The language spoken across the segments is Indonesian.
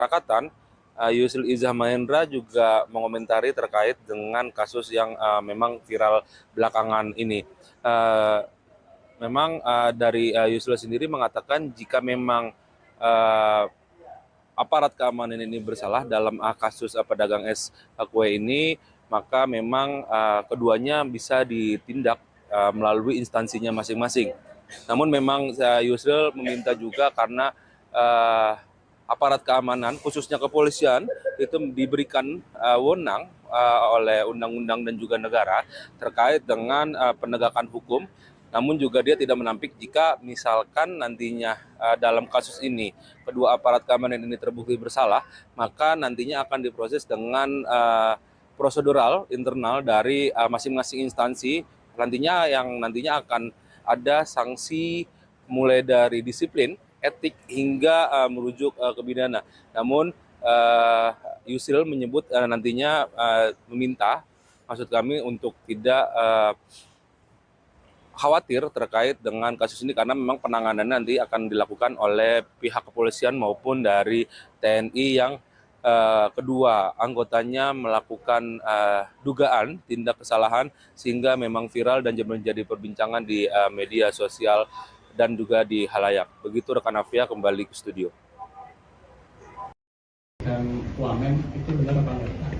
Pemasyarakatan, Yusril Izzah Mahendra juga mengomentari terkait dengan kasus yang memang viral belakangan ini. Memang dari Yusril sendiri mengatakan jika memang aparat keamanan ini bersalah dalam kasus pedagang es kue ini, maka memang keduanya bisa ditindak melalui instansinya masing-masing. Namun memang Yusril meminta juga karena aparat keamanan, khususnya kepolisian, itu diberikan wewenang oleh undang-undang dan juga negara terkait dengan penegakan hukum. Namun juga dia tidak menampik jika misalkan nantinya dalam kasus ini kedua aparat keamanan ini terbukti bersalah, maka nantinya akan diproses dengan prosedural internal dari masing-masing instansi. Nantinya akan ada sanksi mulai dari disiplin, etik hingga merujuk ke pidana. Namun Yusril menyebut nantinya meminta, maksud kami untuk tidak khawatir terkait dengan kasus ini karena memang penanganannya nanti akan dilakukan oleh pihak kepolisian maupun dari TNI yang kedua anggotanya melakukan dugaan tindak kesalahan sehingga memang viral dan menjadi perbincangan di media sosial dan juga di halayak. Begitu rekan Afia, kembali ke studio. Dan wamen itu benar apa enggak?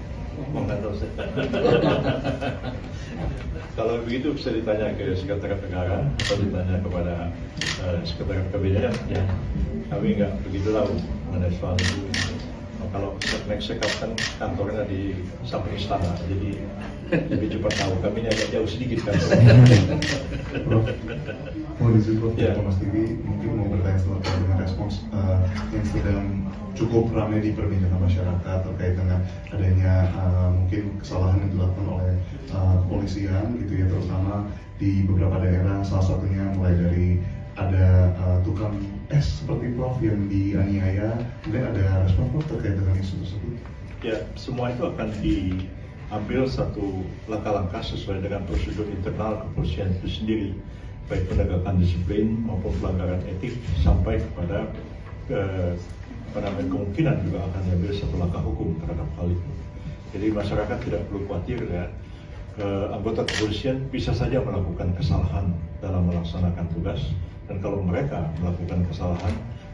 Kalau begitu bisa ditanya ke Sekretariat Negara atau ditanya kepada Sekretariat Kabinet. Ya, kami nggak begitu tahu mengenai soal itu. Kalau Sekap kan kantornya di samping istana, jadi lebih cepat tahu. Kami ini agak jauh sedikit kantornya. Prof, ya. Thomas TV mungkin mau bertanya terkait dengan respons yang sedang cukup ramai diperbincangkan masyarakat terkait dengan adanya mungkin kesalahan yang dilakukan oleh kepolisian gitu ya, terutama di beberapa daerah, salah satunya mulai dari ada tukang es seperti Prof yang dianiaya. Mungkin ada respon Prof terkait dengan isu tersebut? Ya, semua itu akan diambil satu langkah-langkah sesuai dengan prosedur internal kepolisian itu sendiri, baik penegakan disiplin maupun pelanggaran etik sampai kepada kemungkinan juga akan diambil satu langkah hukum terhadap hal itu. Jadi masyarakat tidak perlu khawatir ya. Anggota kepolisian bisa saja melakukan kesalahan dalam melaksanakan tugas, dan kalau mereka melakukan kesalahan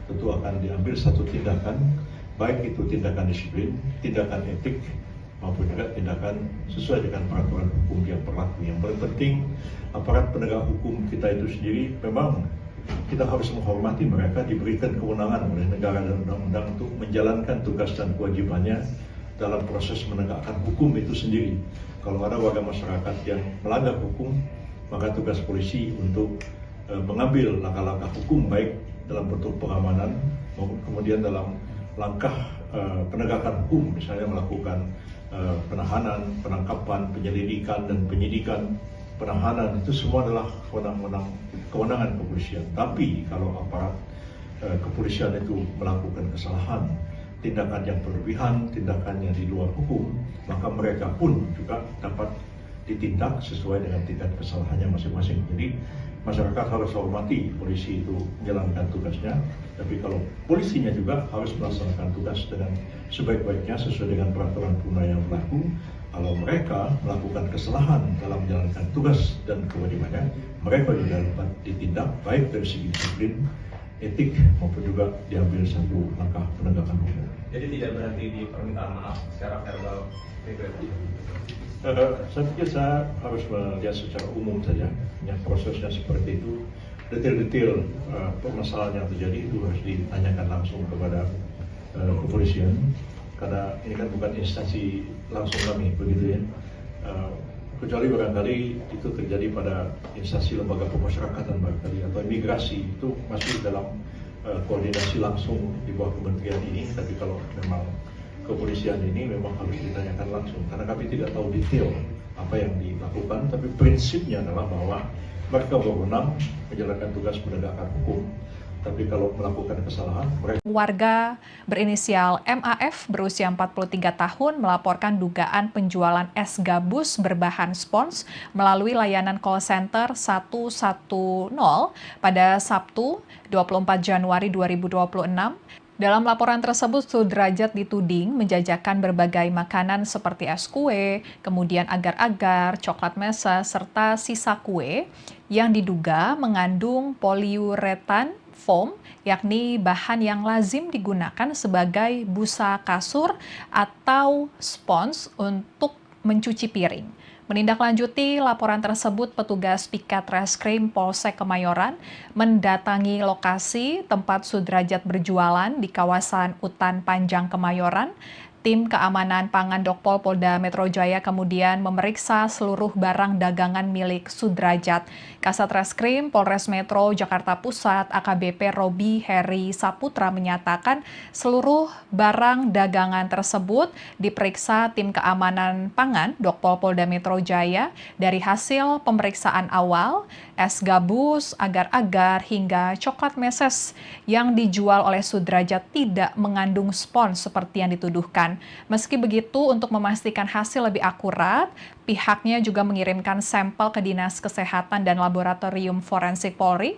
tentu akan diambil satu tindakan, baik itu tindakan disiplin, tindakan etik, maupun juga tindakan sesuai dengan peraturan hukum yang berlaku. Yang paling penting, aparat penegak hukum kita itu sendiri memang kita harus menghormati mereka, diberikan kewenangan oleh negara dan undang-undang untuk menjalankan tugas dan kewajibannya dalam proses menegakkan hukum itu sendiri. Kalau ada warga masyarakat yang melanggar hukum, maka tugas polisi untuk mengambil langkah-langkah hukum baik dalam bentuk pengamanan maupun kemudian dalam langkah penegakan hukum, misalnya melakukan penahanan, penangkapan, penyelidikan dan penyidikan. Penahanan itu semua adalah kewenangan kepolisian. Tapi kalau aparat kepolisian itu melakukan kesalahan, tindakan yang berlebihan, tindakan yang di luar hukum, maka mereka pun juga dapat ditindak sesuai dengan tingkat kesalahannya masing-masing. Jadi masyarakat harus hormati polisi itu menjalankan tugasnya, tapi kalau polisinya juga harus melaksanakan tugas dengan sebaik-baiknya sesuai dengan peraturan perundang yang berlaku. Kalau mereka melakukan kesalahan dalam menjalankan tugas dan kewajibannya, mereka juga dapat ditindak baik dari segi disiplin, etik maupun juga diambil satu langkah penegakan hukum. Jadi tidak berhenti di permintaan maaf secara verbal? Saya pikir saya harus melihat secara umum saja, yang prosesnya seperti itu, detail-detail permasalahan yang terjadi itu harus ditanyakan langsung kepada kepolisian, karena ini kan bukan instansi langsung kami, begitu ya. Kecuali barangkali itu terjadi pada instansi lembaga pemasyarakatan barangkali atau imigrasi, itu masih dalam koordinasi langsung di bawah kementerian ini. Tapi kalau memang kepolisian ini memang harus ditanyakan langsung, karena kami tidak tahu detail apa yang dilakukan, tapi prinsipnya adalah bahwa mereka berwenang menjalankan tugas penegakan hukum. Tapi kalau melakukan kesalahan, mereka... Warga berinisial MAF berusia 43 tahun melaporkan dugaan penjualan es gabus berbahan spons melalui layanan call center 110 pada Sabtu 24 Januari 2026 Dalam laporan tersebut, Sudrajat dituding menjajakan berbagai makanan seperti es kue, kemudian agar-agar, coklat mesa, serta sisa kue yang diduga mengandung poliuretan foam, yakni bahan yang lazim digunakan sebagai busa kasur atau spons untuk mencuci piring. Menindaklanjuti laporan tersebut, petugas Piket Reskrim Polsek Kemayoran mendatangi lokasi tempat Sudrajat berjualan di kawasan Utan Panjang Kemayoran. Tim Keamanan Pangan Dokpol Polda Metro Jaya kemudian memeriksa seluruh barang dagangan milik Sudrajat. Kasat Reskrim Polres Metro Jakarta Pusat AKBP Robi Heri Saputra menyatakan seluruh barang dagangan tersebut diperiksa Tim Keamanan Pangan Dokpol Polda Metro Jaya. Dari hasil pemeriksaan awal, es gabus, agar-agar, hingga coklat meses yang dijual oleh Sudrajat tidak mengandung spons seperti yang dituduhkan. Meski begitu, untuk memastikan hasil lebih akurat, pihaknya juga mengirimkan sampel ke Dinas Kesehatan dan Laboratorium Forensik Polri.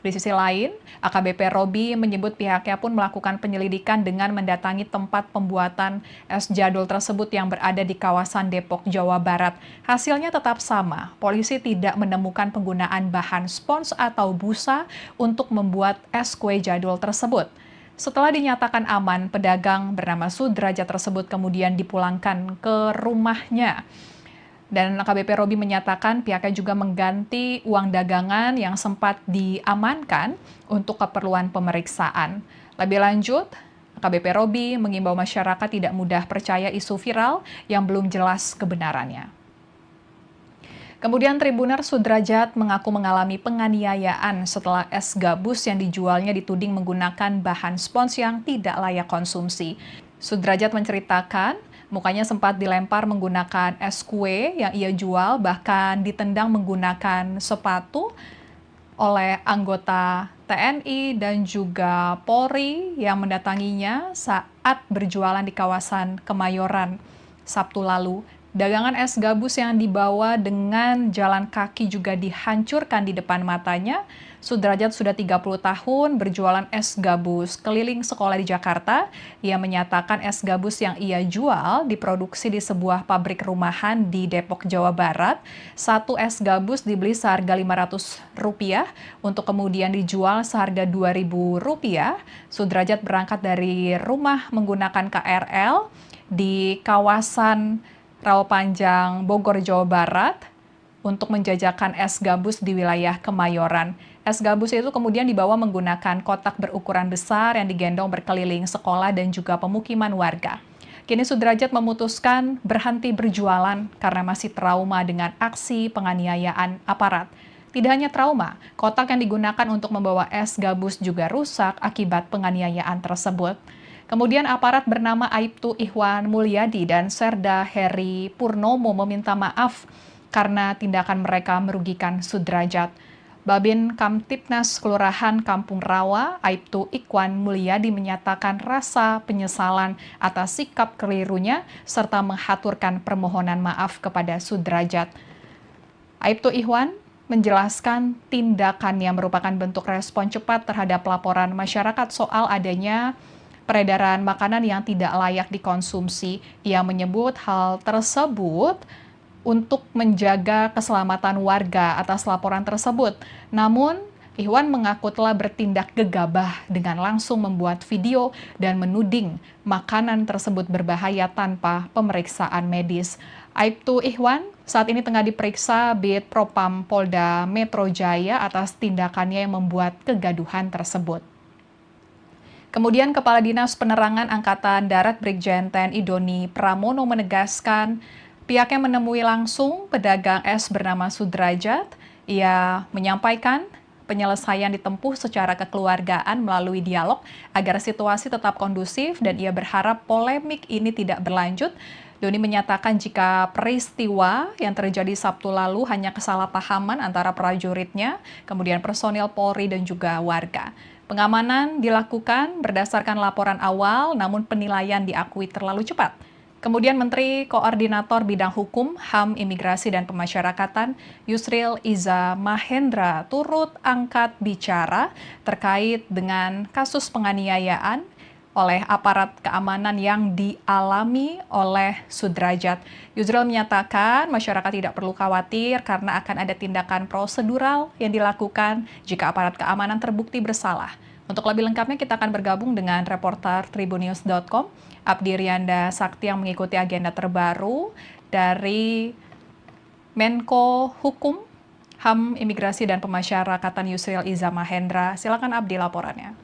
Di sisi lain, AKBP Robi menyebut pihaknya pun melakukan penyelidikan dengan mendatangi tempat pembuatan es jadul tersebut yang berada di kawasan Depok, Jawa Barat. Hasilnya tetap sama, polisi tidak menemukan penggunaan bahan spons atau busa untuk membuat es kue jadul tersebut. Setelah dinyatakan aman, pedagang bernama Sudrajat tersebut kemudian dipulangkan ke rumahnya. Dan AKBP Robi menyatakan pihaknya juga mengganti uang dagangan yang sempat diamankan untuk keperluan pemeriksaan. Lebih lanjut, AKBP Robi mengimbau masyarakat tidak mudah percaya isu viral yang belum jelas kebenarannya. Kemudian Tribuner Sudrajat mengaku mengalami penganiayaan setelah es gabus yang dijualnya dituding menggunakan bahan spons yang tidak layak konsumsi. Sudrajat menceritakan mukanya sempat dilempar menggunakan es kue yang ia jual, bahkan ditendang menggunakan sepatu oleh anggota TNI dan juga Polri yang mendatanginya saat berjualan di kawasan Kemayoran Sabtu lalu. Dagangan es gabus yang dibawa dengan jalan kaki juga dihancurkan di depan matanya. Sudrajat sudah 30 tahun berjualan es gabus keliling sekolah di Jakarta. Ia menyatakan es gabus yang ia jual diproduksi di sebuah pabrik rumahan di Depok, Jawa Barat. Satu es gabus dibeli seharga Rp500 untuk kemudian dijual seharga Rp2.000. Sudrajat berangkat dari rumah menggunakan KRL di kawasan Rawapanjang, Bogor, Jawa Barat untuk menjajakan es gabus di wilayah Kemayoran. Es gabus itu kemudian dibawa menggunakan kotak berukuran besar yang digendong berkeliling sekolah dan juga pemukiman warga. Kini Sudrajat memutuskan berhenti berjualan karena masih trauma dengan aksi penganiayaan aparat. Tidak hanya trauma, kotak yang digunakan untuk membawa es gabus juga rusak akibat penganiayaan tersebut. Kemudian aparat bernama Aibtu Ihwan Mulyadi dan Serda Heri Purnomo meminta maaf karena tindakan mereka merugikan Sudrajat. Babin Kamtipnas Kelurahan Kampung Rawa, Aibtu Ihwan Mulyadi menyatakan rasa penyesalan atas sikap kelirunya serta menghaturkan permohonan maaf kepada Sudrajat. Aibtu Ihwan menjelaskan tindakannya merupakan bentuk respon cepat terhadap laporan masyarakat soal adanya peredaran makanan yang tidak layak dikonsumsi. Ia menyebut hal tersebut untuk menjaga keselamatan warga atas laporan tersebut. Namun, Ihwan mengaku telah bertindak gegabah dengan langsung membuat video dan menuding makanan tersebut berbahaya tanpa pemeriksaan medis. Aibtu Ihwan saat ini tengah diperiksa Bid Propam Polda Metro Jaya atas tindakannya yang membuat kegaduhan tersebut. Kemudian Kepala Dinas Penerangan Angkatan Darat Brigjen TNI Doni Pramono menegaskan pihaknya menemui langsung pedagang es bernama Sudrajat. Ia menyampaikan penyelesaian ditempuh secara kekeluargaan melalui dialog agar situasi tetap kondusif dan ia berharap polemik ini tidak berlanjut. Doni menyatakan jika peristiwa yang terjadi Sabtu lalu hanya kesalahpahaman antara prajuritnya, kemudian personil Polri dan juga warga. Pengamanan dilakukan berdasarkan laporan awal, namun penilaian diakui terlalu cepat. Kemudian Menteri Koordinator Bidang Hukum, HAM, Imigrasi, dan Pemasyarakatan, Yusril Iza Mahendra, turut angkat bicara terkait dengan kasus penganiayaan oleh aparat keamanan yang dialami oleh Sudrajat. Yusril menyatakan masyarakat tidak perlu khawatir karena akan ada tindakan prosedural yang dilakukan jika aparat keamanan terbukti bersalah. Untuk lebih lengkapnya kita akan bergabung dengan reporter Tribunnews.com, Abdi Rianda Sakti yang mengikuti agenda terbaru dari Menko Hukum, HAM, Imigrasi dan Pemasyarakatan Yusril Iza Mahendra. Silakan Abdi laporannya.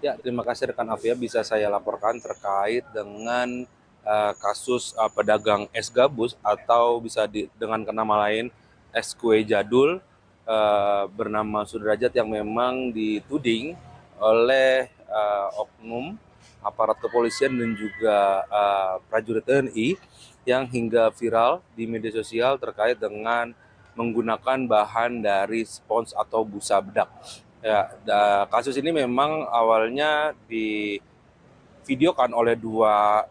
Ya, terima kasih rekan Afia, bisa saya laporkan terkait dengan kasus pedagang es gabus atau bisa dengan nama lain es kue jadul bernama Sudrajat yang memang dituding oleh oknum aparat kepolisian dan juga prajurit TNI yang hingga viral di media sosial terkait dengan menggunakan bahan dari spons atau busa bedak. Ya, kasus ini memang awalnya divideokan oleh dua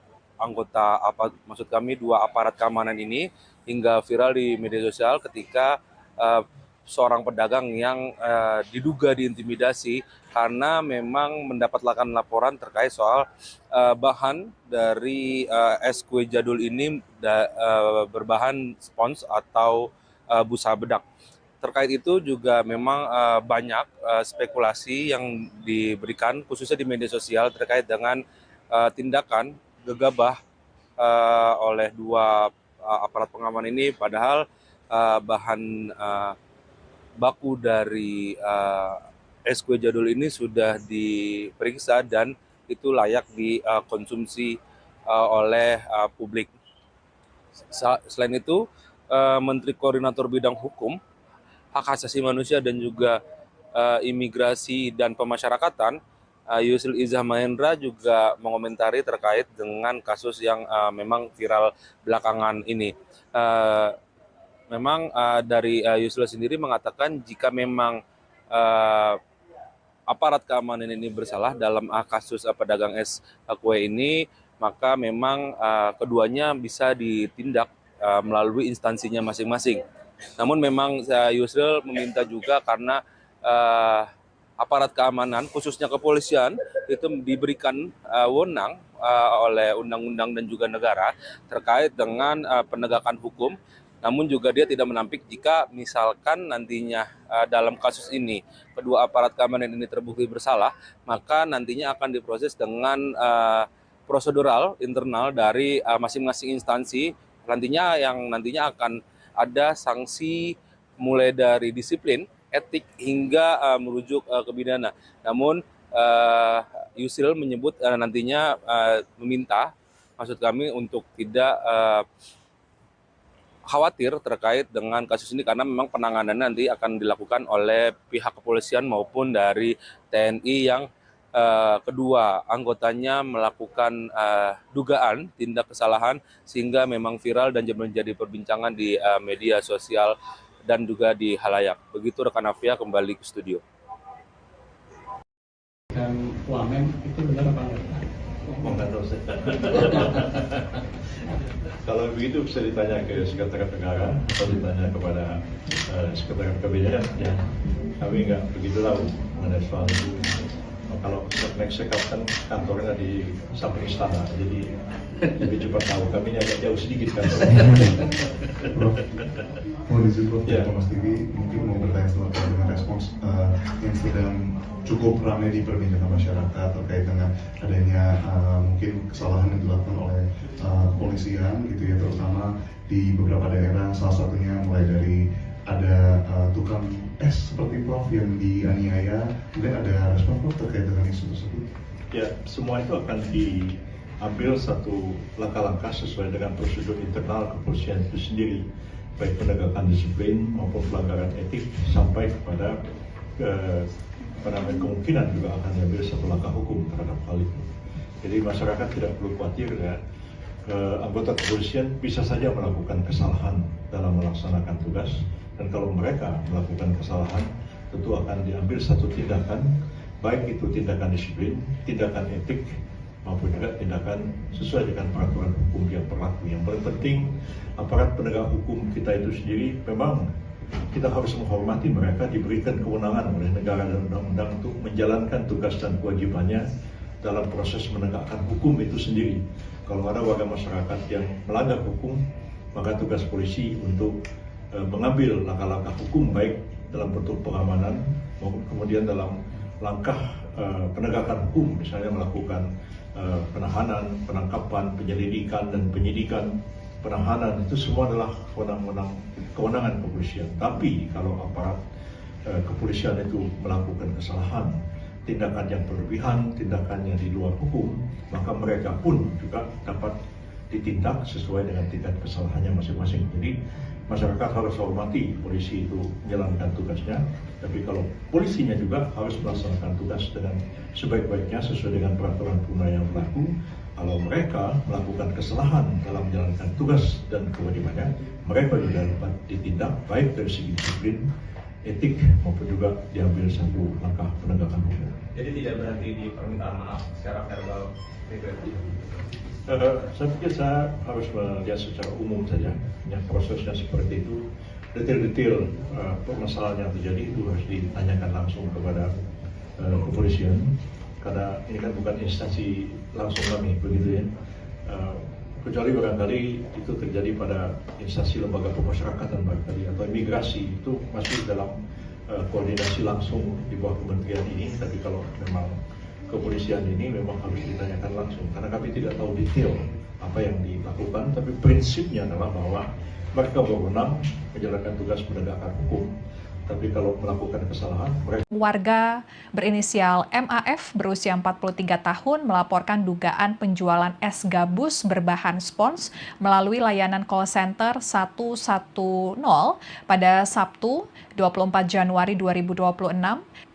aparat keamanan ini hingga viral di media sosial ketika seorang pedagang yang diduga diintimidasi karena memang mendapatkan laporan terkait soal bahan dari es kue jadul ini berbahan spons atau busa bedak. Terkait itu juga memang banyak spekulasi yang diberikan khususnya di media sosial terkait dengan tindakan gegabah oleh dua aparat pengaman ini, padahal bahan baku dari es kue jadul ini sudah diperiksa dan itu layak dikonsumsi oleh publik. Selain itu, Menteri Koordinator Bidang Hukum, Hak Asasi Manusia dan juga Imigrasi dan Pemasyarakatan, Yusril Iza Mahendra juga mengomentari terkait dengan kasus yang memang viral belakangan ini. Memang dari Yusril sendiri mengatakan jika memang aparat keamanan ini bersalah dalam kasus pedagang es kue ini, maka memang keduanya bisa ditindak melalui instansinya masing-masing. Namun memang Yusril meminta juga karena aparat keamanan, khususnya kepolisian, itu diberikan wewenang oleh undang-undang dan juga negara terkait dengan penegakan hukum. Namun juga dia tidak menampik jika misalkan nantinya dalam kasus ini kedua aparat keamanan ini terbukti bersalah, maka nantinya akan diproses dengan prosedural internal dari masing-masing instansi. Nantinya akan ada sanksi mulai dari disiplin, etik hingga merujuk ke pidana. Namun Yusril menyebut nantinya meminta, maksud kami untuk tidak khawatir terkait dengan kasus ini karena memang penanganannya nanti akan dilakukan oleh pihak kepolisian maupun dari TNI yang kedua anggotanya melakukan dugaan tindak kesalahan sehingga memang viral dan menjadi perbincangan di media sosial dan juga di halayak. Begitu rekan Afia, kembali ke studio. Dan Wamen itu benar apa enggak? Kalau begitu bisa ditanya ke Sekretariat Negara atau ditanya kepada Sekretariat Kabinet. Ya, kami nggak begitu tahu mengenai soal itu. Kalau next sekap kan kantornya di samping istana, jadi lebih cepat tahu. Kami ini agak jauh sedikit kantornya. Prof, mau izin Prof, Ya. Kompas TV mungkin mau bertanya terkait dengan respons yang sedang cukup ramai diperbincangkan masyarakat terkait dengan adanya mungkin kesalahan yang dilakukan oleh kepolisian gitu ya, terutama di beberapa daerah, salah satunya mulai dari ada tukang es seperti Prof yang dianiaya. Mungkin ada respon Prof terkait dengan isu tersebut? Ya, semua itu akan diambil satu langkah-langkah sesuai dengan prosedur internal kepolisian itu sendiri, baik penegakan disiplin maupun pelanggaran etik sampai kepada kemungkinan juga akan diambil satu langkah hukum terhadap hal itu. Jadi masyarakat tidak perlu khawatir ya. Anggota kepolisian bisa saja melakukan kesalahan dalam melaksanakan tugas, dan kalau mereka melakukan kesalahan tentu akan diambil satu tindakan, baik itu tindakan disiplin, tindakan etik, maupun juga tindakan sesuai dengan peraturan hukum yang berlaku. Yang paling penting, aparat penegak hukum kita itu sendiri memang kita harus menghormati mereka, diberikan kewenangan oleh negara dan undang-undang untuk menjalankan tugas dan kewajibannya dalam proses menegakkan hukum itu sendiri. Kalau ada warga masyarakat yang melanggar hukum, maka tugas polisi untuk mengambil langkah-langkah hukum baik dalam bentuk pengamanan maupun kemudian dalam langkah penegakan hukum, misalnya melakukan penahanan, penangkapan, penyelidikan dan penyidikan. Penahanan itu semua adalah kewenangan kepolisian. Tapi kalau aparat kepolisian itu melakukan kesalahan, tindakan yang berlebihan, tindakan yang di luar hukum, maka mereka pun juga dapat ditindak sesuai dengan tingkat kesalahannya masing-masing. Jadi masyarakat harus hormati polisi itu menjalankan tugasnya, tapi kalau polisinya juga harus melaksanakan tugas dengan sebaik-baiknya sesuai dengan peraturan perundang yang berlaku. Kalau mereka melakukan kesalahan dalam menjalankan tugas dan kewajibannya, mereka juga dapat ditindak baik dari segi disiplin, etik maupun juga diambil satu langkah penegakan hukum. Jadi tidak berhenti di permintaan maaf secara verbal. Saya pikir saya harus melihat secara umum saja, yang prosesnya seperti itu, detail-detail permasalahan yang terjadi itu harus ditanyakan langsung kepada kepolisian, karena ini kan bukan instansi langsung kami, begitu ya. Kecuali barangkali itu terjadi pada instansi lembaga pemasyarakatan barangkali atau imigrasi, itu masih dalam koordinasi langsung di bawah kementerian ini. Tapi kalau memang kepolisian ini memang harus ditanyakan langsung, karena kami tidak tahu detail apa yang dilakukan, tapi prinsipnya adalah bahwa mereka berwenang menjalankan tugas menegakkan hukum. Tapi kalau melakukan kesalahan, mereka... Warga berinisial MAF berusia 43 tahun melaporkan dugaan penjualan es gabus berbahan spons melalui layanan call center 110 pada Sabtu 24 Januari 2026.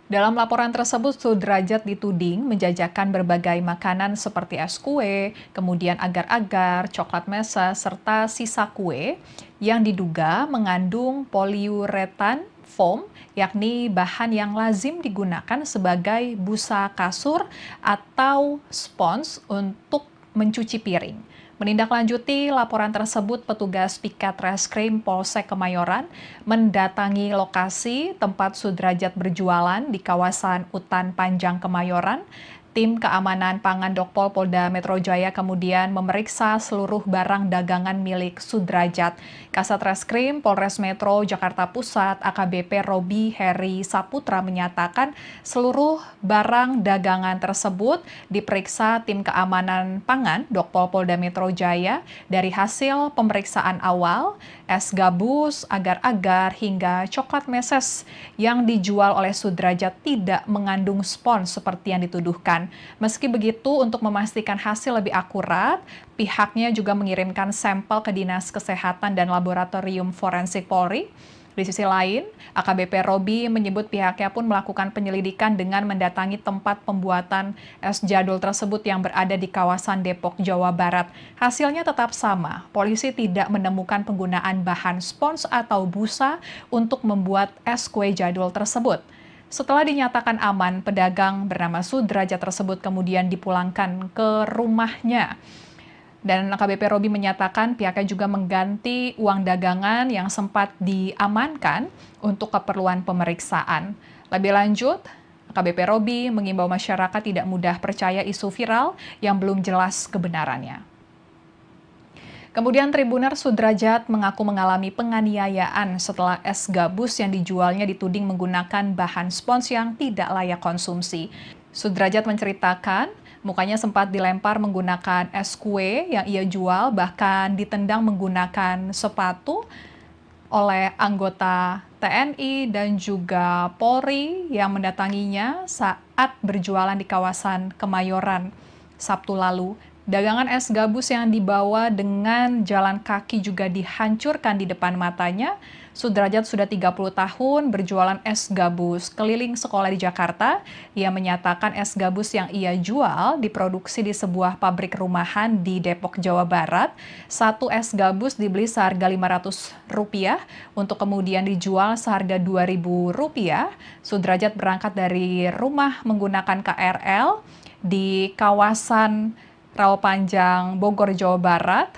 Dalam laporan tersebut, Sudrajat dituding menjajakan berbagai makanan seperti es kue, kemudian agar-agar, coklat mesa, serta sisa kue yang diduga mengandung poliuretan foam, yakni bahan yang lazim digunakan sebagai busa kasur atau spons untuk mencuci piring. Menindaklanjuti laporan tersebut, petugas Piket Reskrim Polsek Kemayoran mendatangi lokasi tempat Sudrajat berjualan di kawasan Utan Panjang Kemayoran. Tim Keamanan Pangan Dokpol Polda Metro Jaya kemudian memeriksa seluruh barang dagangan milik Sudrajat. Kasat Reskrim Polres Metro Jakarta Pusat AKBP Robi Heri Saputra menyatakan seluruh barang dagangan tersebut diperiksa Tim Keamanan Pangan Dokpol Polda Metro Jaya. Dari hasil pemeriksaan awal, es gabus, agar-agar, hingga coklat meses yang dijual oleh Sudrajat tidak mengandung spons seperti yang dituduhkan. Meski begitu, untuk memastikan hasil lebih akurat, pihaknya juga mengirimkan sampel ke Dinas Kesehatan dan Laboratorium Forensik Polri. Di sisi lain, AKBP Robi menyebut pihaknya pun melakukan penyelidikan dengan mendatangi tempat pembuatan es jadul tersebut yang berada di kawasan Depok, Jawa Barat. Hasilnya tetap sama, polisi tidak menemukan penggunaan bahan spons atau busa untuk membuat es kue jadul tersebut. Setelah dinyatakan aman, pedagang bernama Sudrajat tersebut kemudian dipulangkan ke rumahnya. Dan AKBP Robi menyatakan pihaknya juga mengganti uang dagangan yang sempat diamankan untuk keperluan pemeriksaan. Lebih lanjut, AKBP Robi mengimbau masyarakat tidak mudah percaya isu viral yang belum jelas kebenarannya. Kemudian Tribuner Sudrajat mengaku mengalami penganiayaan setelah es gabus yang dijualnya dituding menggunakan bahan spons yang tidak layak konsumsi. Sudrajat menceritakan, mukanya sempat dilempar menggunakan es kue yang ia jual, bahkan ditendang menggunakan sepatu oleh anggota TNI dan juga Polri yang mendatanginya saat berjualan di kawasan Kemayoran Sabtu lalu. Dagangan es gabus yang dibawa dengan jalan kaki juga dihancurkan di depan matanya. Sudrajat sudah 30 tahun berjualan es gabus keliling sekolah di Jakarta. Ia menyatakan es gabus yang ia jual diproduksi di sebuah pabrik rumahan di Depok, Jawa Barat. Satu es gabus dibeli seharga Rp500 untuk kemudian dijual seharga Rp2.000. Sudrajat berangkat dari rumah menggunakan KRL di kawasan Rawapanjang, Bogor, Jawa Barat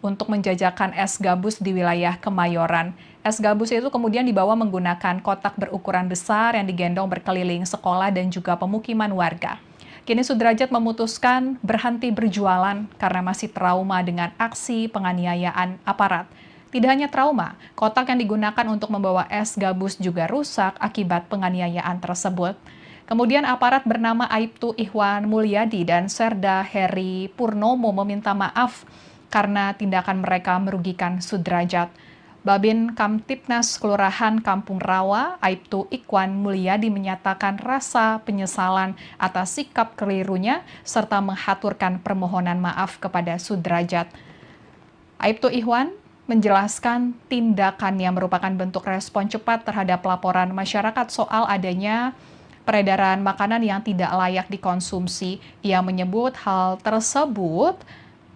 untuk menjajakan es gabus di wilayah Kemayoran. Es gabus itu kemudian dibawa menggunakan kotak berukuran besar yang digendong berkeliling sekolah dan juga pemukiman warga. Kini Sudrajat memutuskan berhenti berjualan karena masih trauma dengan aksi penganiayaan aparat. Tidak hanya trauma, kotak yang digunakan untuk membawa es gabus juga rusak akibat penganiayaan tersebut. Kemudian aparat bernama Aibtu Ihwan Mulyadi dan Serda Heri Purnomo meminta maaf karena tindakan mereka merugikan Sudrajat. Babin Kamtipnas Kelurahan Kampung Rawa, Aibtu Ihwan Mulyadi menyatakan rasa penyesalan atas sikap kelirunya serta menghaturkan permohonan maaf kepada Sudrajat. Aibtu Ihwan menjelaskan tindakannya merupakan bentuk respon cepat terhadap laporan masyarakat soal adanya peredaran makanan yang tidak layak dikonsumsi. Ia menyebut hal tersebut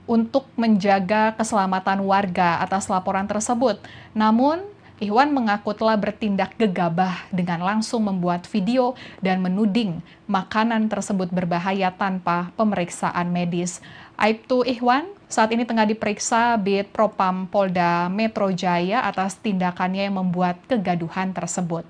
untuk menjaga keselamatan warga atas laporan tersebut. Namun, Ihwan mengaku telah bertindak gegabah dengan langsung membuat video dan menuding makanan tersebut berbahaya tanpa pemeriksaan medis. Aibtu Ihwan saat ini tengah diperiksa Bid Propam Polda Metro Jaya atas tindakannya yang membuat kegaduhan tersebut.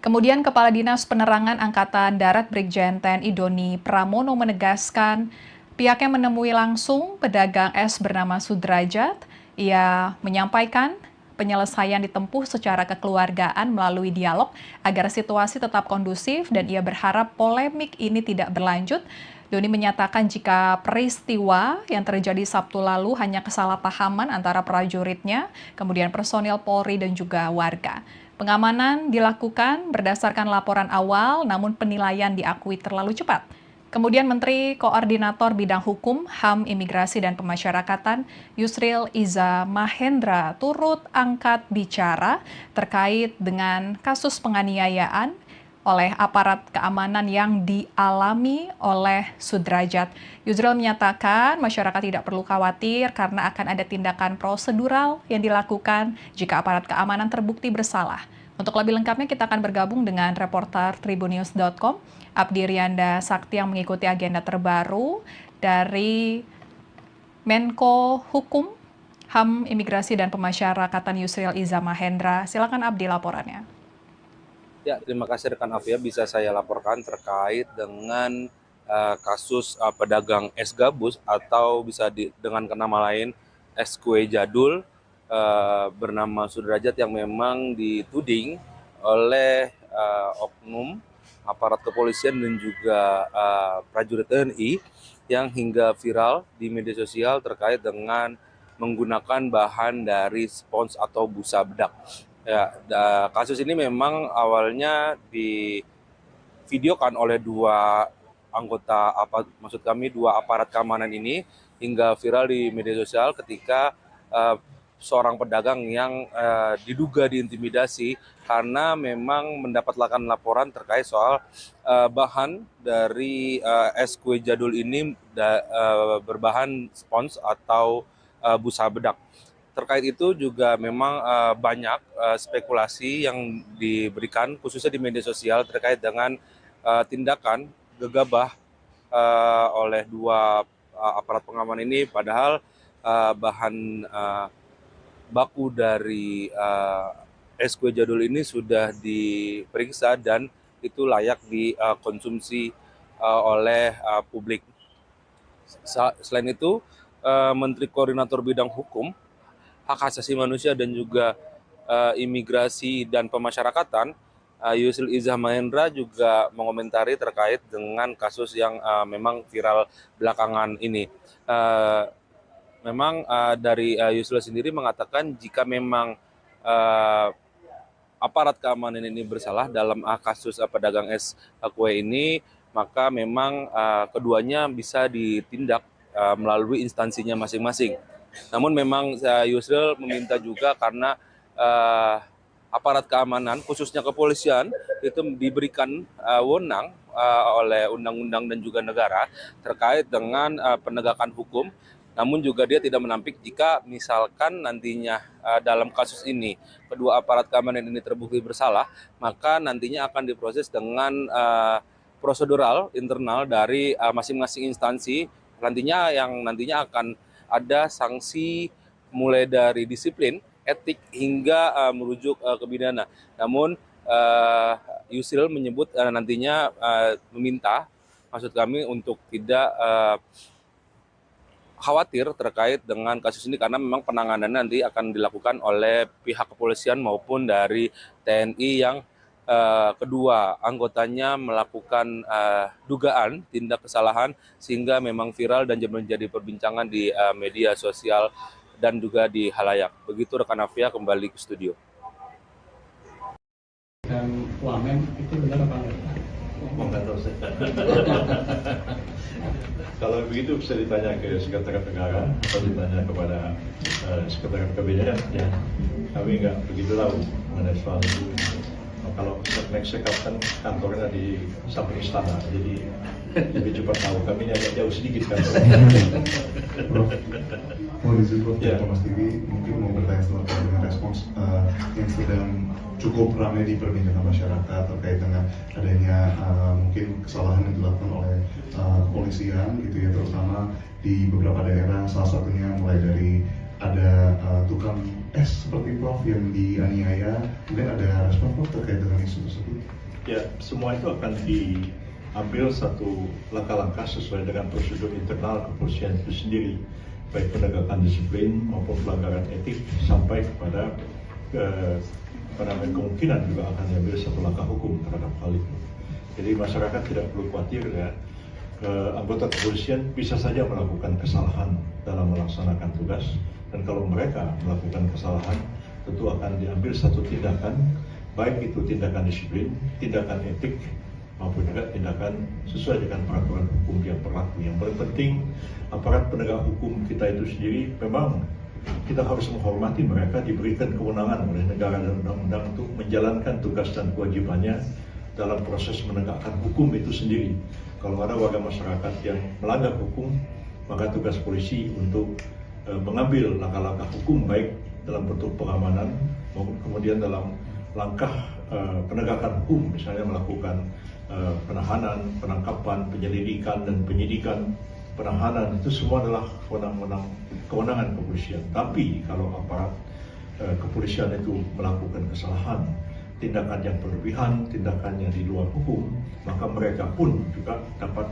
Kemudian Kepala Dinas Penerangan Angkatan Darat Brigjen TNI Doni Pramono menegaskan pihaknya menemui langsung pedagang es bernama Sudrajat. Ia menyampaikan penyelesaian ditempuh secara kekeluargaan melalui dialog agar situasi tetap kondusif dan ia berharap polemik ini tidak berlanjut. Doni menyatakan jika peristiwa yang terjadi Sabtu lalu hanya kesalahpahaman antara prajuritnya, kemudian personil Polri dan juga warga. Pengamanan dilakukan berdasarkan laporan awal, namun penilaian diakui terlalu cepat. Kemudian Menteri Koordinator Bidang Hukum, HAM, Imigrasi, dan Pemasyarakatan Yusril Iza Mahendra turut angkat bicara terkait dengan kasus penganiayaan oleh aparat keamanan yang dialami oleh Sudrajat. Yusril menyatakan masyarakat tidak perlu khawatir karena akan ada tindakan prosedural yang dilakukan jika aparat keamanan terbukti bersalah. Untuk lebih lengkapnya kita akan bergabung dengan reporter Tribunnews.com, Abdi Rianda Sakti yang mengikuti agenda terbaru dari Menko Hukum, HAM, Imigrasi, dan Pemasyarakatan Yusril Iza Mahendra. Silakan Abdi laporannya. Ya, terima kasih rekan Afia, bisa saya laporkan terkait dengan kasus pedagang es gabus atau bisa dengan nama lain es kue jadul bernama Sudrajat yang memang dituding oleh oknum aparat kepolisian dan juga prajurit TNI yang hingga viral di media sosial terkait dengan menggunakan bahan dari spons atau busa bedak. Ya, kasus ini memang awalnya divideokan oleh dua aparat keamanan ini hingga viral di media sosial ketika seorang pedagang yang diduga diintimidasi karena memang mendapatkan laporan terkait soal bahan dari es kue jadul ini berbahan spons atau busa bedak. Terkait itu juga memang banyak spekulasi yang diberikan khususnya di media sosial terkait dengan tindakan gegabah oleh dua aparat pengaman ini, padahal bahan baku dari es kue jadul ini sudah diperiksa dan itu layak dikonsumsi oleh publik. Selain itu, Menteri Koordinator Bidang Hukum, Hak Asasi Manusia dan juga Imigrasi dan Pemasyarakatan, Yusril Iza Mahendra juga mengomentari terkait dengan kasus yang memang viral belakangan ini. Memang dari Yusril sendiri mengatakan jika memang aparat keamanan ini bersalah dalam kasus pedagang es kue ini, maka memang keduanya bisa ditindak melalui instansinya masing-masing. Namun memang Yusril meminta juga karena aparat keamanan khususnya kepolisian itu diberikan wewenang oleh undang-undang dan juga negara terkait dengan penegakan hukum. Namun juga dia tidak menampik jika misalkan nantinya dalam kasus ini kedua aparat keamanan ini terbukti bersalah, maka nantinya akan diproses dengan prosedural internal dari masing-masing instansi. Nantinya akan ada sanksi mulai dari disiplin, etik hingga merujuk ke pidana. Namun Yusril menyebut nantinya meminta maksud kami untuk tidak khawatir terkait dengan kasus ini karena memang penanganannya nanti akan dilakukan oleh pihak kepolisian maupun dari TNI yang kedua anggotanya melakukan dugaan tindak kesalahan sehingga memang viral dan menjadi perbincangan di media sosial dan juga di halayak. Begitu rekan Afia, kembali ke studio. Dan Wamen itu benar apa enggak? Nggak tahu saya. Kalau begitu bisa ditanya ke Sekretariat Negara atau ditanya kepada Sekretariat Kabinet. Ya, kami nggak begitu tahu mengenai soal itu. Kalau next kan kantornya di samping istana, jadi lebih cepat tahu. Kami ini agak jauh sedikit kan. Mau izin Prof, Ya. Kompas TV mungkin mau bertanya selanjutnya dengan respons yang sedang cukup ramai diperbincangkan masyarakat terkait dengan adanya mungkin kesalahan yang dilakukan oleh kepolisian gitu ya, terutama di beberapa daerah, salah satunya mulai dari ada tukang es seperti Prof yang dianiaya. Mungkin ada respon Prof terkait dengan isu tersebut? Ya, semua itu akan diambil satu langkah-langkah sesuai dengan prosedur internal kepolisian itu sendiri, baik penegakan disiplin maupun pelanggaran etik sampai kepada kemungkinan juga akan diambil satu langkah hukum terhadap hal itu. Jadi masyarakat tidak perlu khawatir ya. Anggota kepolisian bisa saja melakukan kesalahan dalam melaksanakan tugas, dan kalau mereka melakukan kesalahan tentu akan diambil satu tindakan, baik itu tindakan disiplin, tindakan etik, maupun juga tindakan sesuai dengan peraturan hukum yang berlaku. Yang paling penting, aparat penegak hukum kita itu sendiri memang kita harus menghormati mereka, diberikan kewenangan oleh negara dan undang-undang untuk menjalankan tugas dan kewajibannya dalam proses menegakkan hukum itu sendiri. Kalau ada warga masyarakat yang melanggar hukum, maka tugas polisi untuk mengambil langkah-langkah hukum baik dalam bentuk pengamanan maupun kemudian dalam langkah penegakan hukum, misalnya melakukan penahanan, penangkapan, penyelidikan dan penyidikan. Penahanan itu semua adalah kewenangan kepolisian. Tapi kalau aparat kepolisian itu melakukan kesalahan, tindakan yang berlebihan, tindakan yang di luar hukum, maka mereka pun juga dapat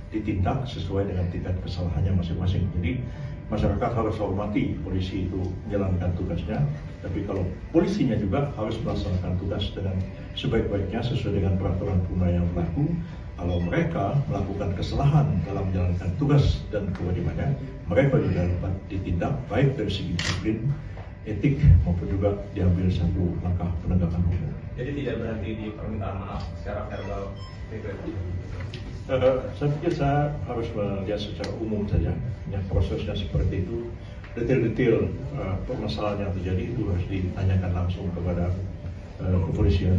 ditindak sesuai dengan tingkat kesalahannya masing-masing. Jadi masyarakat harus hormati polisi itu menjalankan tugasnya, tapi kalau polisinya juga harus melaksanakan tugas dengan sebaik-baiknya sesuai dengan peraturan perundang yang berlaku. Kalau mereka melakukan kesalahan dalam menjalankan tugas dan kewajibannya, mereka juga dapat ditindak baik dari segi disiplin, etik maupun juga diambil satu langkah penegakan hukum. Jadi tidak berhenti di permintaan maaf secara verbal. Saya pikir saya harus melihat secara umum saja, yang prosesnya seperti itu, detail-detail permasalahan yang terjadi itu harus ditanyakan langsung kepada kepolisian,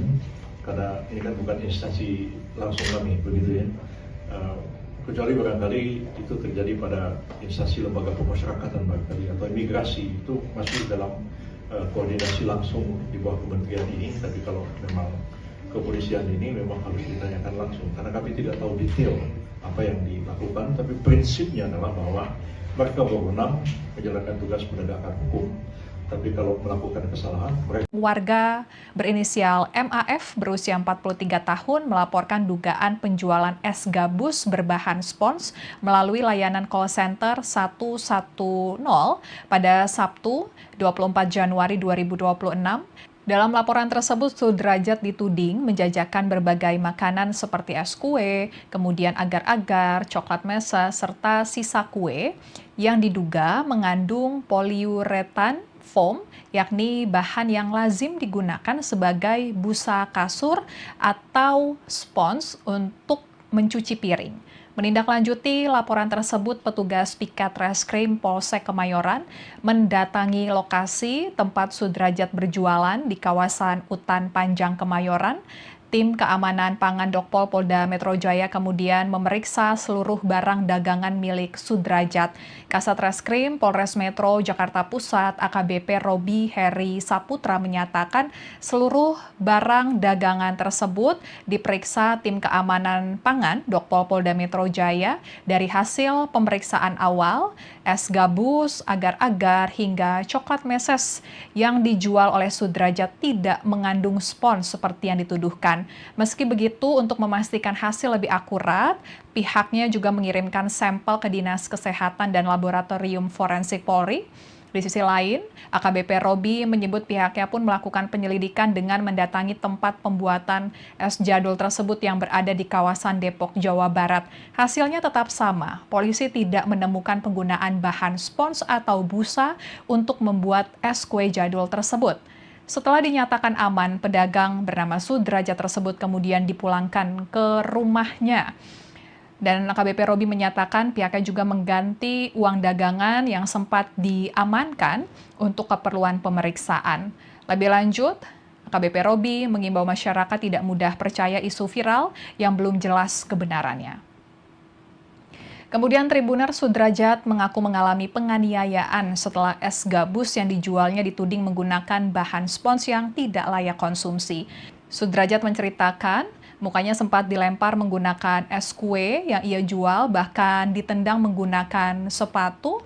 karena ini kan bukan instansi langsung kami, begitu ya. Kecuali barangkali itu terjadi pada instansi lembaga pemasyarakatan barangkali atau imigrasi, itu masih dalam koordinasi langsung di bawah kementerian ini. Tapi kalau memang kepolisian ini memang harus ditanyakan langsung, karena kami tidak tahu detail apa yang dilakukan, tapi prinsipnya adalah bahwa mereka berwenang menjalankan tugas penegakan hukum. Tapi kalau melakukan kesalahan, mereka... Warga berinisial MAF berusia 43 tahun melaporkan dugaan penjualan es gabus berbahan spons melalui layanan call center 110 pada Sabtu 24 Januari 2026. Dalam laporan tersebut, Sudrajat dituding menjajakan berbagai makanan seperti es kue, kemudian agar-agar, coklat mesa, serta sisa kue yang diduga mengandung poliuretan foam, yakni bahan yang lazim digunakan sebagai busa kasur atau spons untuk mencuci piring. Menindaklanjuti laporan tersebut, petugas Piket Reskrim Polsek Kemayoran mendatangi lokasi tempat Sudrajat berjualan di kawasan Utan Panjang Kemayoran. Tim Keamanan Pangan Dokpol Polda Metro Jaya kemudian memeriksa seluruh barang dagangan milik Sudrajat. Kasat Reskrim Polres Metro Jakarta Pusat AKBP Robi Heri Saputra menyatakan seluruh barang dagangan tersebut diperiksa Tim Keamanan Pangan Dokpol Polda Metro Jaya. Dari hasil pemeriksaan awal, es gabus, agar-agar, hingga coklat meses yang dijual oleh Sudrajat tidak mengandung spons seperti yang dituduhkan. kepolisian. Meski begitu, untuk memastikan hasil lebih akurat, pihaknya juga mengirimkan sampel ke Dinas Kesehatan dan Laboratorium Forensik Polri. Di sisi lain, AKBP Robi menyebut pihaknya pun melakukan penyelidikan dengan mendatangi tempat pembuatan es jadul tersebut yang berada di kawasan Depok, Jawa Barat. Hasilnya tetap sama, polisi tidak menemukan penggunaan bahan spons atau busa untuk membuat es kue jadul tersebut. Setelah dinyatakan aman, pedagang bernama Sudrajat tersebut kemudian dipulangkan ke rumahnya. Dan AKBP Robi menyatakan pihaknya juga mengganti uang dagangan yang sempat diamankan untuk keperluan pemeriksaan. Lebih lanjut, AKBP Robi mengimbau masyarakat tidak mudah percaya isu viral yang belum jelas kebenarannya. Kemudian Tribuner Sudrajat mengaku mengalami penganiayaan setelah es gabus yang dijualnya dituding menggunakan bahan spons yang tidak layak konsumsi. Sudrajat menceritakan, mukanya sempat dilempar menggunakan es kue yang ia jual, bahkan ditendang menggunakan sepatu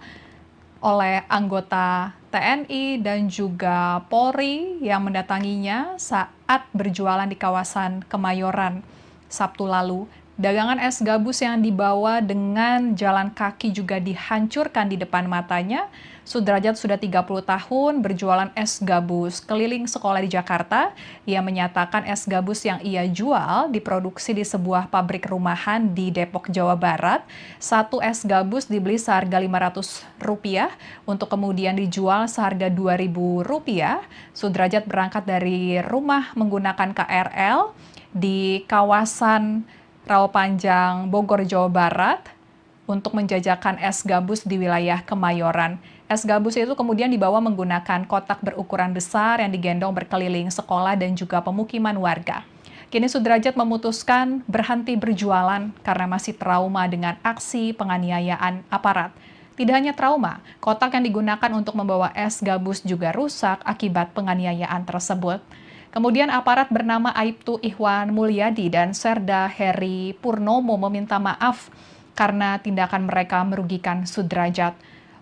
oleh anggota TNI dan juga Polri yang mendatanginya saat berjualan di kawasan Kemayoran Sabtu lalu. Dagangan es gabus yang dibawa dengan jalan kaki juga dihancurkan di depan matanya. Sudrajat sudah 30 tahun berjualan es gabus keliling sekolah di Jakarta. Ia menyatakan es gabus yang ia jual diproduksi di sebuah pabrik rumahan di Depok, Jawa Barat. Satu es gabus dibeli seharga Rp500 untuk kemudian dijual seharga Rp2.000. Sudrajat berangkat dari rumah menggunakan KRL di kawasan Rawapanjang, Bogor, Jawa Barat untuk menjajakan es gabus di wilayah Kemayoran. Es gabus itu kemudian dibawa menggunakan kotak berukuran besar yang digendong berkeliling sekolah dan juga pemukiman warga. Kini Sudrajat memutuskan berhenti berjualan karena masih trauma dengan aksi penganiayaan aparat. Tidak hanya trauma, kotak yang digunakan untuk membawa es gabus juga rusak akibat penganiayaan tersebut. Kemudian aparat bernama Aibtu Ihwan Mulyadi dan Serda Heri Purnomo meminta maaf karena tindakan mereka merugikan Sudrajat.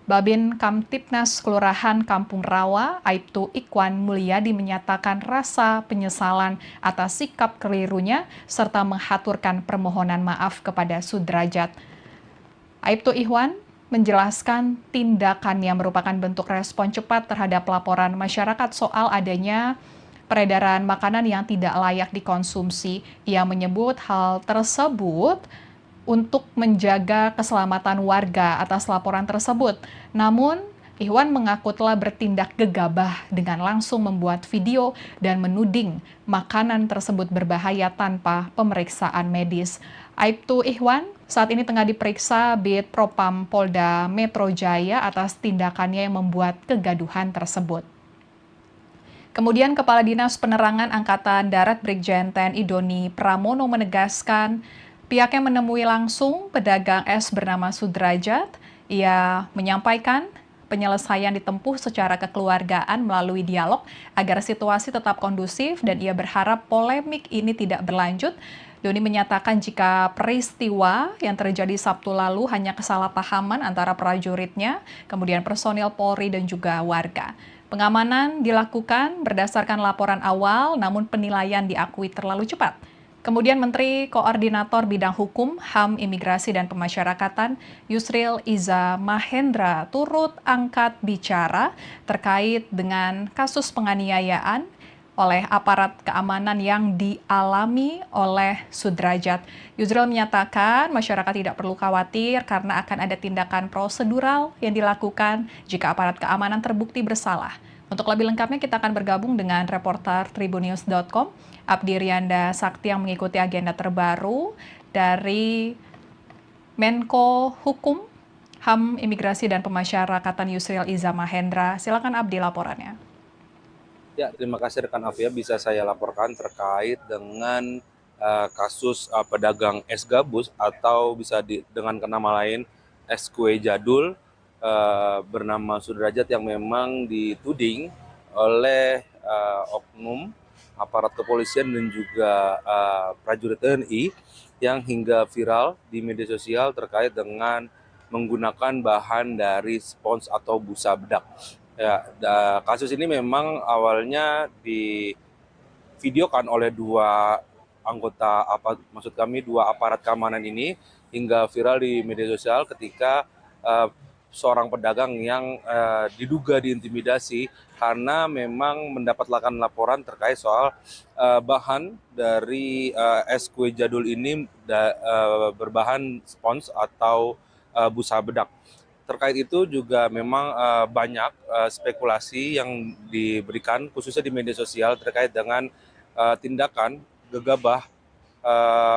Babin Kamtipnas Kelurahan Kampung Rawa, Aibtu Ihwan Mulyadi menyatakan rasa penyesalan atas sikap kelirunya serta menghaturkan permohonan maaf kepada Sudrajat. Aibtu Ihwan menjelaskan tindakan yang merupakan bentuk respon cepat terhadap laporan masyarakat soal adanya peredaran makanan yang tidak layak dikonsumsi. Ia menyebut hal tersebut untuk menjaga keselamatan warga atas laporan tersebut. Namun, Ihwan mengaku telah bertindak gegabah dengan langsung membuat video dan menuding makanan tersebut berbahaya tanpa pemeriksaan medis. Aibtu Ihwan saat ini tengah diperiksa Bid Propam Polda Metro Jaya atas tindakannya yang membuat kegaduhan tersebut. Kemudian Kepala Dinas Penerangan Angkatan Darat Brigjen TNI Doni Pramono menegaskan pihaknya menemui langsung pedagang es bernama Sudrajat. Ia menyampaikan penyelesaian ditempuh secara kekeluargaan melalui dialog agar situasi tetap kondusif dan ia berharap polemik ini tidak berlanjut. Doni menyatakan jika peristiwa yang terjadi Sabtu lalu hanya kesalahpahaman antara prajuritnya, kemudian personil Polri dan juga warga. Pengamanan dilakukan berdasarkan laporan awal, namun penilaian diakui terlalu cepat. Kemudian Menteri Koordinator Bidang Hukum, HAM, Imigrasi, dan Pemasyarakatan Yusril Iza Mahendra turut angkat bicara terkait dengan kasus penganiayaan oleh aparat keamanan yang dialami oleh Sudrajat. Yusril menyatakan masyarakat tidak perlu khawatir karena akan ada tindakan prosedural yang dilakukan jika aparat keamanan terbukti bersalah. Untuk lebih lengkapnya kita akan bergabung dengan reporter Tribunnews.com, Abdi Rianda Sakti yang mengikuti agenda terbaru dari Menko Hukum, HAM, Imigrasi, dan Pemasyarakatan Yusril Iza Mahendra. Silakan Abdi laporannya. Ya, terima kasih rekan Afia, bisa saya laporkan terkait dengan kasus pedagang es gabus atau bisa dengan nama lain es kue jadul bernama Sudrajat yang memang dituding oleh oknum aparat kepolisian dan juga prajurit TNI yang hingga viral di media sosial terkait dengan menggunakan bahan dari spons atau busa bedak. Ya, kasus ini memang awalnya divideokan oleh dua dua aparat keamanan ini hingga viral di media sosial ketika seorang pedagang yang diduga diintimidasi karena memang mendapatkan laporan terkait soal bahan dari es kue jadul ini berbahan spons atau busa bedak. Terkait itu juga memang banyak spekulasi yang diberikan khususnya di media sosial terkait dengan tindakan gegabah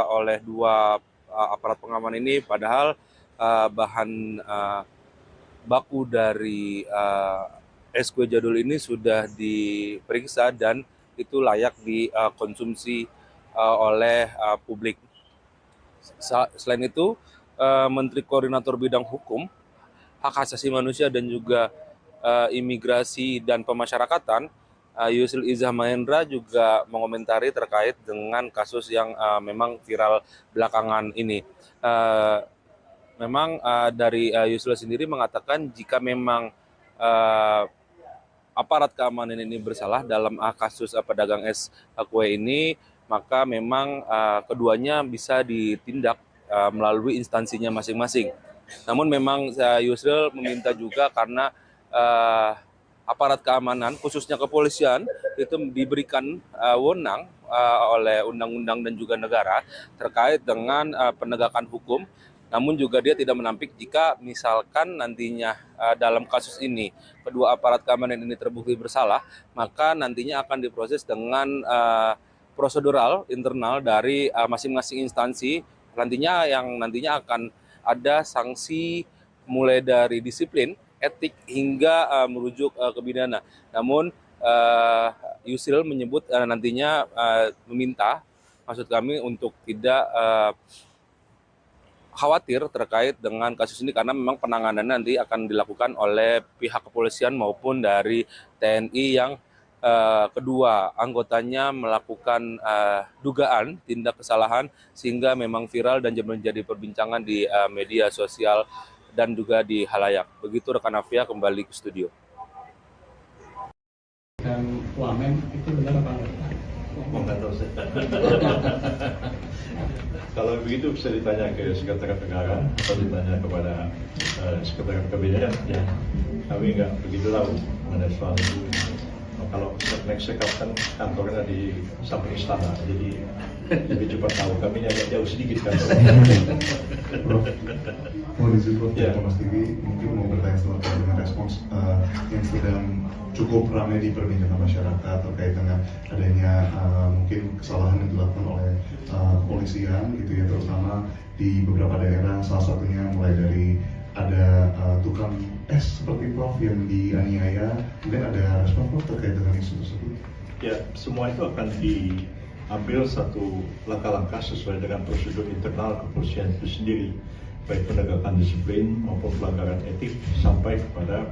oleh dua aparat pengaman ini, padahal bahan baku dari es kue jadul ini sudah diperiksa dan itu layak dikonsumsi oleh publik. Selain itu, Menteri Koordinator Bidang Hukum, Hak Asasi Manusia dan juga Imigrasi dan Pemasyarakatan, Yusril Iza Mahendra juga mengomentari terkait dengan kasus yang memang viral belakangan ini. Memang dari Yusril sendiri mengatakan jika memang aparat keamanan ini bersalah dalam kasus pedagang es kue ini, maka memang keduanya bisa ditindak melalui instansinya masing-masing. Namun memang Yusril meminta juga karena aparat keamanan, khususnya kepolisian, itu diberikan wewenang oleh undang-undang dan juga negara terkait dengan penegakan hukum. Namun juga dia tidak menampik jika misalkan nantinya dalam kasus ini kedua aparat keamanan ini terbukti bersalah, maka nantinya akan diproses dengan prosedural internal dari masing-masing instansi. Nantinya akan ada sanksi mulai dari disiplin, etik hingga merujuk ke pidana. Namun Yusril menyebut nantinya meminta, maksud kami untuk tidak khawatir terkait dengan kasus ini karena memang penanganan nanti akan dilakukan oleh pihak kepolisian maupun dari TNI yang kedua anggotanya melakukan dugaan tindak kesalahan sehingga memang viral dan menjadi perbincangan di media sosial dan juga di halayak. Begitu rekan Afia, kembali ke studio. Dan Wamen itu benar apa enggak? Nggak tahu saya. Kalau begitu bisa ditanya ke Sekretariat Negara atau ditanya kepada Sekretariat Kabinet. Ya, kami nggak begitu tahu mengenai soal itu. Kalau next check up kan kantornya di samping istana, jadi lebih cepat tahu. Kami agak jauh sedikit kan. Mau disebut Prof, Ya. Mas TV mungkin mau bertanya terkait dengan respons yang sedang cukup ramai diperbincangkan masyarakat terkait dengan adanya mungkin kesalahan yang dilakukan oleh kepolisian gitu ya, terutama di beberapa daerah, salah satunya mulai dari ada tukang es seperti Prof yang dianiaya. Mungkin ada respon Prof terkait dengan isu tersebut? Ya, semua itu akan diambil satu langkah-langkah sesuai dengan prosedur internal kepolisian itu sendiri, baik penegakan disiplin maupun pelanggaran etik sampai kepada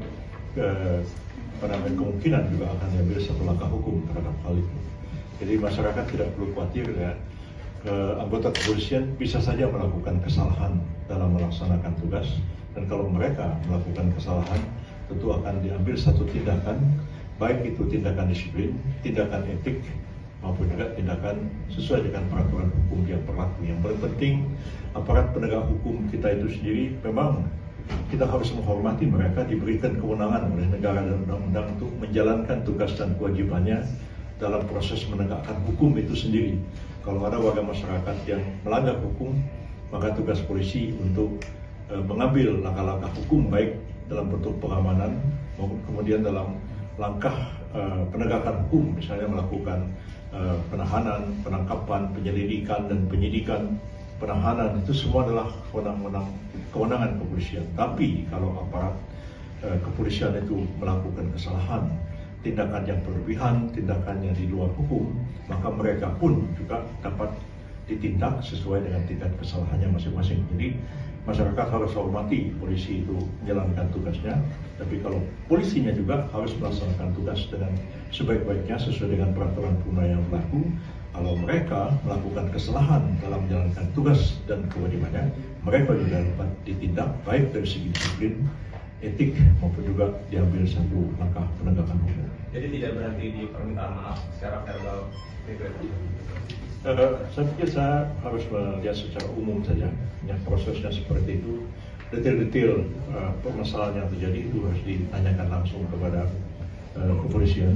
kemungkinan juga akan diambil satu langkah hukum terhadap hal itu. Jadi masyarakat tidak perlu khawatir ya. Anggota kepolisian bisa saja melakukan kesalahan dalam melaksanakan tugas, dan kalau mereka melakukan kesalahan tentu akan diambil satu tindakan, baik itu tindakan disiplin, tindakan etik maupun juga tindakan sesuai dengan peraturan hukum yang berlaku. Yang paling penting, aparat penegak hukum kita itu sendiri memang kita harus menghormati mereka, diberikan kewenangan oleh negara dan undang-undang untuk menjalankan tugas dan kewajibannya dalam proses menegakkan hukum itu sendiri. Kalau ada warga masyarakat yang melanggar hukum, maka tugas polisi untuk mengambil langkah-langkah hukum baik dalam bentuk pengamanan maupun kemudian dalam langkah penegakan hukum, misalnya melakukan penahanan, penangkapan, penyelidikan dan penyidikan. Penahanan itu semua adalah kewenangan kepolisian. Tapi kalau aparat kepolisian itu melakukan kesalahan, tindakan yang berlebihan, tindakan yang di luar hukum, maka mereka pun juga dapat ditindak sesuai dengan tingkat kesalahannya masing-masing. Jadi masyarakat harus hormati polisi itu menjalankan tugasnya, tapi kalau polisinya juga harus melaksanakan tugas dengan sebaik-baiknya sesuai dengan peraturan perundang yang berlaku. Kalau mereka melakukan kesalahan dalam menjalankan tugas dan kewajibannya, mereka juga dapat ditindak baik dari segi disiplin, etik maupun juga diambil satu langkah penegakan hukum. Jadi tidak berhenti di permintaan maaf secara verbal. Saya pikir saya harus melihat secara umum saja, yang prosesnya seperti itu. Detail-detail permasalahan yang terjadi itu harus ditanyakan langsung kepada kepolisian,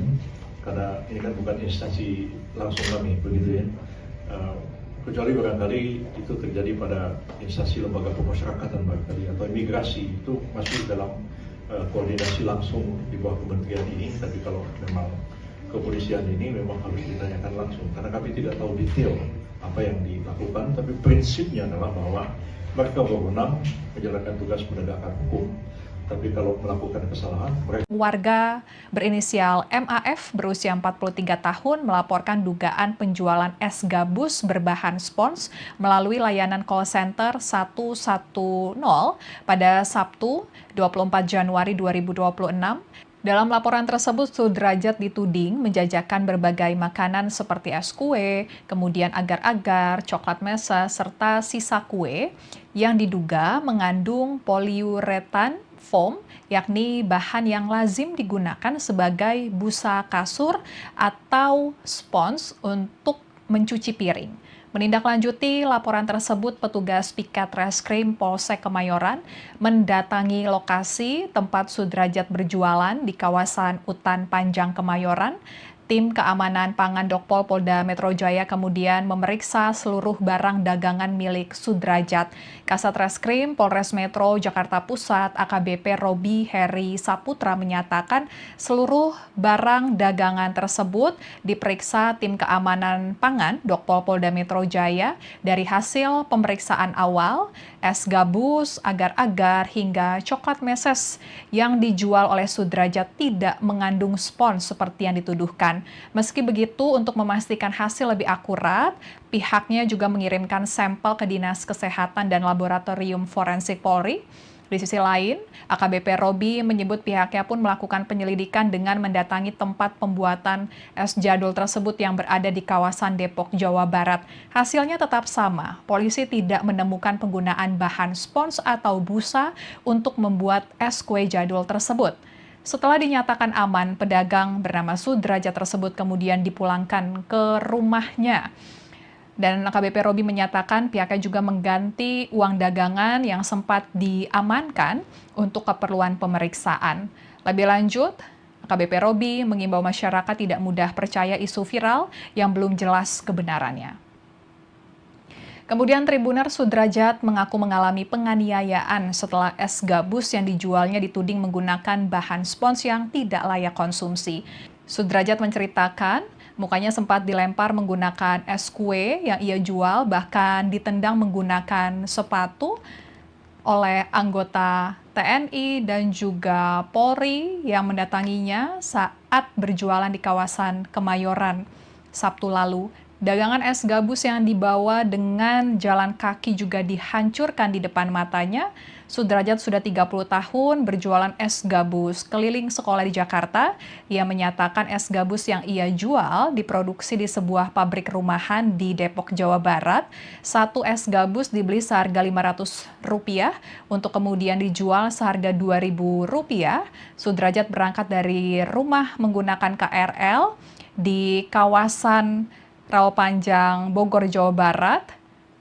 karena ini kan bukan instansi langsung kami, begitu ya. Kecuali barangkali itu terjadi pada instansi lembaga pemasyarakatan barangkali atau imigrasi, itu masih dalam koordinasi langsung di bawah kementerian ini. Tapi kalau memang kepolisian ini memang harus ditanyakan langsung, karena kami tidak tahu detail apa yang dilakukan, tapi prinsipnya adalah bahwa mereka berwenang menjalankan tugas menegakkan hukum. Tapi kalau melakukan kesalahan, mereka... Warga berinisial MAF berusia 43 tahun melaporkan dugaan penjualan es gabus berbahan spons melalui layanan call center 110 pada Sabtu 24 Januari 2026. Dalam laporan tersebut, Sudrajat dituding menjajakan berbagai makanan seperti es kue, kemudian agar-agar, coklat mesa, serta sisa kue yang diduga mengandung poliuretan foam, yakni bahan yang lazim digunakan sebagai busa kasur atau spons untuk mencuci piring. Menindaklanjuti laporan tersebut, petugas Piket Reskrim Polsek Kemayoran mendatangi lokasi tempat Sudrajat berjualan di kawasan Utan Panjang Kemayoran. Tim Keamanan Pangan Dokpol Polda Metro Jaya kemudian memeriksa seluruh barang dagangan milik Sudrajat. Kasat Reskrim Polres Metro Jakarta Pusat AKBP Robi Heri Saputra menyatakan seluruh barang dagangan tersebut diperiksa Tim Keamanan Pangan Dokpol Polda Metro Jaya. Dari hasil pemeriksaan awal, es gabus, agar-agar, hingga coklat meses yang dijual oleh Sudrajat tidak mengandung spons seperti yang dituduhkan. Meski begitu, untuk memastikan hasil lebih akurat, pihaknya juga mengirimkan sampel ke Dinas Kesehatan dan Laboratorium Forensik Polri. Di sisi lain, AKBP Robi menyebut pihaknya pun melakukan penyelidikan dengan mendatangi tempat pembuatan es jadul tersebut yang berada di kawasan Depok, Jawa Barat. Hasilnya tetap sama, polisi tidak menemukan penggunaan bahan spons atau busa untuk membuat es kue jadul tersebut. Setelah dinyatakan aman, pedagang bernama Sudrajat tersebut kemudian dipulangkan ke rumahnya. Dan AKBP Robi menyatakan pihaknya juga mengganti uang dagangan yang sempat diamankan untuk keperluan pemeriksaan. Lebih lanjut, AKBP Robi mengimbau masyarakat tidak mudah percaya isu viral yang belum jelas kebenarannya. Kemudian Tribuner Sudrajat mengaku mengalami penganiayaan setelah es gabus yang dijualnya dituding menggunakan bahan spons yang tidak layak konsumsi. Sudrajat menceritakan mukanya sempat dilempar menggunakan es kue yang ia jual, bahkan ditendang menggunakan sepatu oleh anggota TNI dan juga Polri yang mendatanginya saat berjualan di kawasan Kemayoran Sabtu lalu. Dagangan es gabus yang dibawa dengan jalan kaki juga dihancurkan di depan matanya. Sudrajat sudah 30 tahun berjualan es gabus keliling sekolah di Jakarta. Ia menyatakan es gabus yang ia jual diproduksi di sebuah pabrik rumahan di Depok, Jawa Barat. Satu es gabus dibeli seharga Rp500 untuk kemudian dijual seharga Rp2.000. Sudrajat berangkat dari rumah menggunakan KRL di kawasan Rawapanjang, Bogor, Jawa Barat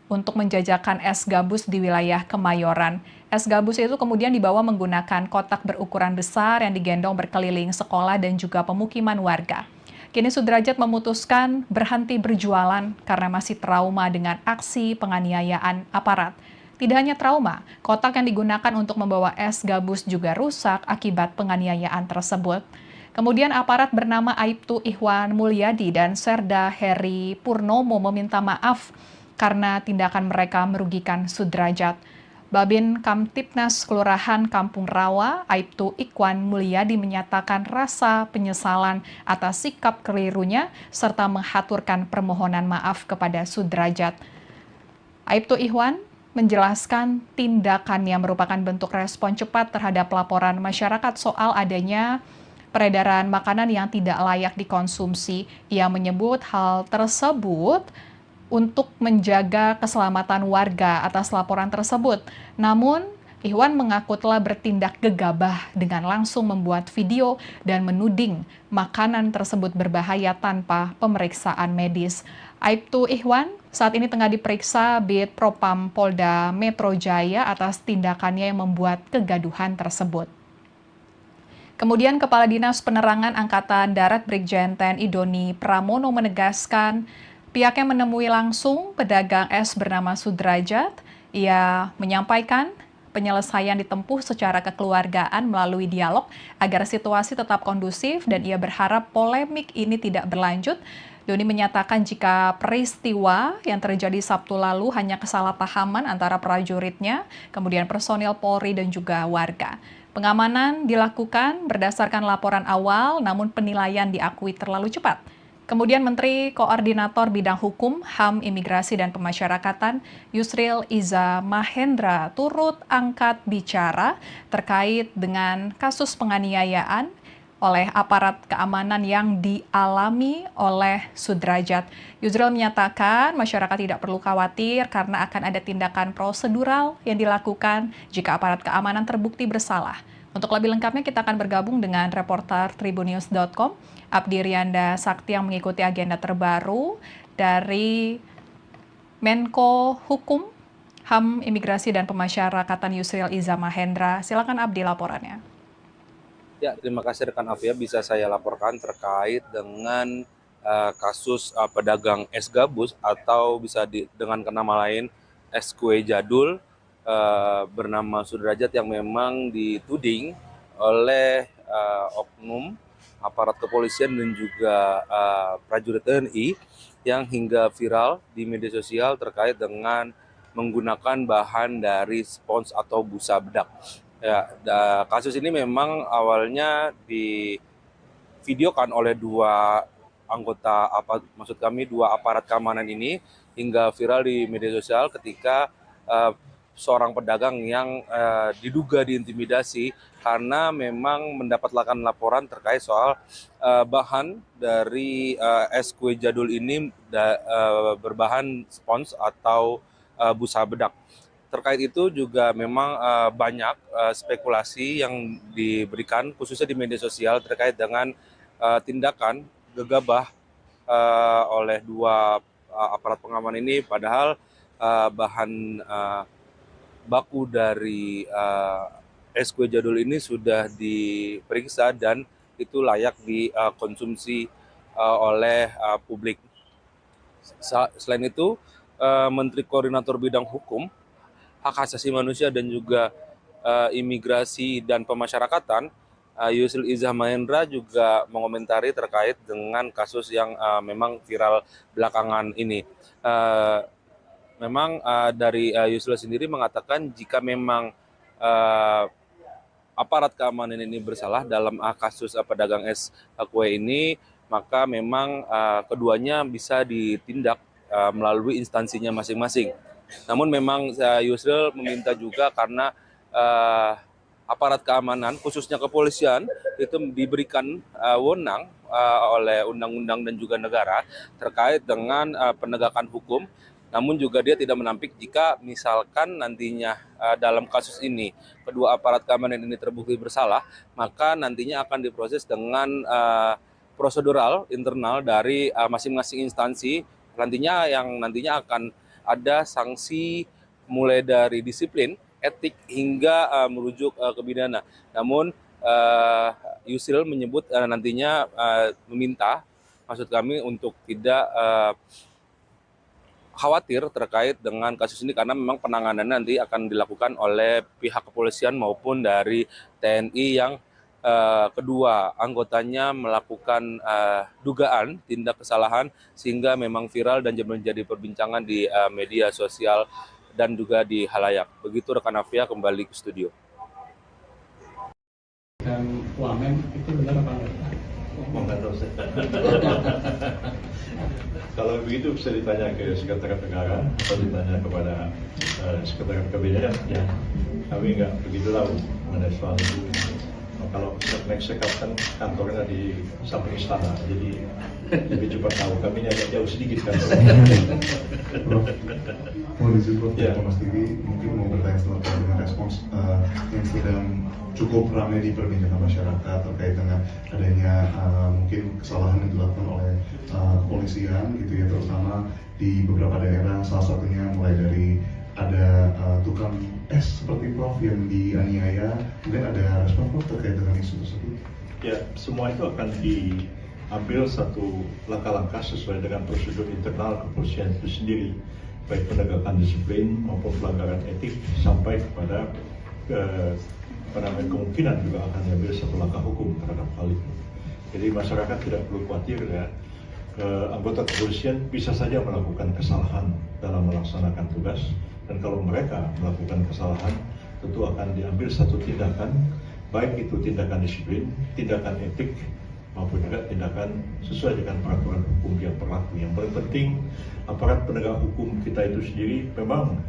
untuk menjajakan es gabus di wilayah Kemayoran. Es gabus itu kemudian dibawa menggunakan kotak berukuran besar yang digendong berkeliling sekolah dan juga pemukiman warga. Kini Sudrajat memutuskan berhenti berjualan karena masih trauma dengan aksi penganiayaan aparat. Tidak hanya trauma, kotak yang digunakan untuk membawa es gabus juga rusak akibat penganiayaan tersebut. Kemudian aparat bernama Aibtu Ihwan Mulyadi dan Serda Heri Purnomo meminta maaf karena tindakan mereka merugikan Sudrajat. Babin Kamtipnas Kelurahan Kampung Rawa, Aibtu Ihwan Mulyadi menyatakan rasa penyesalan atas sikap kelirunya serta menghaturkan permohonan maaf kepada Sudrajat. Aibtu Ihwan menjelaskan tindakan yang merupakan bentuk respon cepat terhadap laporan masyarakat soal adanya peredaran makanan yang tidak layak dikonsumsi. Ia menyebut hal tersebut untuk menjaga keselamatan warga atas laporan tersebut. Namun, Ihwan mengaku telah bertindak gegabah dengan langsung membuat video dan menuding makanan tersebut berbahaya tanpa pemeriksaan medis. Aibtu Ihwan saat ini tengah diperiksa Bid Propam Polda Metro Jaya atas tindakannya yang membuat kegaduhan tersebut. Kemudian Kepala Dinas Penerangan Angkatan Darat Brigjen TNI Doni Pramono menegaskan pihaknya menemui langsung pedagang es bernama Sudrajat. Ia menyampaikan penyelesaian ditempuh secara kekeluargaan melalui dialog agar situasi tetap kondusif dan ia berharap polemik ini tidak berlanjut. Doni menyatakan jika peristiwa yang terjadi Sabtu lalu hanya kesalahpahaman antara prajuritnya, kemudian personil Polri dan juga warga. Pengamanan dilakukan berdasarkan laporan awal, namun penilaian diakui terlalu cepat. Kemudian Menteri Koordinator Bidang Hukum, HAM, Imigrasi, dan Pemasyarakatan Yusril Iza Mahendra turut angkat bicara terkait dengan kasus penganiayaan oleh aparat keamanan yang dialami oleh Sudrajat. Yusril menyatakan masyarakat tidak perlu khawatir karena akan ada tindakan prosedural yang dilakukan jika aparat keamanan terbukti bersalah. Untuk lebih lengkapnya kita akan bergabung dengan reporter Tribunnews.com, Abdi Rianda Sakti yang mengikuti agenda terbaru dari Menko Hukum, HAM, Imigrasi, dan Pemasyarakatan Yusril Iza Mahendra. Silakan Abdi laporannya. Ya, terima kasih rekan Afia, bisa saya laporkan terkait dengan kasus pedagang es gabus atau bisa dengan nama lain es kue jadul bernama Sudrajat yang memang dituding oleh oknum aparat kepolisian dan juga prajurit TNI yang hingga viral di media sosial terkait dengan menggunakan bahan dari spons atau busa bedak. Ya, kasus ini memang awalnya divideokan oleh dua aparat keamanan ini hingga viral di media sosial ketika seorang pedagang yang diduga diintimidasi karena memang mendapatkan laporan terkait soal bahan dari es kue jadul ini berbahan spons atau busa bedak. Terkait itu juga memang banyak spekulasi yang diberikan khususnya di media sosial terkait dengan tindakan gegabah oleh dua aparat pengaman ini, padahal bahan baku dari es kue jadul ini sudah diperiksa dan itu layak dikonsumsi oleh publik. Selain itu, Menteri Koordinator Bidang Hukum, Hak Asasi Manusia, dan juga Imigrasi dan Pemasyarakatan, Yusril Iza Mahendra juga mengomentari terkait dengan kasus yang memang viral belakangan ini. Memang dari Yusril sendiri mengatakan jika memang aparat keamanan ini bersalah dalam kasus pedagang es kue ini, maka memang keduanya bisa ditindak melalui instansinya masing-masing. Namun memang Yusril meminta juga karena aparat keamanan khususnya kepolisian itu diberikan wewenang oleh undang-undang dan juga negara terkait dengan penegakan hukum. Namun juga dia tidak menampik jika misalkan nantinya dalam kasus ini kedua aparat keamanan ini terbukti bersalah, maka nantinya akan diproses dengan prosedural internal dari masing-masing instansi. Nantinya akan ada sanksi mulai dari disiplin, etik, hingga merujuk ke pidana. Namun Yusril menyebut nantinya meminta, maksud kami, untuk tidak khawatir terkait dengan kasus ini karena memang penanganan nanti akan dilakukan oleh pihak kepolisian maupun dari TNI yang kedua anggotanya melakukan dugaan tindak kesalahan sehingga memang viral dan menjadi perbincangan di media sosial dan juga di halayak. Begitu rekan Afia, kembali ke studio. Dan Wamen itu benar apa enggak? Kalau begitu bisa ditanya ke Sekretariat Negara atau ditanya kepada Sekretariat Kabinet. Ya, kami nggak begitu tahu mengenai soal itu. Kalau Next Sekap kan kantornya di samping istana, jadi lebih cepat tahu. Kami ini agak jauh sedikit kan. Mau izin Prof, Ya. Kompas TV mungkin mau bertanya selanjutnya dengan respons yang sedang cukup ramai diperbincangkan masyarakat terkait dengan adanya mungkin kesalahan yang dilakukan oleh kepolisian gitu ya, terutama di beberapa daerah, salah satunya mulai dari ada tukang es seperti Prof yang dianiaya. Mungkin ada respon Prof terkait dengan isu tersebut? Ya, semua itu akan diambil satu langkah-langkah sesuai dengan prosedur internal kepolisian itu sendiri, baik penegakan disiplin maupun pelanggaran etik sampai kepada kemungkinan juga akan diambil satu langkah hukum terhadap hal itu. Jadi masyarakat tidak perlu khawatir ya, anggota kepolisian bisa saja melakukan kesalahan dalam melaksanakan tugas, dan kalau mereka melakukan kesalahan tentu akan diambil satu tindakan, baik itu tindakan disiplin, tindakan etik, maupun juga tindakan sesuai dengan peraturan hukum yang berlaku. Yang paling penting, aparat penegak hukum kita itu sendiri memang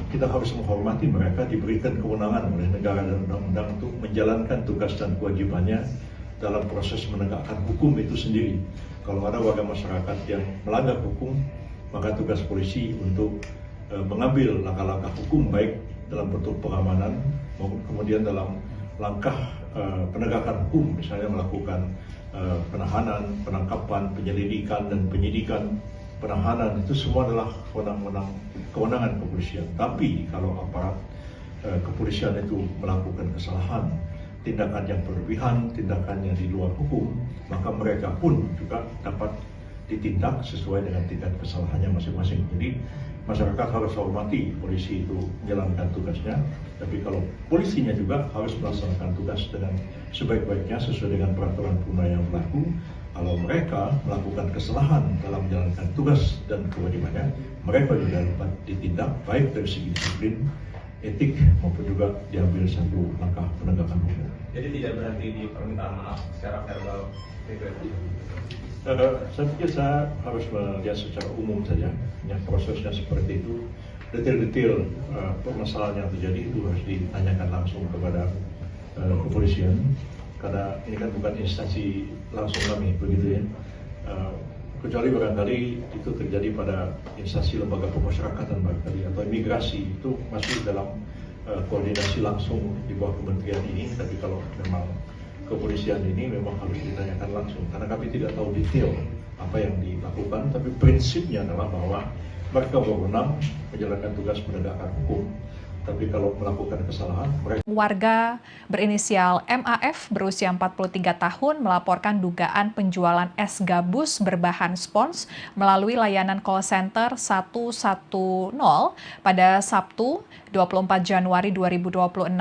kita harus menghormati mereka, diberikan kewenangan oleh negara dan undang-undang untuk menjalankan tugas dan kewajibannya dalam proses menegakkan hukum itu sendiri. Kalau ada warga masyarakat yang melanggar hukum, maka tugas polisi untuk mengambil langkah-langkah hukum, baik dalam bentuk pengamanan maupun kemudian dalam langkah penegakan hukum, misalnya melakukan penahanan, penangkapan, penyelidikan dan penyidikan. Penahanan itu semua adalah kewenangan kepolisian. Tapi kalau aparat kepolisian itu melakukan kesalahan, tindakan yang berlebihan, tindakan yang di luar hukum, maka mereka pun juga dapat ditindak sesuai dengan tingkat kesalahannya masing-masing. Jadi masyarakat harus hormati polisi itu menjalankan tugasnya, tapi kalau polisinya juga harus melaksanakan tugas dengan sebaik-baiknya sesuai dengan peraturan perundang yang berlaku. Kalau mereka melakukan kesalahan dalam menjalankan tugas dan kewajibannya, mereka juga dapat ditindak baik dari segi disiplin, etik, maupun juga diambil satu langkah penegakan hukum. Jadi tidak berhenti di permintaan maaf secara verbal. Saya pikir saya harus melihat secara umum saja, ya, prosesnya seperti itu. Detail-detail permasalahan yang terjadi itu harus ditanyakan langsung kepada kepolisian, karena ini kan bukan instansi langsung kami, begitu ya. Kecuali barangkali itu terjadi pada instansi lembaga pemasyarakatan barangkali atau imigrasi, itu masih dalam koordinasi langsung di bawah kementerian ini. Tapi kalau memang kepolisian ini memang harus ditanyakan langsung, karena kami tidak tahu detail apa yang dilakukan, tapi prinsipnya adalah bahwa mereka berwenang menjalankan tugas menegakkan hukum. Tapi kalau melakukan kesalahan, mereka... Warga berinisial MAF berusia 43 tahun melaporkan dugaan penjualan es gabus berbahan spons melalui layanan call center 110 pada Sabtu 24 Januari 2026.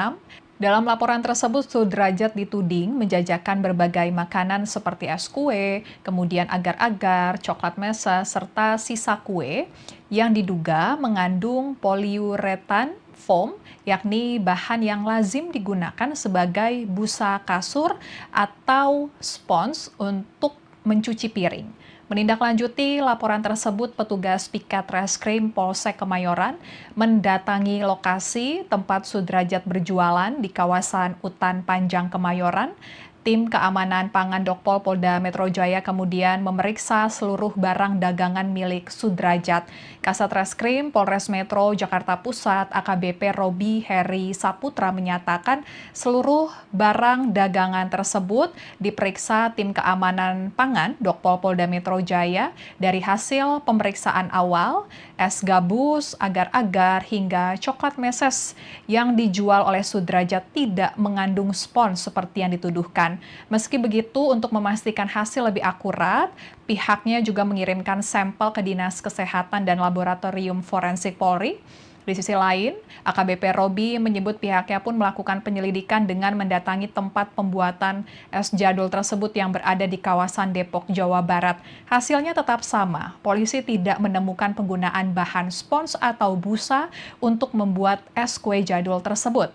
Dalam laporan tersebut, Sudrajat dituding menjajakan berbagai makanan seperti es kue, kemudian agar-agar, coklat mesa, serta sisa kue yang diduga mengandung poliuretan foam, yakni bahan yang lazim digunakan sebagai busa kasur atau spons untuk mencuci piring. Menindaklanjuti laporan tersebut, petugas Piket Reskrim Polsek Kemayoran mendatangi lokasi tempat Sudrajat berjualan di kawasan Utan Panjang Kemayoran. Tim Keamanan Pangan Dokpol Polda Metro Jaya kemudian memeriksa seluruh barang dagangan milik Sudrajat. Kasat Reskrim Polres Metro Jakarta Pusat AKBP Robi Heri Saputra menyatakan seluruh barang dagangan tersebut diperiksa Tim Keamanan Pangan Dokpol Polda Metro Jaya. Dari hasil pemeriksaan awal, es gabus, agar-agar, hingga coklat meses yang dijual oleh Sudrajat tidak mengandung spons seperti yang dituduhkan. Meski begitu, untuk memastikan hasil lebih akurat, pihaknya juga mengirimkan sampel ke Dinas Kesehatan dan Laboratorium Forensik Polri. Di sisi lain, AKBP Robi menyebut pihaknya pun melakukan penyelidikan dengan mendatangi tempat pembuatan es jadul tersebut yang berada di kawasan Depok, Jawa Barat. Hasilnya tetap sama, polisi tidak menemukan penggunaan bahan spons atau busa untuk membuat es kue jadul tersebut.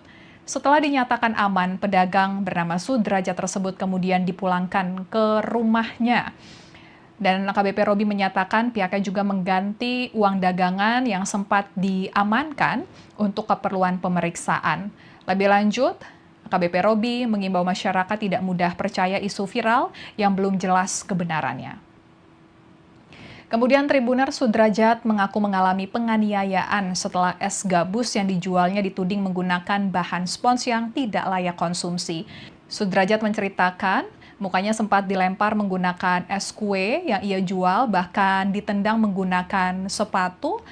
Setelah dinyatakan aman, pedagang bernama Sudrajat tersebut kemudian dipulangkan ke rumahnya. Dan AKBP Robi menyatakan pihaknya juga mengganti uang dagangan yang sempat diamankan untuk keperluan pemeriksaan. Lebih lanjut, AKBP Robi mengimbau masyarakat tidak mudah percaya isu viral yang belum jelas kebenarannya. Kemudian Tribuner Sudrajat mengaku mengalami penganiayaan setelah es gabus yang dijualnya dituding menggunakan bahan spons yang tidak layak konsumsi. Sudrajat menceritakan, mukanya sempat dilempar menggunakan es kue yang ia jual, bahkan ditendang menggunakan sepatu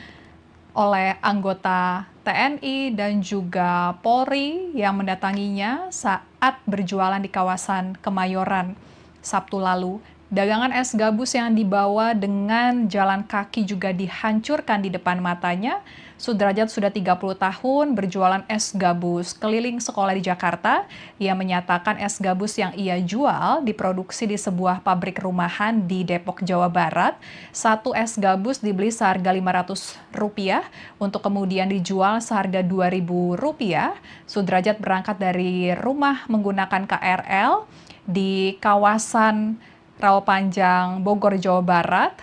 oleh anggota TNI dan juga Polri yang mendatanginya saat berjualan di kawasan Kemayoran Sabtu lalu. Dagangan es gabus yang dibawa dengan jalan kaki juga dihancurkan di depan matanya. Sudrajat sudah 30 tahun berjualan es gabus keliling sekolah di Jakarta. Ia menyatakan es gabus yang ia jual diproduksi di sebuah pabrik rumahan di Depok, Jawa Barat. Satu es gabus dibeli seharga Rp500 untuk kemudian dijual seharga Rp2.000. Sudrajat berangkat dari rumah menggunakan KRL di kawasan Rawapanjang, Bogor, Jawa Barat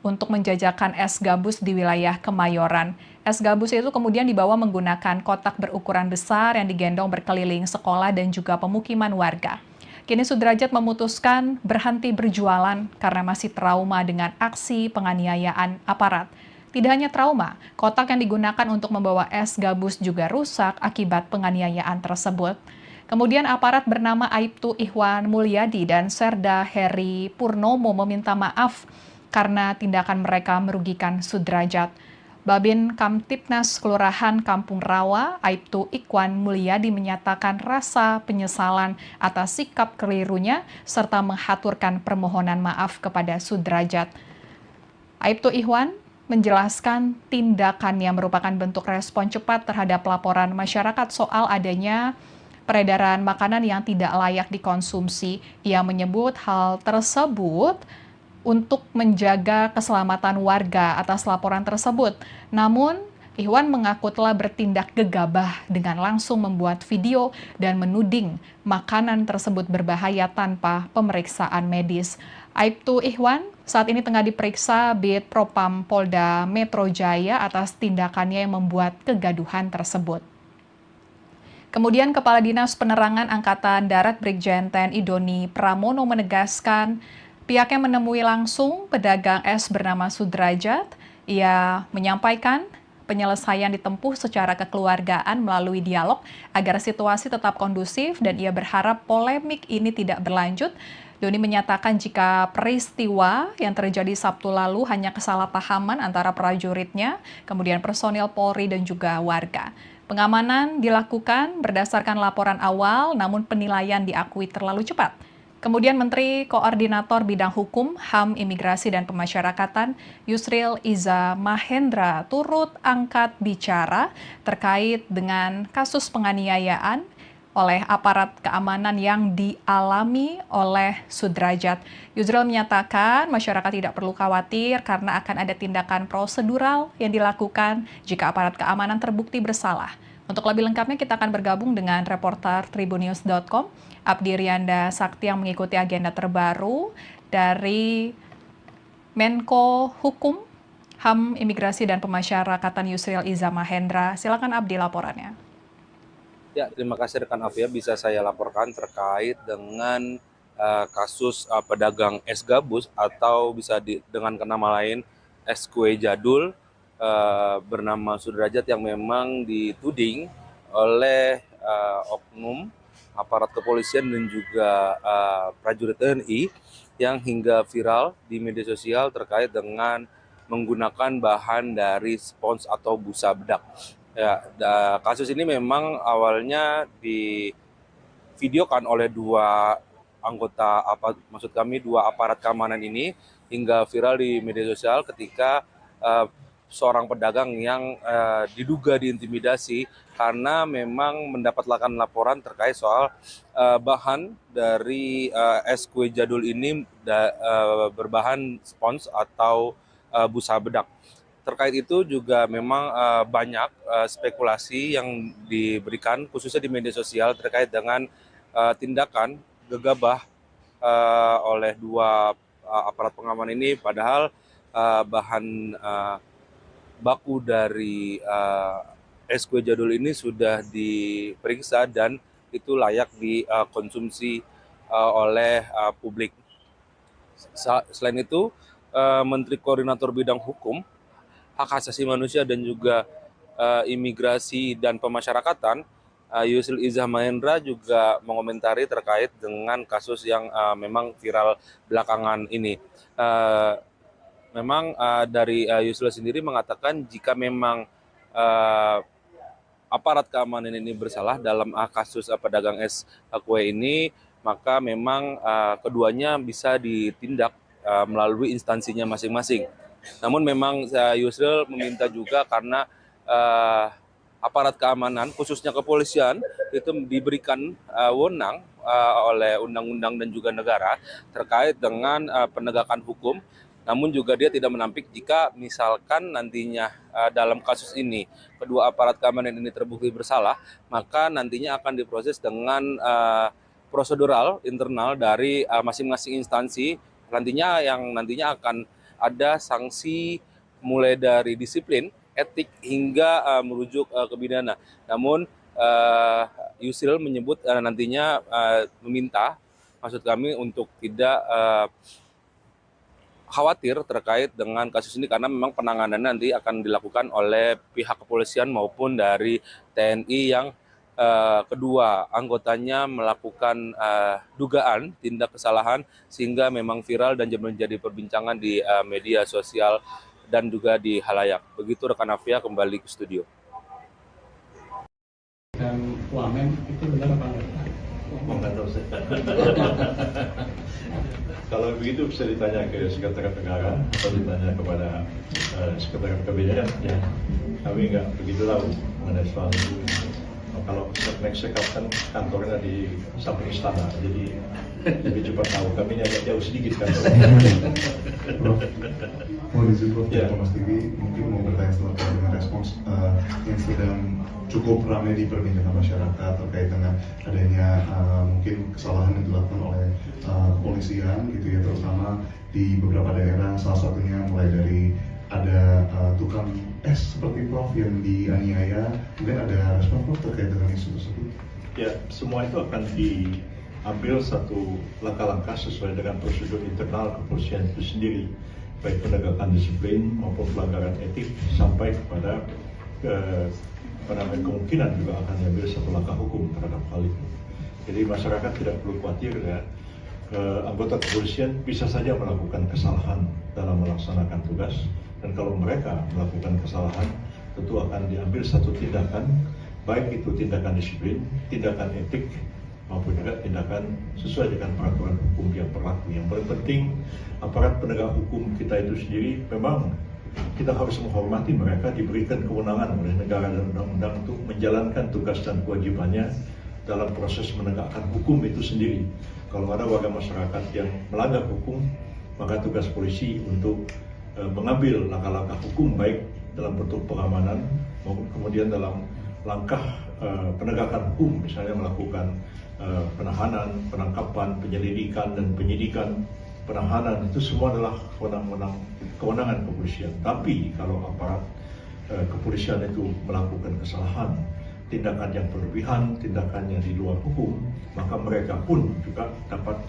untuk menjajakan es gabus di wilayah Kemayoran. Es gabus itu kemudian dibawa menggunakan kotak berukuran besar yang digendong berkeliling sekolah dan juga pemukiman warga. Kini Sudrajat memutuskan berhenti berjualan karena masih trauma dengan aksi penganiayaan aparat. Tidak hanya trauma, kotak yang digunakan untuk membawa es gabus juga rusak akibat penganiayaan tersebut. Kemudian aparat bernama Aibtu Ihwan Mulyadi dan Serda Heri Purnomo meminta maaf karena tindakan mereka merugikan Sudrajat. Babin Kamtipnas Kelurahan Kampung Rawa, Aibtu Ihwan Mulyadi menyatakan rasa penyesalan atas sikap kelirunya serta menghaturkan permohonan maaf kepada Sudrajat. Aibtu Ihwan menjelaskan tindakan yang merupakan bentuk respon cepat terhadap laporan masyarakat soal adanya peredaran makanan yang tidak layak dikonsumsi. Ia menyebut hal tersebut untuk menjaga keselamatan warga atas laporan tersebut. Namun, Ihwan mengaku telah bertindak gegabah dengan langsung membuat video dan menuding makanan tersebut berbahaya tanpa pemeriksaan medis. Aibtu Ihwan saat ini tengah diperiksa Bid Propam Polda Metro Jaya atas tindakannya yang membuat kegaduhan tersebut. Kemudian Kepala Dinas Penerangan Angkatan Darat Brigjen TNI Doni Pramono menegaskan pihaknya menemui langsung pedagang es bernama Sudrajat. Ia menyampaikan penyelesaian ditempuh secara kekeluargaan melalui dialog agar situasi tetap kondusif dan ia berharap polemik ini tidak berlanjut. Doni menyatakan jika peristiwa yang terjadi Sabtu lalu hanya kesalahpahaman antara prajuritnya, kemudian personil Polri dan juga warga. Pengamanan dilakukan berdasarkan laporan awal, namun penilaian diakui terlalu cepat. Kemudian Menteri Koordinator Bidang Hukum, HAM, Imigrasi, dan Pemasyarakatan Yusril Iza Mahendra turut angkat bicara terkait dengan kasus penganiayaan oleh aparat keamanan yang dialami oleh Sudrajat. Yusril menyatakan masyarakat tidak perlu khawatir karena akan ada tindakan prosedural yang dilakukan jika aparat keamanan terbukti bersalah. Untuk lebih lengkapnya kita akan bergabung dengan reporter Tribunnews.com, Abdi Rianda Sakti yang mengikuti agenda terbaru dari Menko Hukum, HAM, Imigrasi, dan Pemasyarakatan Yusril Iza Mahendra. Silakan Abdi laporannya. Ya, terima kasih rekan Afia, bisa saya laporkan terkait dengan kasus pedagang es gabus atau bisa dengan nama lain es kue jadul bernama Sudrajat yang memang dituding oleh oknum aparat kepolisian dan juga prajurit TNI yang hingga viral di media sosial terkait dengan menggunakan bahan dari spons atau busa bedak. Ya, kasus ini memang awalnya divideokan oleh dua aparat keamanan ini hingga viral di media sosial ketika seorang pedagang yang diduga diintimidasi karena memang mendapatkan laporan terkait soal bahan dari es kue jadul ini berbahan spons atau busa bedak. Terkait itu juga memang banyak spekulasi yang diberikan khususnya di media sosial terkait dengan tindakan gegabah oleh dua aparat pengamanan ini, padahal bahan baku dari es kue jadul ini sudah diperiksa dan itu layak dikonsumsi oleh publik. Selain itu, Menteri Koordinator Bidang Hukum, Hak Asasi Manusia dan juga Imigrasi dan Pemasyarakatan, Yusril Izzah Mahendra juga mengomentari terkait dengan kasus yang memang viral belakangan ini. Memang dari Yusril sendiri mengatakan jika memang aparat keamanan ini bersalah dalam kasus pedagang es kue ini, maka memang keduanya bisa ditindak melalui instansinya masing-masing. Namun memang Yusril meminta juga karena aparat keamanan, khususnya kepolisian, itu diberikan wewenang oleh undang-undang dan juga negara terkait dengan penegakan hukum. Namun juga dia tidak menampik jika misalkan nantinya dalam kasus ini kedua aparat keamanan ini terbukti bersalah, maka nantinya akan diproses dengan prosedural internal dari masing-masing instansi. Nantinya akan ada sanksi mulai dari disiplin, etik hingga merujuk ke pidana. Namun Yusril menyebut nantinya meminta, maksud kami untuk tidak khawatir terkait dengan kasus ini karena memang penanganan nanti akan dilakukan oleh pihak kepolisian maupun dari TNI yang kedua anggotanya melakukan dugaan tindak kesalahan sehingga memang viral dan menjadi perbincangan di media sosial dan juga di halayak. Begitu rekan Afia, kembali ke studio. Dan Wamen itu benar apa enggak? Nggak tahu saya. Kalau begitu bisa ditanya ke Sekretariat Negara atau ditanya kepada Sekretariat Kabinet. Ya, kami nggak begitu tahu mengenai soal itu. Kalau Sekap kan kantornya di samping istana, jadi lebih cepat tahu. Kami ini agak jauh sedikit kantornya. Mau izin Prof, Ya. Kompas TV mungkin mau bertanya setelah dengan respons yang sedang cukup ramai diperbincangkan masyarakat terkait dengan adanya mungkin kesalahan yang dilakukan oleh kepolisian gitu ya, terutama di beberapa daerah, salah satunya mulai dari ada tukang es seperti Prof yang dianiaya. Mungkin ada respon Prof terkait dengan isu tersebut? Ya, semua itu akan diambil satu langkah-langkah sesuai dengan prosedur internal kepolisian itu sendiri, baik penegakan disiplin maupun pelanggaran etik sampai kepada kemungkinan juga akan diambil satu langkah hukum terhadap hal itu. Jadi masyarakat tidak perlu khawatir ya. Anggota kepolisian bisa saja melakukan kesalahan dalam melaksanakan tugas, dan kalau mereka melakukan kesalahan tentu akan diambil satu tindakan, baik itu tindakan disiplin, tindakan etik maupun juga tindakan sesuai dengan peraturan hukum yang berlaku. Yang paling penting, aparat penegak hukum kita itu sendiri memang kita harus menghormati mereka, diberikan kewenangan oleh negara dan undang-undang untuk menjalankan tugas dan kewajibannya dalam proses menegakkan hukum itu sendiri. Kalau ada warga masyarakat yang melanggar hukum, maka tugas polisi untuk mengambil langkah-langkah hukum baik dalam bentuk pengamanan maupun kemudian dalam langkah penegakan hukum, misalnya melakukan penahanan, penangkapan, penyelidikan dan penyidikan. Penahanan itu semua adalah kewenangan kepolisian. Tapi kalau aparat kepolisian itu melakukan kesalahan, tindakan yang berlebihan, tindakan yang di luar hukum, maka mereka pun juga dapat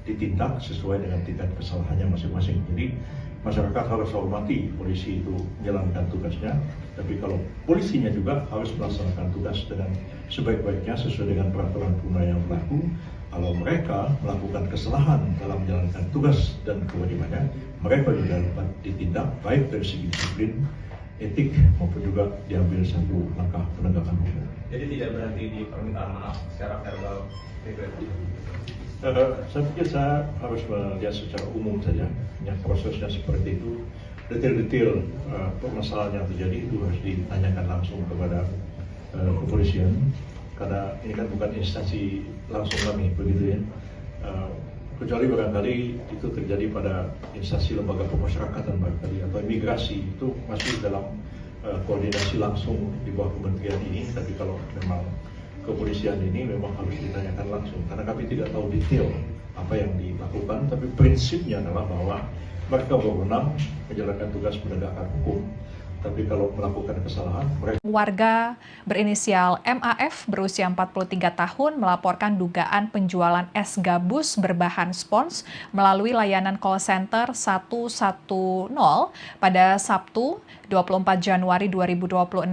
ditindak sesuai dengan tingkat kesalahannya masing-masing. Jadi masyarakat harus hormati polisi itu menjalankan tugasnya, tapi kalau polisinya juga harus melaksanakan tugas dengan sebaik-baiknya sesuai dengan peraturan perundang yang berlaku. Kalau mereka melakukan kesalahan dalam menjalankan tugas dan kewajibannya, mereka juga dapat ditindak baik dari segi disiplin, etik maupun juga diambil satu langkah penegakan hukum. Jadi tidak berhenti di permintaan maaf secara verbal. Saya pikir saya harus melihat secara umum saja, yang prosesnya seperti itu, detail-detail permasalahan yang terjadi itu harus ditanyakan langsung kepada kepolisian, karena ini kan bukan instansi langsung kami, begitu ya. Kecuali barangkali itu terjadi pada instansi lembaga pemasyarakatan barangkali atau imigrasi, itu masih dalam koordinasi langsung di bawah kementerian ini. Tapi kalau memang kepolisian ini memang harus ditanyakan langsung, karena kami tidak tahu detail apa yang dilakukan, tapi prinsipnya adalah bahwa mereka berwenang menjalankan tugas penegakan hukum. Tapi kalau melakukan kesalahan, mereka Warga berinisial MAF berusia 43 tahun melaporkan dugaan penjualan es gabus berbahan spons melalui layanan call center 110 pada Sabtu 24 Januari 2026.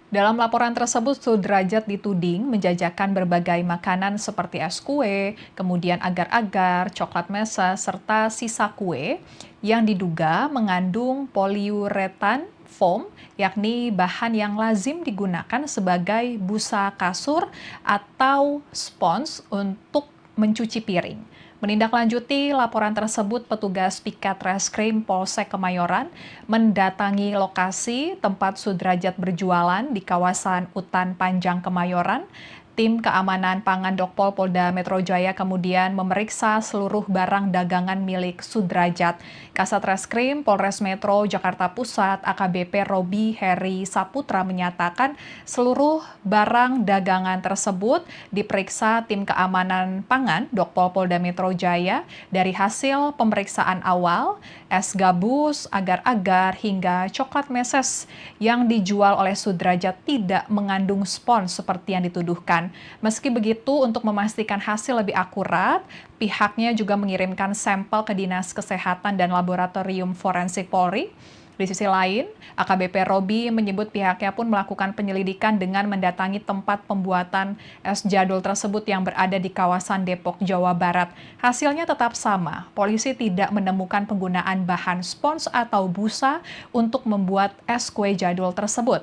Dalam laporan tersebut, Sudrajat dituding menjajakan berbagai makanan seperti es kue, kemudian agar-agar, coklat mesa, serta sisa kue yang diduga mengandung poliuretan foam, yakni bahan yang lazim digunakan sebagai busa kasur atau spons untuk mencuci piring. Menindaklanjuti laporan tersebut, petugas Piket Reskrim Polsek Kemayoran mendatangi lokasi tempat Sudrajat berjualan di kawasan Utan Panjang Kemayoran. Tim Keamanan Pangan Dokpol Polda Metro Jaya kemudian memeriksa seluruh barang dagangan milik Sudrajat. Kasat Reskrim Polres Metro Jakarta Pusat AKBP Robi Heri Saputra menyatakan seluruh barang dagangan tersebut diperiksa Tim Keamanan Pangan Dokpol Polda Metro Jaya. Dari hasil pemeriksaan awal, es gabus, agar-agar, hingga coklat meses yang dijual oleh Sudrajat tidak mengandung spons seperti yang dituduhkan. Meski begitu, untuk memastikan hasil lebih akurat, pihaknya juga mengirimkan sampel ke Dinas Kesehatan dan Laboratorium Forensik Polri. Di sisi lain, AKBP Robi menyebut pihaknya pun melakukan penyelidikan dengan mendatangi tempat pembuatan es jadul tersebut yang berada di kawasan Depok, Jawa Barat. Hasilnya tetap sama, polisi tidak menemukan penggunaan bahan spons atau busa untuk membuat es kue jadul tersebut.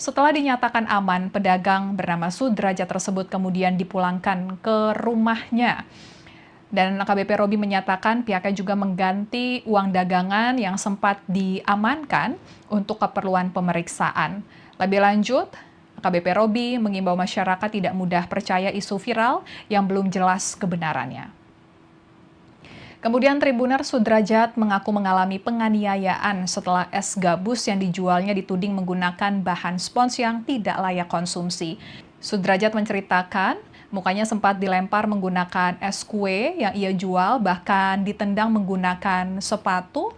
Setelah dinyatakan aman, pedagang bernama Sudrajat tersebut kemudian dipulangkan ke rumahnya. Dan AKBP Robi menyatakan pihaknya juga mengganti uang dagangan yang sempat diamankan untuk keperluan pemeriksaan. Lebih lanjut, AKBP Robi mengimbau masyarakat tidak mudah percaya isu viral yang belum jelas kebenarannya. Kemudian Tribuner Sudrajat mengaku mengalami penganiayaan setelah es gabus yang dijualnya dituding menggunakan bahan spons yang tidak layak konsumsi. Sudrajat menceritakan, mukanya sempat dilempar menggunakan es kue yang ia jual, bahkan ditendang menggunakan sepatu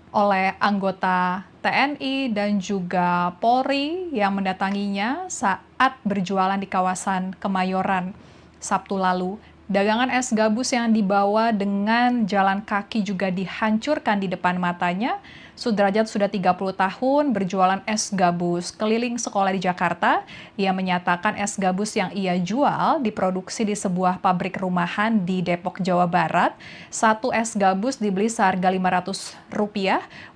oleh anggota TNI dan juga Polri yang mendatanginya saat berjualan di kawasan Kemayoran Sabtu lalu. Dagangan es gabus yang dibawa dengan jalan kaki juga dihancurkan di depan matanya. Sudrajat sudah 30 tahun berjualan es gabus keliling sekolah di Jakarta. Ia menyatakan es gabus yang ia jual diproduksi di sebuah pabrik rumahan di Depok, Jawa Barat. Satu es gabus dibeli seharga Rp500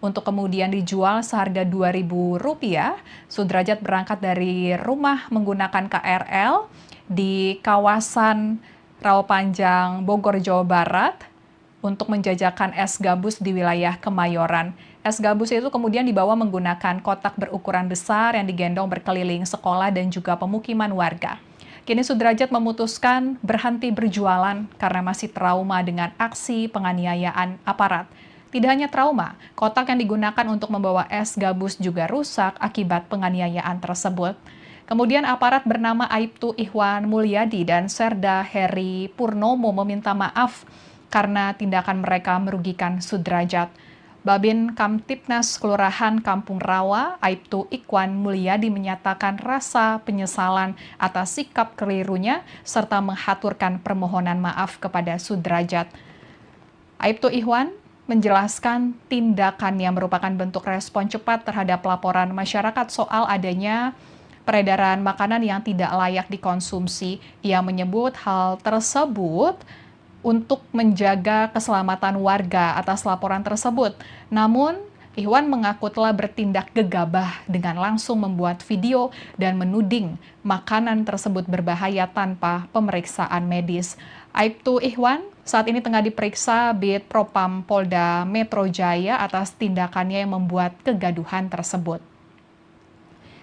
untuk kemudian dijual seharga Rp2.000. Sudrajat berangkat dari rumah menggunakan KRL di kawasan Rawapanjang, Bogor, Jawa Barat untuk menjajakan es gabus di wilayah Kemayoran. Es gabus itu kemudian dibawa menggunakan kotak berukuran besar yang digendong berkeliling sekolah dan juga pemukiman warga. Kini Sudrajat memutuskan berhenti berjualan karena masih trauma dengan aksi penganiayaan aparat. Tidak hanya trauma, kotak yang digunakan untuk membawa es gabus juga rusak akibat penganiayaan tersebut. Kemudian aparat bernama Aibtu Ihwan Mulyadi dan Serda Heri Purnomo meminta maaf karena tindakan mereka merugikan Sudrajat. Babin Kamtipnas Kelurahan Kampung Rawa, Aibtu Ihwan Mulyadi menyatakan rasa penyesalan atas sikap kelirunya serta menghaturkan permohonan maaf kepada Sudrajat. Aibtu Ihwan menjelaskan tindakan yang merupakan bentuk respon cepat terhadap laporan masyarakat soal adanya peredaran makanan yang tidak layak dikonsumsi. Ia menyebut hal tersebut untuk menjaga keselamatan warga atas laporan tersebut. Namun, Ihwan mengaku telah bertindak gegabah dengan langsung membuat video dan menuding makanan tersebut berbahaya tanpa pemeriksaan medis. Aibtu Ihwan saat ini tengah diperiksa Bid Propam Polda Metro Jaya atas tindakannya yang membuat kegaduhan tersebut.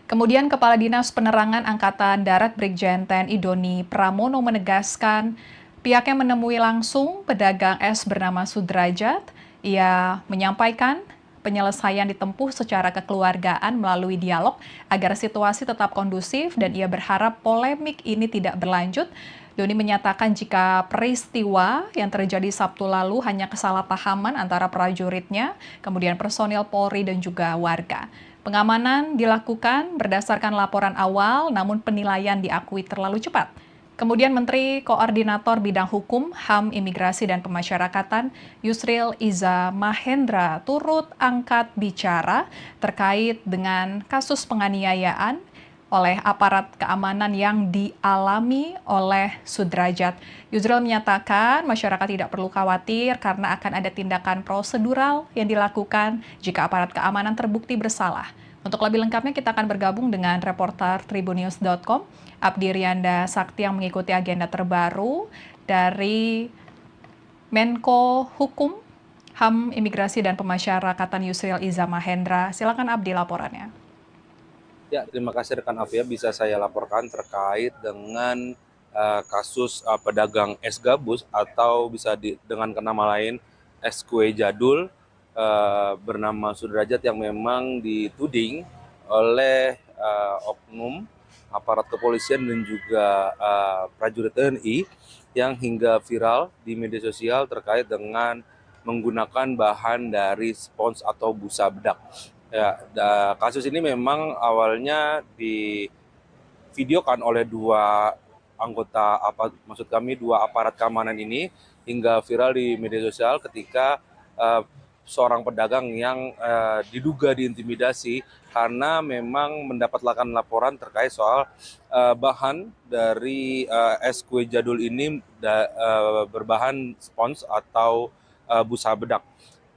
Kemudian Kepala Dinas Penerangan Angkatan Darat Brigjen TNI Doni Pramono menegaskan pihaknya menemui langsung pedagang es bernama Sudrajat. Ia menyampaikan penyelesaian ditempuh secara kekeluargaan melalui dialog agar situasi tetap kondusif dan ia berharap polemik ini tidak berlanjut. Doni menyatakan jika peristiwa yang terjadi Sabtu lalu hanya kesalahpahaman antara prajuritnya, kemudian personil Polri dan juga warga. Pengamanan dilakukan berdasarkan laporan awal, namun penilaian diakui terlalu cepat. Kemudian Menteri Koordinator Bidang Hukum, HAM, Imigrasi, dan Pemasyarakatan Yusril Iza Mahendra turut angkat bicara terkait dengan kasus penganiayaan oleh aparat keamanan yang dialami oleh Sudrajat. Yusril menyatakan masyarakat tidak perlu khawatir karena akan ada tindakan prosedural yang dilakukan jika aparat keamanan terbukti bersalah. Untuk lebih lengkapnya kita akan bergabung dengan reporter Tribunnews.com, Abdi Rianda Sakti yang mengikuti agenda terbaru dari Menko Hukum, HAM, Imigrasi, dan Pemasyarakatan Yusril Iza Mahendra. Silakan Abdi laporannya. Ya, terima kasih rekan Afia, bisa saya laporkan terkait dengan kasus pedagang es gabus atau bisa dengan nama lain es kue jadul bernama Sudrajat yang memang dituding oleh oknum aparat kepolisian dan juga prajurit TNI yang hingga viral di media sosial terkait dengan menggunakan bahan dari spons atau busa bedak. Ya, kasus ini memang awalnya divideokan oleh dua aparat keamanan ini hingga viral di media sosial ketika seorang pedagang yang diduga diintimidasi karena memang mendapatkan laporan terkait soal bahan dari es kue jadul ini berbahan spons atau busa bedak.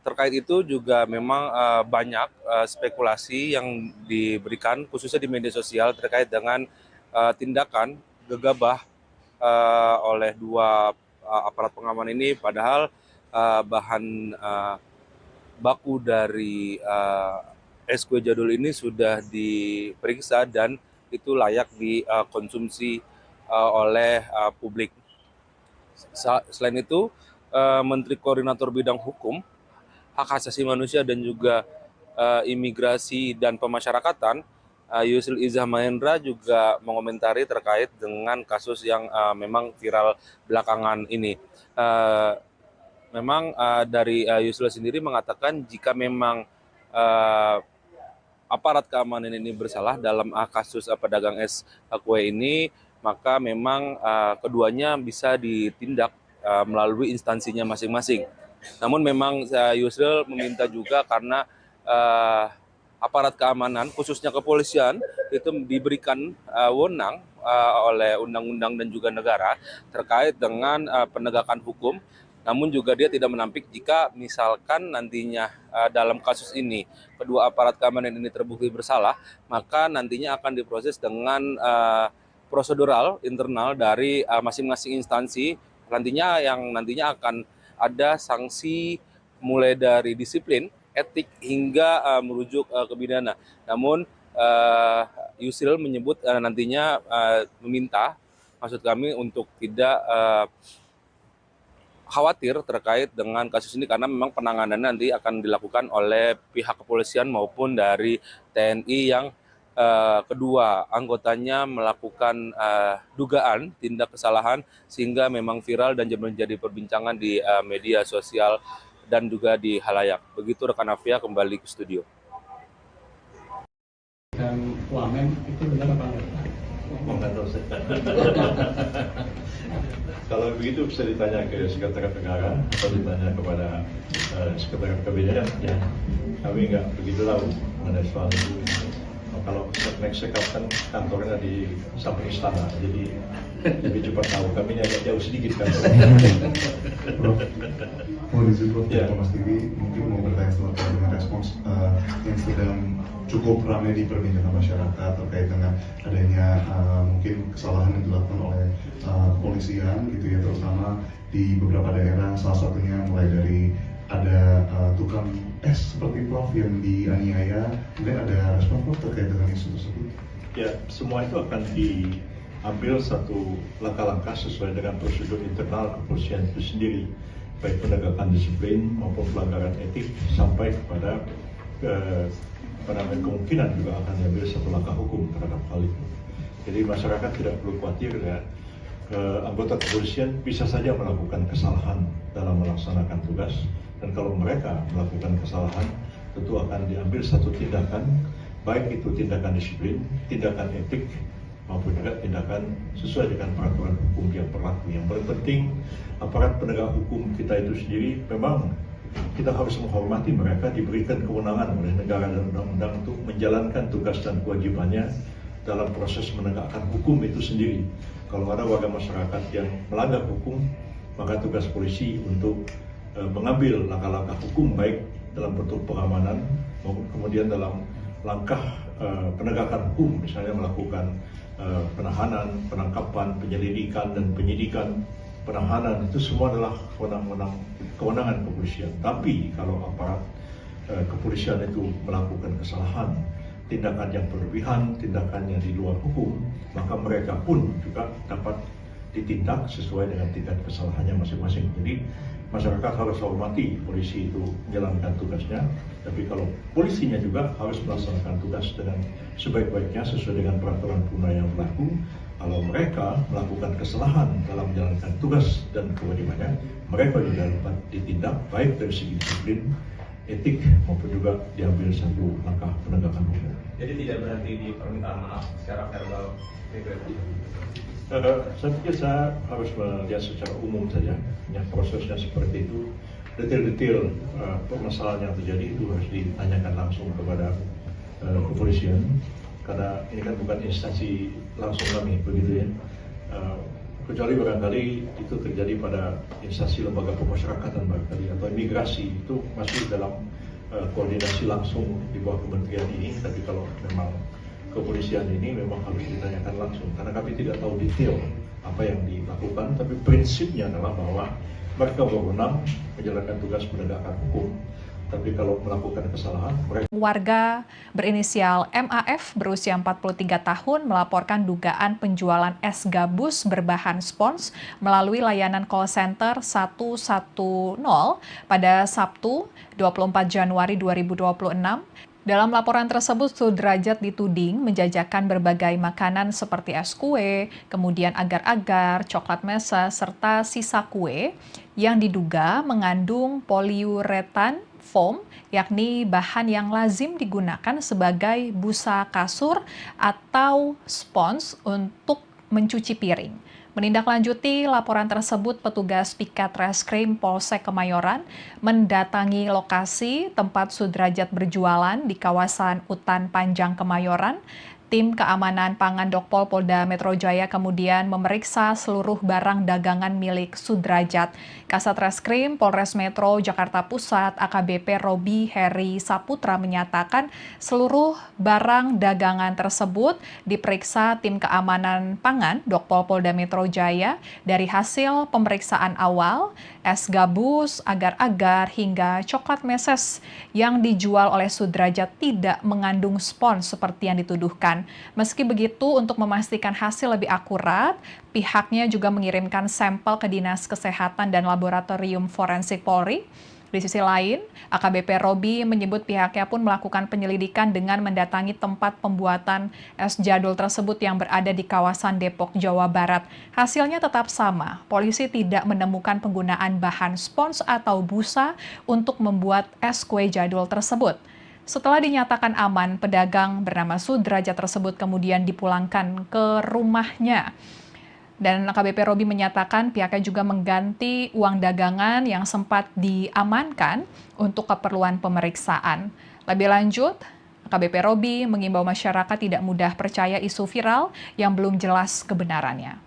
Terkait itu juga memang banyak spekulasi yang diberikan khususnya di media sosial terkait dengan tindakan gegabah oleh dua aparat pengaman ini, padahal bahan baku dari es kue jadul ini sudah diperiksa dan itu layak dikonsumsi oleh publik. Selain itu, Menteri Koordinator Bidang Hukum, Hak Asasi Manusia, dan juga Imigrasi dan Pemasyarakatan Yusril Iza Mahendra juga mengomentari terkait dengan kasus yang memang viral belakangan ini. Memang dari Yusril sendiri mengatakan jika memang aparat keamanan ini bersalah dalam kasus pedagang es kue ini, maka memang keduanya bisa ditindak melalui instansinya masing-masing. Namun memang Yusril meminta juga karena aparat keamanan khususnya kepolisian itu diberikan wewenang oleh undang-undang dan juga negara terkait dengan penegakan hukum. Namun juga dia tidak menampik jika misalkan nantinya dalam kasus ini kedua aparat keamanan ini terbukti bersalah, maka nantinya akan diproses dengan prosedural internal dari masing-masing instansi. Nantinya akan ada sanksi mulai dari disiplin, etik, hingga merujuk ke pidana. Namun Yusril menyebut nantinya meminta, maksud kami, untuk tidak khawatir terkait dengan kasus ini karena memang penanganan nanti akan dilakukan oleh pihak kepolisian maupun dari TNI yang kedua anggotanya melakukan dugaan tindak kesalahan sehingga memang viral dan menjadi perbincangan di media sosial dan juga di halayak. Begitu rekan Afia, kembali ke studio. Dan Wamen itu benar apa enggak? Nggak tahu saya. Kalau begitu bisa ditanya ke Sekretariat Negara atau ditanya kepada Sekretariat Kabinet. Ya, kami nggak begitu tahu mengenai soal itu. Kalau next sekap kan kantornya di samping istana, jadi lebih cepat tahu. Kami agak jauh sedikit kan. Mau izin Prof, ya. Mas TV mungkin mau bertanya terkait dengan respons yang sedang cukup ramai diperbincangkan masyarakat terkait dengan adanya mungkin kesalahan yang dilakukan oleh kepolisian gitu ya, terutama di beberapa daerah, salah satunya mulai dari ada tukang es seperti Prof yang dianiaya. Mungkin ada respon Prof terkait dengan isu tersebut? Ya, semua itu akan diambil satu langkah-langkah sesuai dengan prosedur internal kepolisian itu sendiri, baik penegakan disiplin maupun pelanggaran etik sampai kepada kemungkinan juga akan diambil satu langkah hukum terhadap hal itu. Jadi masyarakat tidak perlu khawatir ya. Anggota kepolisian bisa saja melakukan kesalahan dalam melaksanakan tugas, dan kalau mereka melakukan kesalahan tentu akan diambil satu tindakan baik itu tindakan disiplin, tindakan etik, maupun juga tindakan sesuai dengan peraturan hukum yang berlaku. Yang paling penting, aparat penegak hukum kita itu sendiri memang kita harus menghormati mereka, diberikan kewenangan oleh negara dan undang-undang untuk menjalankan tugas dan kewajibannya dalam proses menegakkan hukum itu sendiri. Kalau ada warga masyarakat yang melanggar hukum, maka tugas polisi untuk mengambil langkah-langkah hukum baik dalam bentuk pengamanan maupun kemudian dalam langkah penegakan hukum, misalnya melakukan penahanan, penangkapan, penyelidikan dan penyidikan. Penahanan itu semua adalah kewenangan kepolisian. Tapi kalau aparat kepolisian itu melakukan kesalahan, tindakan yang berlebihan, tindakan yang di luar hukum, maka mereka pun juga dapat ditindak sesuai dengan tingkat kesalahannya masing-masing. Jadi masyarakat harus hormati polisi itu menjalankan tugasnya, tapi kalau polisinya juga harus melaksanakan tugas dengan sebaik-baiknya sesuai dengan peraturan perundang yang berlaku. Kalau mereka melakukan kesalahan dalam menjalankan tugas dan kewajibannya, mereka juga dapat ditindak baik dari segi disiplin, etik maupun juga diambil satu langkah penegakan hukum. Jadi tidak berhenti di permintaan maaf secara verbal. Saya pikir saya harus melihat secara umum saja, ya, prosesnya seperti itu. Detail-detail permasalahan yang terjadi itu harus ditanyakan langsung kepada kepolisian, karena ini kan bukan instansi langsung kami, begitu ya. Kecuali barangkali itu terjadi pada instansi lembaga pemasyarakatan barangkali atau imigrasi, itu masih dalam koordinasi langsung di bawah kementerian ini. Tapi kalau memang kepolisian ini memang harus ditanyakan langsung, karena kami tidak tahu detail apa yang dilakukan, tapi prinsipnya adalah bahwa mereka berwenang menjalankan tugas menegakkan hukum. Tapi kalau melakukan kesalahan, mereka... Warga berinisial MAF berusia 43 tahun melaporkan dugaan penjualan es gabus berbahan spons melalui layanan call center 110 pada Sabtu 24 Januari 2026. Dalam laporan tersebut, Sudrajat dituding menjajakan berbagai makanan seperti es kue, kemudian agar-agar, coklat mesa, serta sisa kue yang diduga mengandung poliuretan foam, yakni bahan yang lazim digunakan sebagai busa kasur atau spons untuk mencuci piring. Menindaklanjuti laporan tersebut, petugas Piket Reskrim Polsek Kemayoran mendatangi lokasi tempat Sudrajat berjualan di kawasan Utan Panjang Kemayoran. Tim Keamanan Pangan Dokpol Polda Metro Jaya kemudian memeriksa seluruh barang dagangan milik Sudrajat. Kasat Reskrim Polres Metro Jakarta Pusat AKBP Robi Heri Saputra menyatakan seluruh barang dagangan tersebut diperiksa Tim Keamanan Pangan Dokpol Polda Metro Jaya. Dari hasil pemeriksaan awal, es gabus, agar-agar, hingga coklat meses yang dijual oleh Sudrajat tidak mengandung spons seperti yang dituduhkan. Meski begitu, untuk memastikan hasil lebih akurat, pihaknya juga mengirimkan sampel ke Dinas Kesehatan dan Laboratorium Forensik Polri. Di sisi lain, AKBP Robi menyebut pihaknya pun melakukan penyelidikan dengan mendatangi tempat pembuatan es jadul tersebut yang berada di kawasan Depok, Jawa Barat. Hasilnya tetap sama, polisi tidak menemukan penggunaan bahan spons atau busa untuk membuat es kue jadul tersebut. Setelah dinyatakan aman, pedagang bernama Sudrajat tersebut kemudian dipulangkan ke rumahnya. Dan AKBP Robi menyatakan pihaknya juga mengganti uang dagangan yang sempat diamankan untuk keperluan pemeriksaan. Lebih lanjut, AKBP Robi mengimbau masyarakat tidak mudah percaya isu viral yang belum jelas kebenarannya.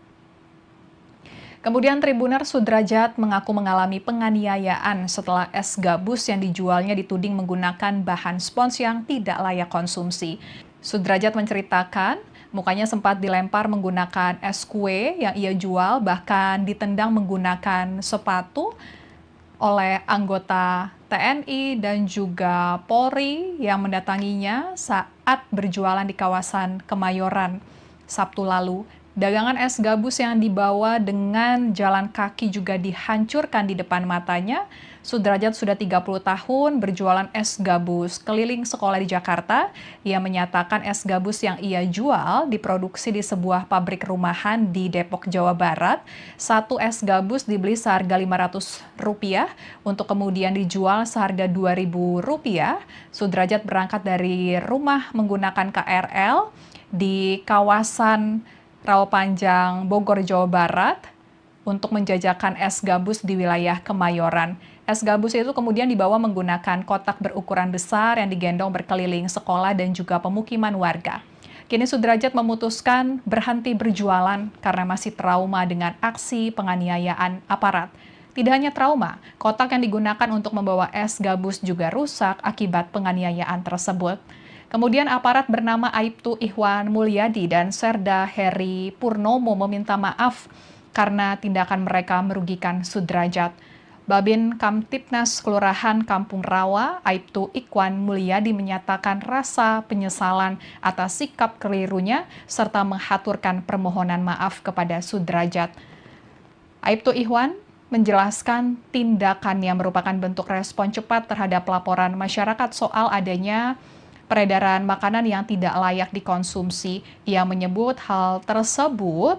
Kemudian Tribuner Sudrajat mengaku mengalami penganiayaan setelah es gabus yang dijualnya dituding menggunakan bahan spons yang tidak layak konsumsi. Sudrajat menceritakan mukanya sempat dilempar menggunakan es kue yang ia jual, bahkan ditendang menggunakan sepatu oleh anggota TNI dan juga Polri yang mendatanginya saat berjualan di kawasan Kemayoran Sabtu lalu. Dagangan es gabus yang dibawa dengan jalan kaki juga dihancurkan di depan matanya. Sudrajat sudah 30 tahun berjualan es gabus keliling sekolah di Jakarta. Ia menyatakan es gabus yang ia jual diproduksi di sebuah pabrik rumahan di Depok, Jawa Barat. Satu es gabus dibeli seharga Rp500 untuk kemudian dijual seharga Rp2.000. Sudrajat berangkat dari rumah menggunakan KRL di kawasan Rawapanjang, Bogor, Jawa Barat untuk menjajakan es gabus di wilayah Kemayoran. Es gabus itu kemudian dibawa menggunakan kotak berukuran besar yang digendong berkeliling sekolah dan juga pemukiman warga. Kini Sudrajat memutuskan berhenti berjualan karena masih trauma dengan aksi penganiayaan aparat. Tidak hanya trauma, kotak yang digunakan untuk membawa es gabus juga rusak akibat penganiayaan tersebut. Kemudian aparat bernama Aibtu Ihwan Mulyadi dan Serda Heri Purnomo meminta maaf karena tindakan mereka merugikan Sudrajat. Babin Kamtipnas Kelurahan Kampung Rawa, Aibtu Ihwan Mulyadi menyatakan rasa penyesalan atas sikap kelirunya serta menghaturkan permohonan maaf kepada Sudrajat. Aibtu Ihwan menjelaskan tindakan yang merupakan bentuk respon cepat terhadap laporan masyarakat soal adanya peredaran makanan yang tidak layak dikonsumsi. Ia menyebut hal tersebut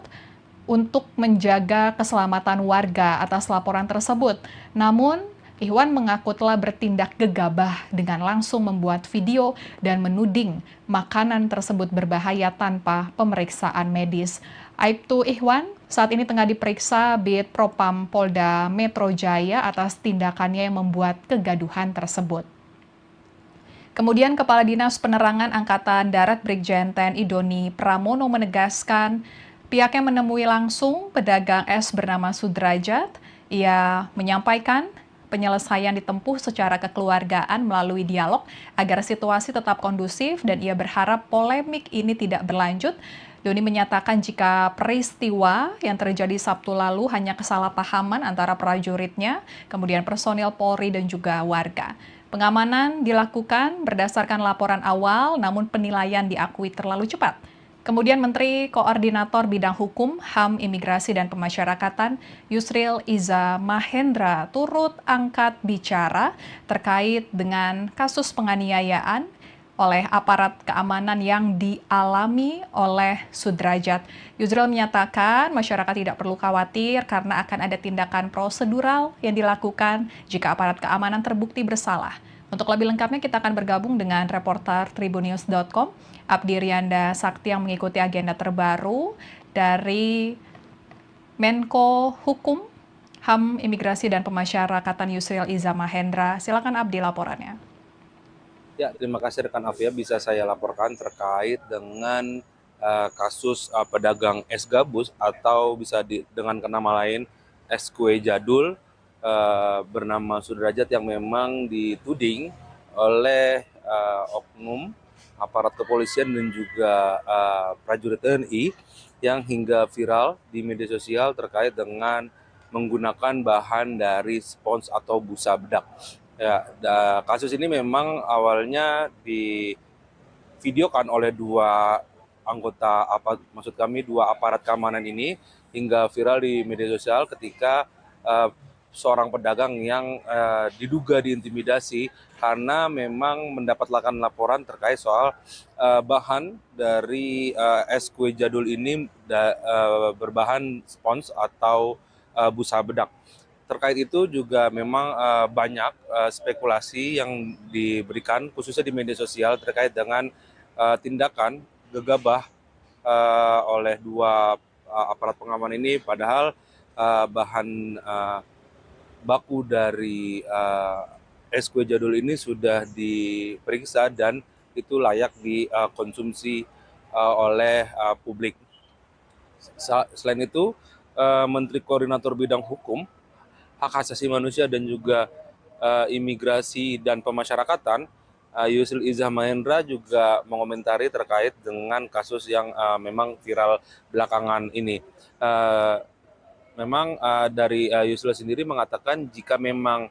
untuk menjaga keselamatan warga atas laporan tersebut. Namun, Ihwan mengaku telah bertindak gegabah dengan langsung membuat video dan menuding makanan tersebut berbahaya tanpa pemeriksaan medis. Aibtu Ihwan saat ini tengah diperiksa Bid Propam Polda Metro Jaya atas tindakannya yang membuat kegaduhan tersebut. Kemudian Kepala Dinas Penerangan Angkatan Darat Brigjen TNI Doni Pramono menegaskan pihaknya menemui langsung pedagang es bernama Sudrajat. Ia menyampaikan penyelesaian ditempuh secara kekeluargaan melalui dialog agar situasi tetap kondusif dan ia berharap polemik ini tidak berlanjut. Doni menyatakan jika peristiwa yang terjadi Sabtu lalu hanya kesalahpahaman antara prajuritnya, kemudian personil Polri dan juga warga. Pengamanan dilakukan berdasarkan laporan awal, namun penilaian diakui terlalu cepat. Kemudian Menteri Koordinator Bidang Hukum, HAM, Imigrasi, dan Pemasyarakatan Yusril Iza Mahendra turut angkat bicara terkait dengan kasus penganiayaan oleh aparat keamanan yang dialami oleh Sudrajat. Yusril menyatakan masyarakat tidak perlu khawatir karena akan ada tindakan prosedural yang dilakukan jika aparat keamanan terbukti bersalah. Untuk lebih lengkapnya kita akan bergabung dengan reporter Tribunnews.com, Abdi Rianda Sakti yang mengikuti agenda terbaru dari Menko Hukum, HAM, Imigrasi, dan Pemasyarakatan Yusril Iza Mahendra. Silakan Abdi laporannya. Ya, terima kasih rekan Afia, bisa saya laporkan terkait dengan kasus pedagang es gabus atau bisa dengan nama lain es kue jadul bernama Sudrajat yang memang dituding oleh oknum aparat kepolisian dan juga prajurit TNI yang hingga viral di media sosial terkait dengan menggunakan bahan dari spons atau busa bedak. Ya, kasus ini memang awalnya divideokan oleh dua aparat keamanan ini hingga viral di media sosial ketika seorang pedagang yang diduga diintimidasi karena memang mendapatkan laporan terkait soal bahan dari es kue jadul ini berbahan spons atau busa bedak. Terkait itu juga memang banyak spekulasi yang diberikan khususnya di media sosial terkait dengan tindakan gegabah oleh dua aparat pengaman ini, padahal bahan baku dari es kue jadul ini sudah diperiksa dan itu layak dikonsumsi oleh publik. Selain itu, Menteri Koordinator Bidang Hukum, Hak Asasi Manusia dan juga Imigrasi dan Pemasyarakatan, Yusril Iza Mahendra juga mengomentari terkait dengan kasus yang memang viral belakangan ini. Memang dari Yusril sendiri mengatakan jika memang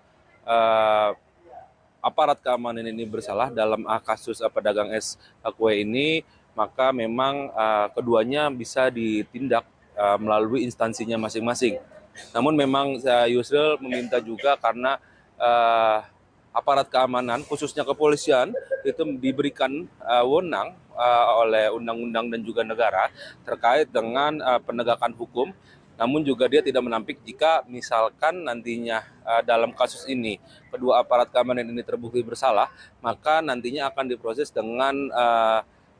aparat keamanan ini bersalah dalam kasus pedagang es kue ini, maka memang keduanya bisa ditindak melalui instansinya masing-masing. Namun memang Yusril meminta juga karena aparat keamanan, khususnya kepolisian, itu diberikan wewenang oleh undang-undang dan juga negara terkait dengan penegakan hukum. Namun juga dia tidak menampik jika misalkan nantinya dalam kasus ini kedua aparat keamanan ini terbukti bersalah, maka nantinya akan diproses dengan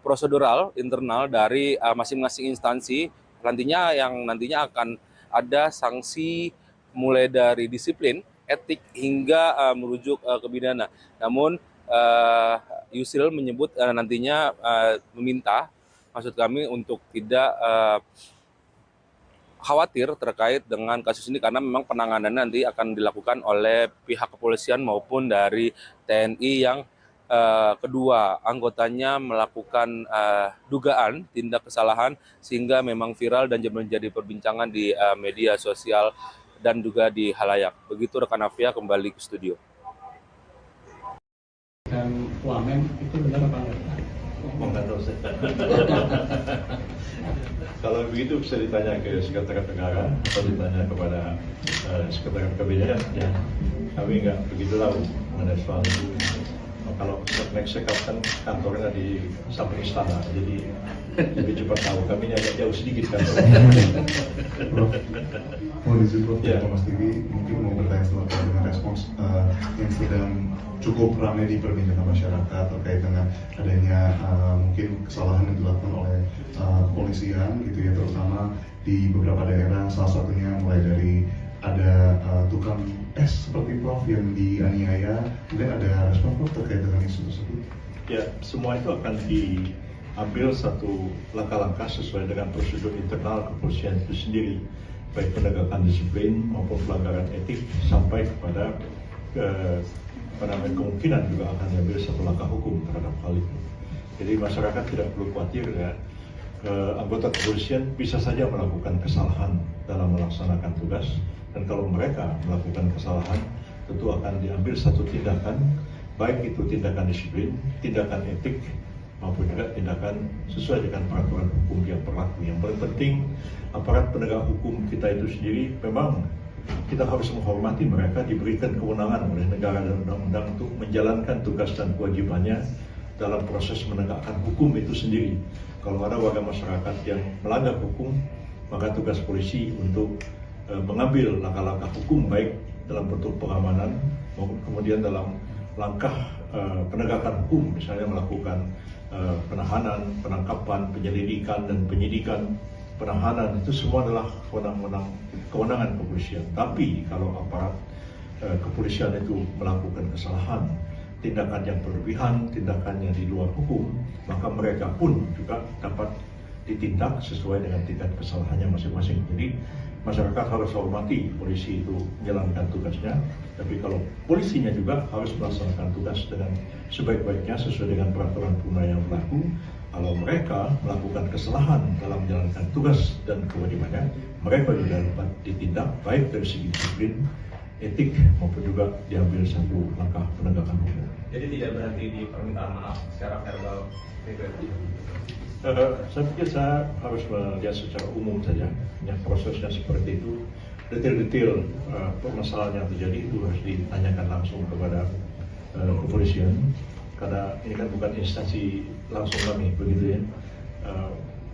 prosedural internal dari masing-masing instansi. Nantinya akan ada sanksi mulai dari disiplin, etik hingga merujuk ke pidana. Namun Yusril menyebut nantinya meminta, maksud kami untuk tidak khawatir terkait dengan kasus ini karena memang penanganannya nanti akan dilakukan oleh pihak kepolisian maupun dari TNI yang kedua anggotanya melakukan dugaan tindak kesalahan sehingga memang viral dan menjadi perbincangan di media sosial dan juga di halayak. Begitu rekan Afia, kembali ke studio. Dan Wamen itu benar apa enggak? Nggak tahu saya. Kalau begitu bisa ditanya ke Sekretariat Negara atau ditanya kepada Sekretariat Kabinet. Ya, kami nggak begitu tahu mengenai soal itu. Kalau next check up kan kantornya di samping istana, jadi lebih cepat tahu. Kami agak jauh sedikit kantornya. Mau izin Prof, Ya. Mas TV mungkin mau bertanya selanjutnya dengan respons yang sedang cukup ramai diperbincangkan masyarakat terkait dengan adanya mungkin kesalahan yang dilakukan oleh kepolisian gitu ya, terutama di beberapa daerah, salah satunya mulai dari ada tukang es seperti Prof yang dianiaya. Mungkin ada respon Prof terkait dengan isu tersebut? Ya, semua itu akan diambil satu langkah-langkah sesuai dengan prosedur internal kepolisian itu sendiri, baik penegakan disiplin maupun pelanggaran etik sampai kepada kemungkinan juga akan diambil satu langkah hukum terhadap hal itu. Jadi masyarakat tidak perlu khawatir ya. Anggota kepolisian bisa saja melakukan kesalahan dalam melaksanakan tugas, dan kalau mereka melakukan kesalahan tentu akan diambil satu tindakan, baik itu tindakan disiplin, tindakan etik, maupun juga tindakan sesuai dengan peraturan hukum yang berlaku. Yang paling penting, aparat penegak hukum kita itu sendiri memang kita harus menghormati mereka, diberikan kewenangan oleh negara dan undang-undang untuk menjalankan tugas dan kewajibannya dalam proses menegakkan hukum itu sendiri. Kalau ada warga masyarakat yang melanggar hukum, maka tugas polisi untuk mengambil langkah-langkah hukum baik dalam bentuk pengamanan maupun kemudian dalam langkah penegakan hukum, misalnya melakukan penahanan, penangkapan, penyelidikan dan penyidikan. Penahanan itu semua adalah kewenangan kepolisian. Tapi kalau aparat kepolisian itu melakukan kesalahan, tindakan yang berlebihan, tindakan yang di luar hukum, maka mereka pun juga dapat ditindak sesuai dengan tingkat kesalahannya masing-masing. Jadi masyarakat harus hormati polisi itu menjalankan tugasnya, tapi kalau polisinya juga harus melaksanakan tugas dengan sebaik-baiknya sesuai dengan peraturan perundang yang berlaku. Kalau mereka melakukan kesalahan dalam menjalankan tugas dan kewajibannya, mereka juga dapat ditindak baik dari segi disiplin, etik maupun juga diambil satu langkah penegakan hukum. Jadi tidak berhenti di permintaan maaf secara verbal. Saya pikir saya harus melihat secara umum saja, ya, prosesnya seperti itu. Detail-detail permasalahan yang terjadi itu harus ditanyakan langsung kepada kepolisian, karena ini kan bukan instansi langsung kami, begitu ya.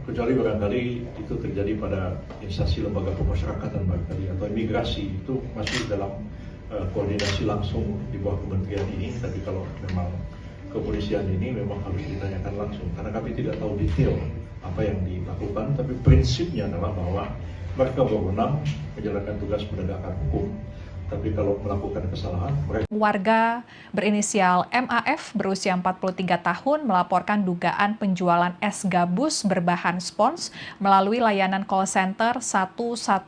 Kecuali barangkali itu terjadi pada instansi lembaga pemasyarakatan barangkali atau imigrasi, itu masih dalam koordinasi langsung di bawah kementerian ini. Tapi kalau memang kepolisian ini memang harus ditanyakan langsung, karena kami tidak tahu detail apa yang dilakukan, tapi prinsipnya adalah bahwa mereka berwenang menjalankan tugas menegakkan hukum. Tapi kalau melakukan kesalahan, mereka... Warga berinisial MAF berusia 43 tahun melaporkan dugaan penjualan es gabus berbahan spons melalui layanan call center 110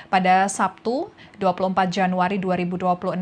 pada Sabtu 24 Januari 2026.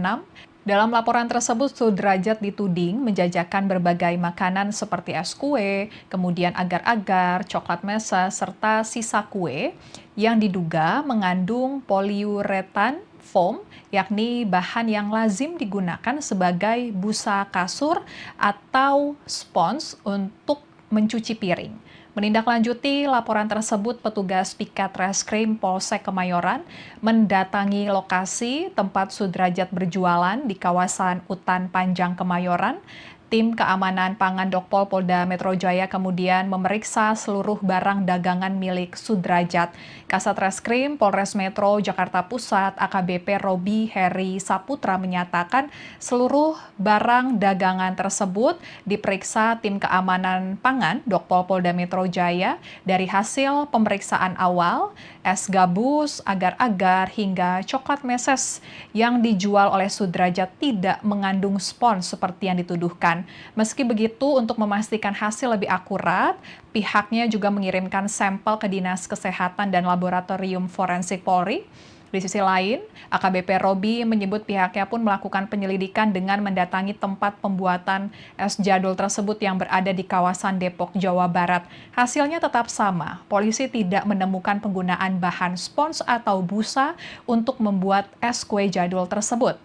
Dalam laporan tersebut, Sudrajat dituding menjajakan berbagai makanan seperti es kue, kemudian agar-agar, coklat mesa, serta sisa kue yang diduga mengandung poliuretan foam, yakni bahan yang lazim digunakan sebagai busa kasur atau spons untuk mencuci piring. Menindaklanjuti laporan tersebut, petugas Piket Reskrim Polsek Kemayoran mendatangi lokasi tempat Sudrajat berjualan di kawasan Utan Panjang Kemayoran. Tim Keamanan Pangan Dokpol Polda Metro Jaya kemudian memeriksa seluruh barang dagangan milik Sudrajat. Kasat Reskrim Polres Metro Jakarta Pusat AKBP Robi Heri Saputra menyatakan seluruh barang dagangan tersebut diperiksa Tim Keamanan Pangan Dokpol Polda Metro Jaya. Dari hasil pemeriksaan awal, es gabus, agar-agar, hingga coklat meses yang dijual oleh Sudrajat tidak mengandung spons seperti yang dituduhkan. Meski begitu, untuk memastikan hasil lebih akurat, pihaknya juga mengirimkan sampel ke Dinas Kesehatan dan Laboratorium Forensik Polri. Di sisi lain, AKBP Robi menyebut pihaknya pun melakukan penyelidikan dengan mendatangi tempat pembuatan es jadul tersebut yang berada di kawasan Depok, Jawa Barat. Hasilnya tetap sama, polisi tidak menemukan penggunaan bahan spons atau busa untuk membuat es kue jadul tersebut.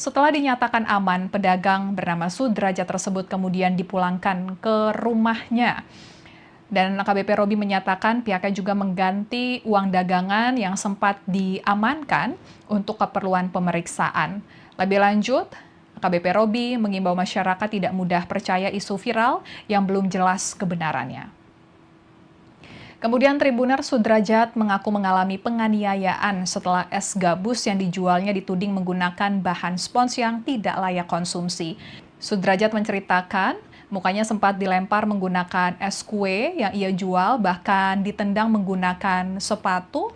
Setelah dinyatakan aman, pedagang bernama Sudrajat tersebut kemudian dipulangkan ke rumahnya. Dan AKBP Robi menyatakan pihaknya juga mengganti uang dagangan yang sempat diamankan untuk keperluan pemeriksaan. Lebih lanjut, AKBP Robi mengimbau masyarakat tidak mudah percaya isu viral yang belum jelas kebenarannya. Kemudian Tribuner Sudrajat mengaku mengalami penganiayaan setelah es gabus yang dijualnya dituding menggunakan bahan spons yang tidak layak konsumsi. Sudrajat menceritakan, mukanya sempat dilempar menggunakan es kue yang ia jual, bahkan ditendang menggunakan sepatu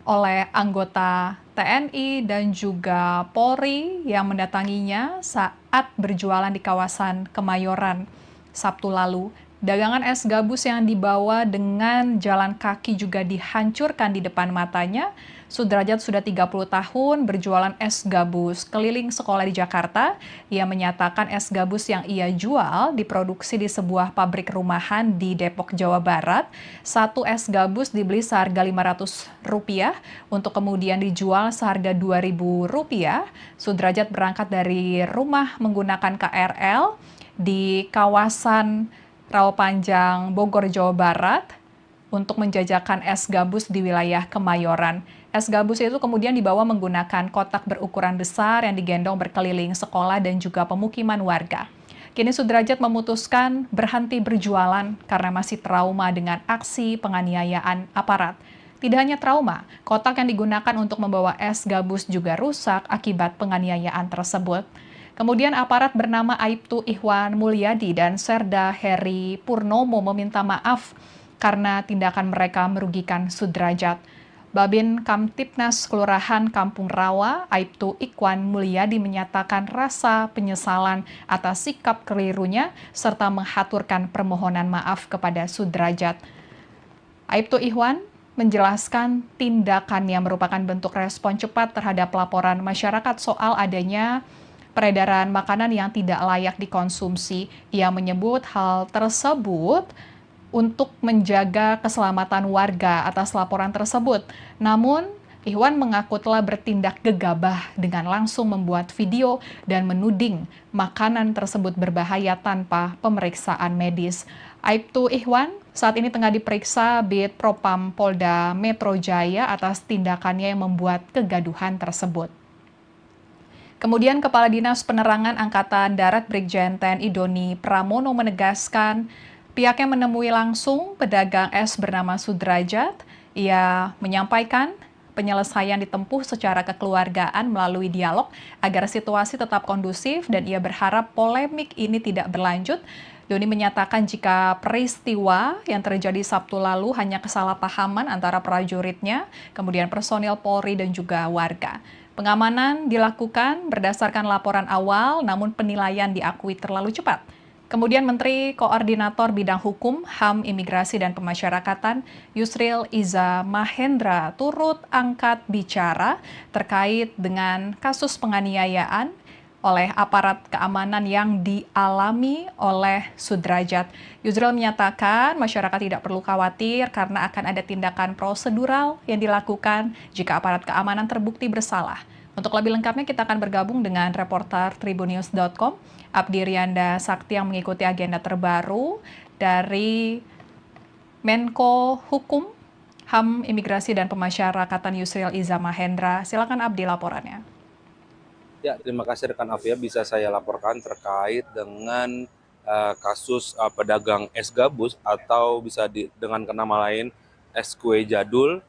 oleh anggota TNI dan juga Polri yang mendatanginya saat berjualan di kawasan Kemayoran Sabtu lalu. Dagangan es gabus yang dibawa dengan jalan kaki juga dihancurkan di depan matanya. Sudrajat sudah 30 tahun berjualan es gabus keliling sekolah di Jakarta. Ia menyatakan es gabus yang ia jual diproduksi di sebuah pabrik rumahan di Depok, Jawa Barat. Satu es gabus dibeli seharga Rp500 untuk kemudian dijual seharga Rp2.000. Sudrajat berangkat dari rumah menggunakan KRL di kawasan Rawapanjang, Bogor, Jawa Barat untuk menjajakan es gabus di wilayah Kemayoran. Es gabus itu kemudian dibawa menggunakan kotak berukuran besar yang digendong berkeliling sekolah dan juga pemukiman warga. Kini Sudrajat memutuskan berhenti berjualan karena masih trauma dengan aksi penganiayaan aparat. Tidak hanya trauma, kotak yang digunakan untuk membawa es gabus juga rusak akibat penganiayaan tersebut. Kemudian aparat bernama Aibtu Ihwan Mulyadi dan Serda Heri Purnomo meminta maaf karena tindakan mereka merugikan Sudrajat. Babin Kamtipnas Kelurahan Kampung Rawa, Aibtu Ihwan Mulyadi menyatakan rasa penyesalan atas sikap kelirunya serta menghaturkan permohonan maaf kepada Sudrajat. Aibtu Ihwan menjelaskan tindakan yang merupakan bentuk respon cepat terhadap laporan masyarakat soal adanya peredaran makanan yang tidak layak dikonsumsi. Ia menyebut hal tersebut untuk menjaga keselamatan warga atas laporan tersebut. Namun, Ihwan mengaku telah bertindak gegabah dengan langsung membuat video dan menuding makanan tersebut berbahaya tanpa pemeriksaan medis. Aibtu Ihwan saat ini tengah diperiksa Bid Propam Polda Metro Jaya atas tindakannya yang membuat kegaduhan tersebut. Kemudian Kepala Dinas Penerangan Angkatan Darat Brigjen TNI Doni Pramono menegaskan pihaknya menemui langsung pedagang es bernama Sudrajat. Ia menyampaikan penyelesaian ditempuh secara kekeluargaan melalui dialog agar situasi tetap kondusif dan ia berharap polemik ini tidak berlanjut. Doni menyatakan jika peristiwa yang terjadi Sabtu lalu hanya kesalahpahaman antara prajuritnya, kemudian personil Polri dan juga warga. Pengamanan dilakukan berdasarkan laporan awal, namun penilaian diakui terlalu cepat. Kemudian Menteri Koordinator Bidang Hukum, HAM, Imigrasi, dan Pemasyarakatan Yusril Iza Mahendra turut angkat bicara terkait dengan kasus penganiayaan oleh aparat keamanan yang dialami oleh Sudrajat. Yusril menyatakan masyarakat tidak perlu khawatir karena akan ada tindakan prosedural yang dilakukan jika aparat keamanan terbukti bersalah. Untuk lebih lengkapnya kita akan bergabung dengan reporter Tribunnews.com, Abdi Rianda Sakti yang mengikuti agenda terbaru dari Menko Hukum, HAM, Imigrasi dan Pemasyarakatan Yusril Iza Mahendra. Silakan Abdi laporannya. Ya, terima kasih rekan Afia, bisa saya laporkan terkait dengan kasus pedagang es gabus atau bisa dengan nama lain es kue jadul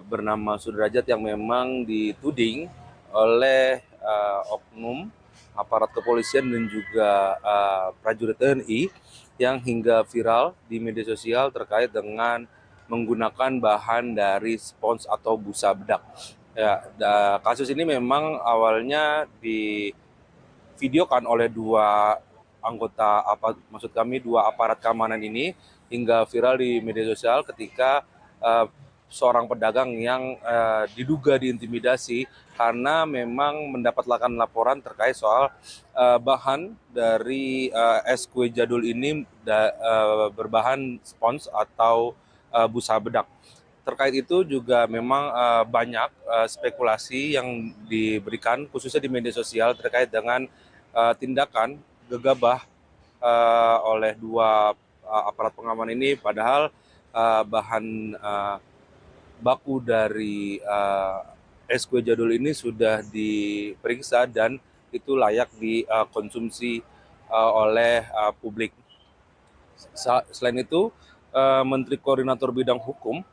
bernama Sudrajat yang memang dituding oleh oknum aparat kepolisian dan juga prajurit TNI yang hingga viral di media sosial terkait dengan menggunakan bahan dari spons atau busa bedak. Ya, kasus ini memang awalnya divideokan oleh dua aparat keamanan ini hingga viral di media sosial ketika seorang pedagang yang diduga diintimidasi karena memang mendapatkan laporan terkait soal bahan dari es kue jadul ini berbahan spons atau busa bedak. Terkait itu juga memang banyak spekulasi yang diberikan khususnya di media sosial terkait dengan tindakan gegabah oleh dua aparat pengaman ini, padahal bahan baku dari es kue jadul ini sudah diperiksa dan itu layak dikonsumsi oleh publik. Selain itu, Menteri Koordinator Bidang Hukum,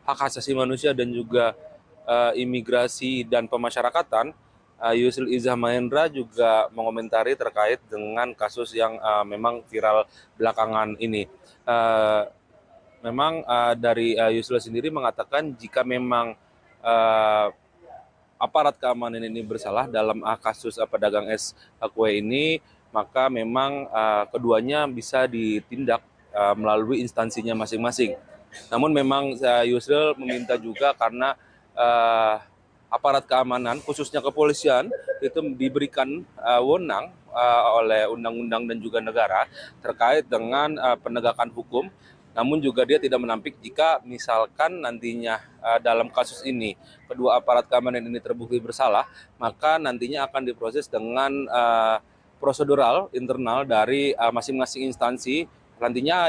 Hak Asasi Manusia dan juga Imigrasi dan Pemasyarakatan, Yusril Iza Mahendra juga mengomentari terkait dengan kasus yang memang viral belakangan ini. Memang dari Yusril sendiri mengatakan jika memang aparat keamanan ini bersalah dalam kasus pedagang es kue ini, maka memang keduanya bisa ditindak melalui instansinya masing-masing. Namun memang Yusril meminta juga karena aparat keamanan khususnya kepolisian itu diberikan wewenang oleh undang-undang dan juga negara terkait dengan penegakan hukum. Namun juga dia tidak menampik jika misalkan nantinya dalam kasus ini kedua aparat keamanan ini terbukti bersalah, maka nantinya akan diproses dengan prosedural internal dari masing-masing instansi. Nantinya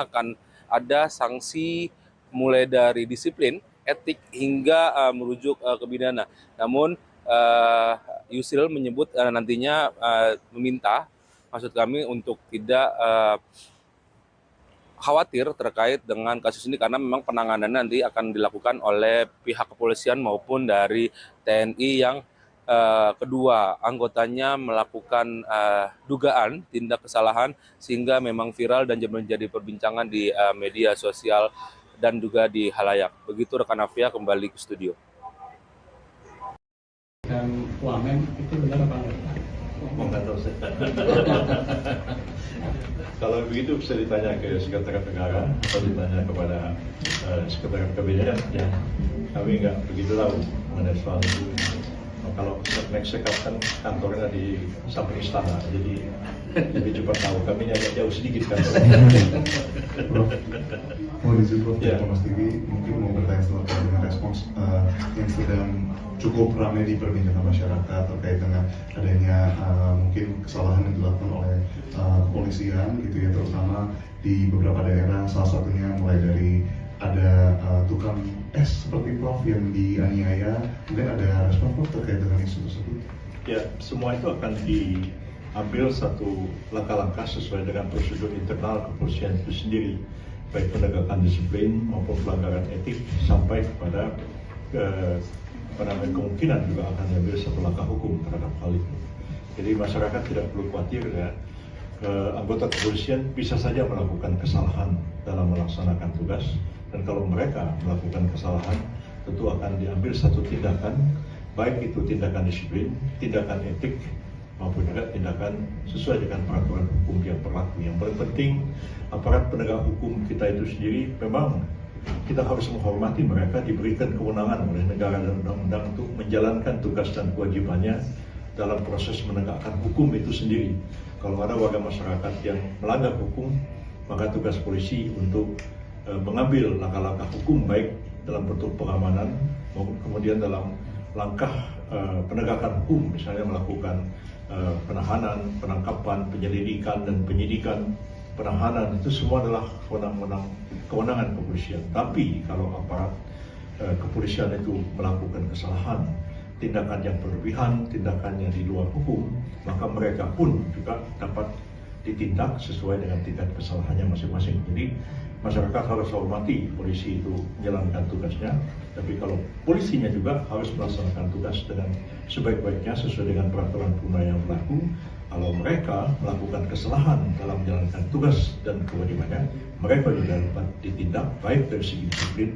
akan ada sanksi mulai dari disiplin, etik hingga merujuk ke pidana. Namun Yusril menyebut nantinya meminta, maksud kami untuk tidak khawatir terkait dengan kasus ini karena memang penanganan nanti akan dilakukan oleh pihak kepolisian maupun dari TNI yang kedua anggotanya melakukan dugaan tindak kesalahan sehingga memang viral dan menjadi perbincangan di media sosial dan juga di halayak. Begitu rekan Afia, kembali ke studio. Dan Wamen itu benar apa enggak? Nggak tahu saya. Kalau begitu bisa ditanya ke Sekretariat Negara atau ditanya kepada Sekretariat Kabinet. Ya, kami nggak begitu tahu mengenai soal itu. Kalau Sekap kan kantornya di samping istana, jadi lebih cepat tahu. Kami agak jauh sedikit kan. Mau izin Prof, ya. Mas TV mungkin mau bertanya setelah dengan respons yang sedang cukup ramai diperbincangkan masyarakat terkait dengan adanya mungkin kesalahan yang dilakukan oleh kepolisian gitu ya, terutama di beberapa daerah, salah satunya mulai dari ada tukang es seperti Prof yang dianiaya. Mungkin ada respon Prof terkait dengan isu tersebut? Ya, semua itu akan diambil satu langkah-langkah sesuai dengan prosedur internal kepolisian itu sendiri, baik penegakan disiplin maupun pelanggaran etik sampai kepada kemungkinan juga akan diambil satu langkah hukum terhadap hal itu. Jadi masyarakat tidak perlu khawatir ya. Anggota kepolisian bisa saja melakukan kesalahan dalam melaksanakan tugas, dan kalau mereka melakukan kesalahan tentu akan diambil satu tindakan, baik itu tindakan disiplin, tindakan etik maupun juga tindakan sesuai dengan peraturan hukum yang berlaku. Yang paling penting, aparat penegak hukum kita itu sendiri memang kita harus menghormati mereka, diberikan kewenangan oleh negara dan undang-undang untuk menjalankan tugas dan kewajibannya dalam proses menegakkan hukum itu sendiri. Kalau ada warga masyarakat yang melanggar hukum, maka tugas polisi untuk mengambil langkah-langkah hukum baik dalam bentuk pengamanan maupun kemudian dalam langkah penegakan hukum, misalnya melakukan penahanan, penangkapan, penyelidikan dan penyidikan penahanan itu semua adalah kewenangan kepolisian. Tapi kalau aparat kepolisian itu melakukan kesalahan, tindakan yang berlebihan, tindakannya di luar hukum, maka mereka pun juga dapat ditindak sesuai dengan tingkat kesalahannya masing-masing. Jadi masyarakat harus hormati polisi itu menjalankan tugasnya, tapi kalau polisinya juga harus melaksanakan tugas dengan sebaik-baiknya sesuai dengan peraturan perundang yang berlaku. Kalau mereka melakukan kesalahan dalam menjalankan tugas dan kewajibannya, mereka juga dapat ditindak baik dari segi disiplin,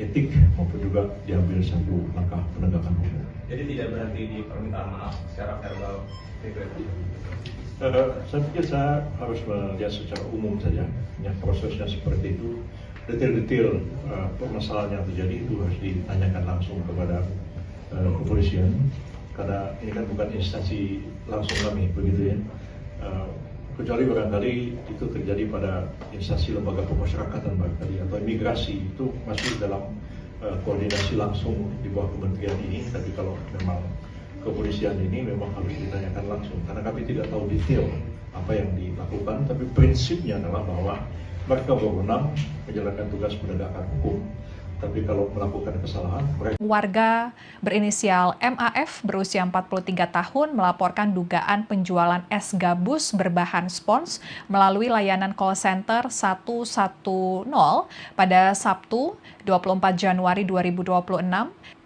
etik maupun juga diambil satu langkah penegakan hukum. Jadi tidak berhenti di permintaan maaf secara verbal. Saya pikir saya harus melihat secara umum saja, ya, prosesnya seperti itu. Detail-detail permasalahan yang terjadi itu harus ditanyakan langsung kepada kepolisian, karena ini kan bukan instansi langsung kami, begitu ya. Kecuali barangkali itu terjadi pada instansi lembaga pemasyarakatan barangkali atau imigrasi, itu masih dalam koordinasi langsung di bawah kementerian ini. Tapi kalau memang kepolisian ini memang harus ditanyakan langsung, karena kami tidak tahu detail apa yang dilakukan, tapi prinsipnya adalah bahwa mereka berwenang menjalankan tugas penegakan hukum. Tapi kalau melakukan kesalahan, mereka... Warga berinisial MAF berusia 43 tahun melaporkan dugaan penjualan es gabus berbahan spons melalui layanan call center 110 pada Sabtu 24 Januari 2026.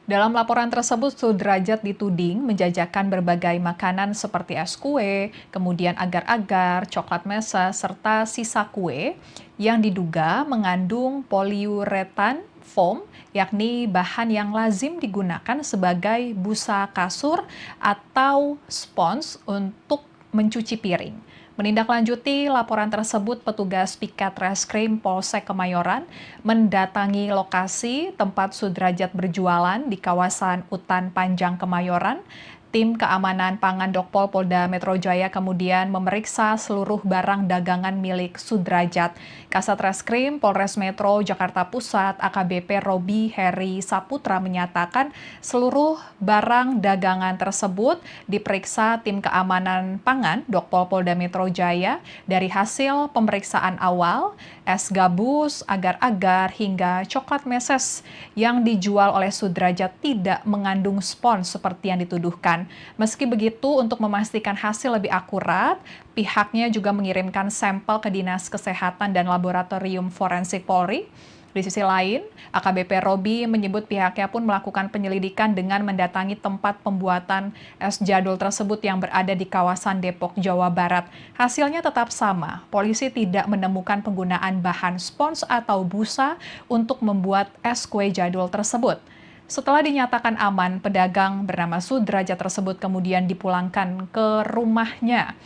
Dalam laporan tersebut, Sudrajat dituding menjajakan berbagai makanan seperti es kue, kemudian agar-agar, coklat mesa, serta sisa kue yang diduga mengandung poliuretan foam, yakni bahan yang lazim digunakan sebagai busa kasur atau spons untuk mencuci piring. Menindaklanjuti laporan tersebut, petugas Piket Reskrim Polsek Kemayoran mendatangi lokasi tempat Sudrajat berjualan di kawasan Utan Panjang Kemayoran. Tim Keamanan Pangan Dokpol Polda Metro Jaya kemudian memeriksa seluruh barang dagangan milik Sudrajat. Kasat Reskrim Polres Metro Jakarta Pusat AKBP Robi Heri Saputra menyatakan seluruh barang dagangan tersebut diperiksa Tim Keamanan Pangan Dokpol Polda Metro Jaya. Dari hasil pemeriksaan awal, es gabus, agar-agar, hingga coklat meses yang dijual oleh Sudrajat tidak mengandung spons seperti yang dituduhkan. Meski begitu, untuk memastikan hasil lebih akurat, pihaknya juga mengirimkan sampel ke Dinas Kesehatan dan Laboratorium Forensik Polri. Di sisi lain, AKBP Robi menyebut pihaknya pun melakukan penyelidikan dengan mendatangi tempat pembuatan es jadul tersebut yang berada di kawasan Depok, Jawa Barat. Hasilnya tetap sama, polisi tidak menemukan penggunaan bahan spons atau busa untuk membuat es kue jadul tersebut. Setelah dinyatakan aman, pedagang bernama Sudrajat tersebut kemudian dipulangkan ke rumahnya.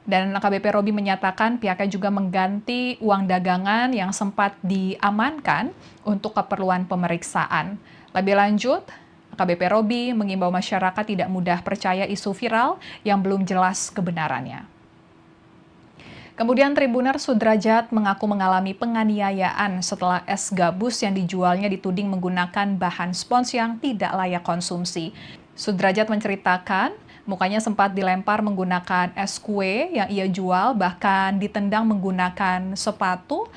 Dan AKBP Robi menyatakan pihaknya juga mengganti uang dagangan yang sempat diamankan untuk keperluan pemeriksaan. Lebih lanjut, AKBP Robi mengimbau masyarakat tidak mudah percaya isu viral yang belum jelas kebenarannya. Kemudian Tribuner Sudrajat mengaku mengalami penganiayaan setelah es gabus yang dijualnya dituding menggunakan bahan spons yang tidak layak konsumsi. Sudrajat menceritakan, mukanya sempat dilempar menggunakan es kue yang ia jual, bahkan ditendang menggunakan sepatu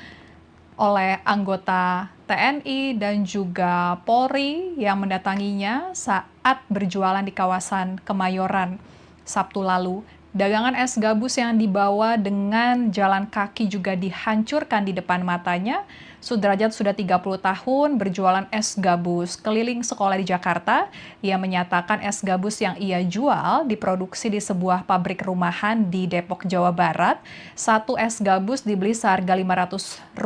oleh anggota TNI dan juga Polri yang mendatanginya saat berjualan di kawasan Kemayoran Sabtu lalu. Dagangan es gabus yang dibawa dengan jalan kaki juga dihancurkan di depan matanya. Sudrajat sudah 30 tahun berjualan es gabus keliling sekolah di Jakarta. Ia menyatakan es gabus yang ia jual diproduksi di sebuah pabrik rumahan di Depok, Jawa Barat. Satu es gabus dibeli seharga Rp500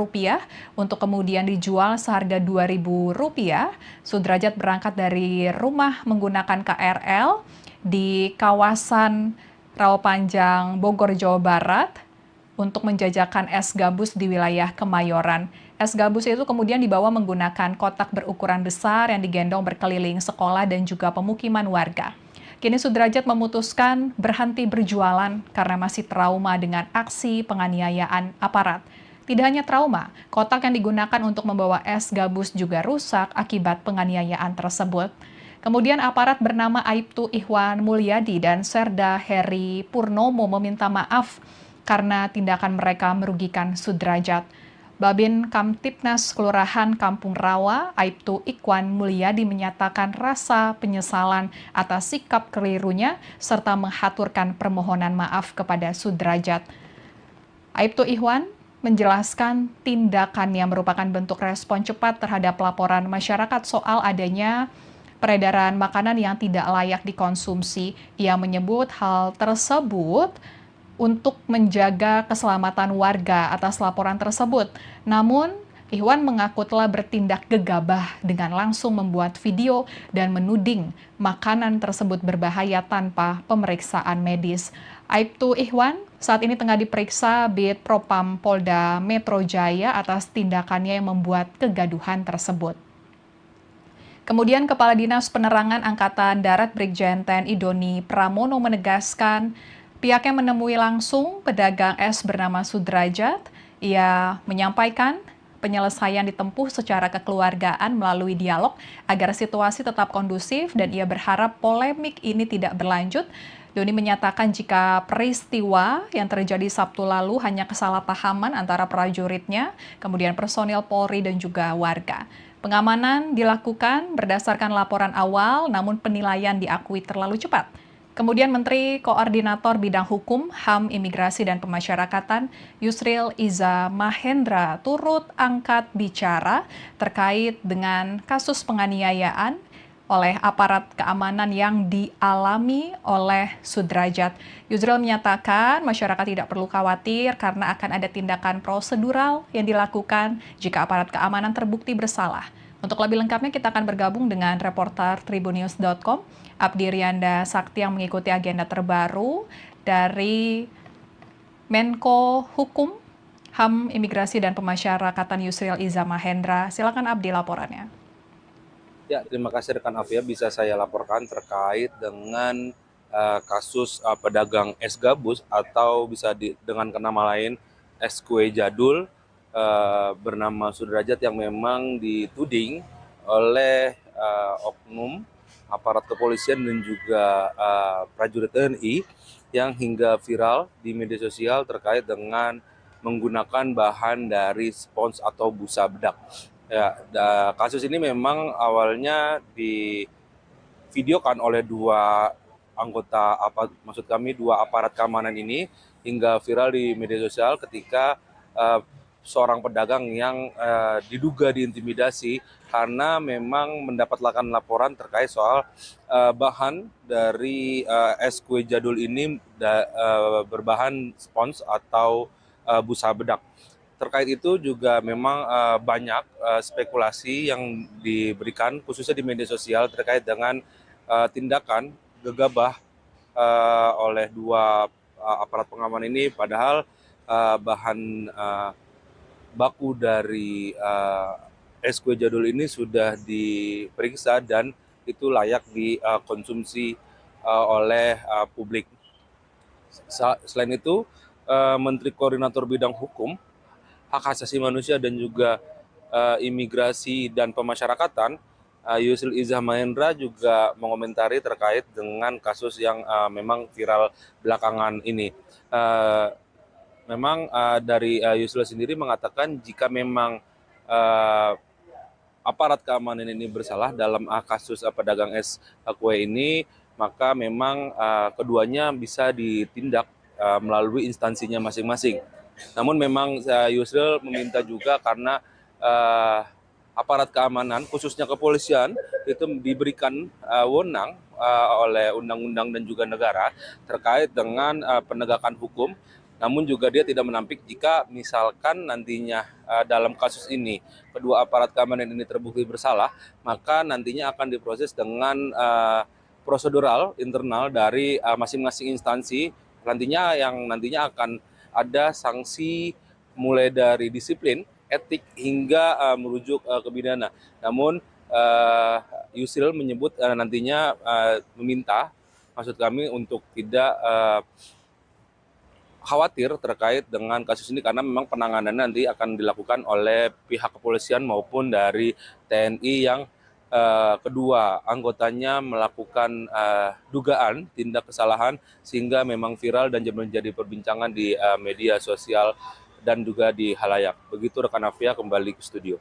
untuk kemudian dijual seharga Rp2.000. Sudrajat berangkat dari rumah menggunakan KRL di kawasan Rawapanjang, Bogor, Jawa Barat untuk menjajakan es gabus di wilayah Kemayoran. Es gabus itu kemudian dibawa menggunakan kotak berukuran besar yang digendong berkeliling sekolah dan juga pemukiman warga. Kini Sudrajat memutuskan berhenti berjualan karena masih trauma dengan aksi penganiayaan aparat. Tidak hanya trauma, kotak yang digunakan untuk membawa es gabus juga rusak akibat penganiayaan tersebut. Kemudian aparat bernama Aibtu Ikhwan Mulyadi dan Serda Heri Purnomo meminta maaf karena tindakan mereka merugikan Sudrajat. Babin Kamtibnas Kelurahan Kampung Rawa, Aibtu Ikwan Mulyadi menyatakan rasa penyesalan atas sikap kelirunya serta menghaturkan permohonan maaf kepada Sudrajat. Aibtu Ikhwan menjelaskan tindakannya merupakan bentuk respon cepat terhadap laporan masyarakat soal adanya peredaran makanan yang tidak layak dikonsumsi. Ia menyebut hal tersebut untuk menjaga keselamatan warga atas laporan tersebut. Namun, Ikhwan mengaku telah bertindak gegabah dengan langsung membuat video dan menuding makanan tersebut berbahaya tanpa pemeriksaan medis. Aibtu Ikhwan saat ini tengah diperiksa Bid Propam Polda Metro Jaya atas tindakannya yang membuat kegaduhan tersebut. Kemudian Kepala Dinas Penerangan Angkatan Darat Brigjen TNI Doni Pramono menegaskan pihaknya menemui langsung pedagang es bernama Sudrajat. Ia menyampaikan penyelesaian ditempuh secara kekeluargaan melalui dialog agar situasi tetap kondusif dan ia berharap polemik ini tidak berlanjut. Doni menyatakan jika peristiwa yang terjadi Sabtu lalu hanya kesalahpahaman antara prajuritnya, kemudian personil Polri dan juga warga. Pengamanan dilakukan berdasarkan laporan awal, namun penilaian diakui terlalu cepat. Kemudian Menteri Koordinator Bidang Hukum, HAM, Imigrasi, dan Pemasyarakatan Yusril Iza Mahendra turut angkat bicara terkait dengan kasus penganiayaan oleh aparat keamanan yang dialami oleh Sudrajat. Yusril menyatakan masyarakat tidak perlu khawatir karena akan ada tindakan prosedural yang dilakukan jika aparat keamanan terbukti bersalah. Untuk lebih lengkapnya kita akan bergabung dengan reporter Tribunnews.com, Abdi Rianda Sakti yang mengikuti agenda terbaru dari Menko Hukum, HAM, Imigrasi, dan Pemasyarakatan Yusril Iza Mahendra. Silakan Abdi laporannya. Ya, terima kasih rekan Afia, bisa saya laporkan terkait dengan kasus pedagang es gabus atau bisa dengan nama lain es kue jadul bernama Sudrajat yang memang dituding oleh oknum aparat kepolisian dan juga prajurit TNI yang hingga viral di media sosial terkait dengan menggunakan bahan dari spons atau busa bedak. Ya, kasus ini memang awalnya divideokan oleh dua aparat keamanan ini hingga viral di media sosial ketika seorang pedagang yang diduga diintimidasi karena memang mendapatkan laporan terkait soal bahan dari es kue jadul ini berbahan spons atau busa bedak. Terkait itu juga memang banyak spekulasi yang diberikan khususnya di media sosial terkait dengan tindakan gegabah oleh dua aparat pengaman ini, padahal bahan baku dari es kue jadul ini sudah diperiksa dan itu layak dikonsumsi oleh publik. Selain itu, Menteri Koordinator Bidang Hukum, Hak Asasi Manusia dan juga Imigrasi dan Pemasyarakatan, Yusril Iza Mahendra juga mengomentari terkait dengan kasus yang memang viral belakangan ini. Memang dari Yusril sendiri mengatakan jika memang aparat keamanan ini bersalah dalam kasus pedagang es kue ini, maka memang keduanya bisa ditindak melalui instansinya masing-masing. Namun memang Yusril meminta juga karena aparat keamanan, khususnya kepolisian, itu diberikan wewenang oleh undang-undang dan juga negara terkait dengan penegakan hukum. Namun juga dia tidak menampik jika misalkan nantinya dalam kasus ini kedua aparat keamanan ini terbukti bersalah, maka nantinya akan diproses dengan prosedural internal dari masing-masing instansi. Nantinya akan ada sanksi mulai dari disiplin, etik hingga merujuk ke pidana. Namun Yusril menyebut nantinya meminta, maksud kami untuk tidak khawatir terkait dengan kasus ini karena memang penanganan nanti akan dilakukan oleh pihak kepolisian maupun dari TNI yang kedua anggotanya melakukan dugaan tindak kesalahan sehingga memang viral dan menjadi perbincangan di media sosial dan juga di halayak. Begitu rekan Afia, kembali ke studio.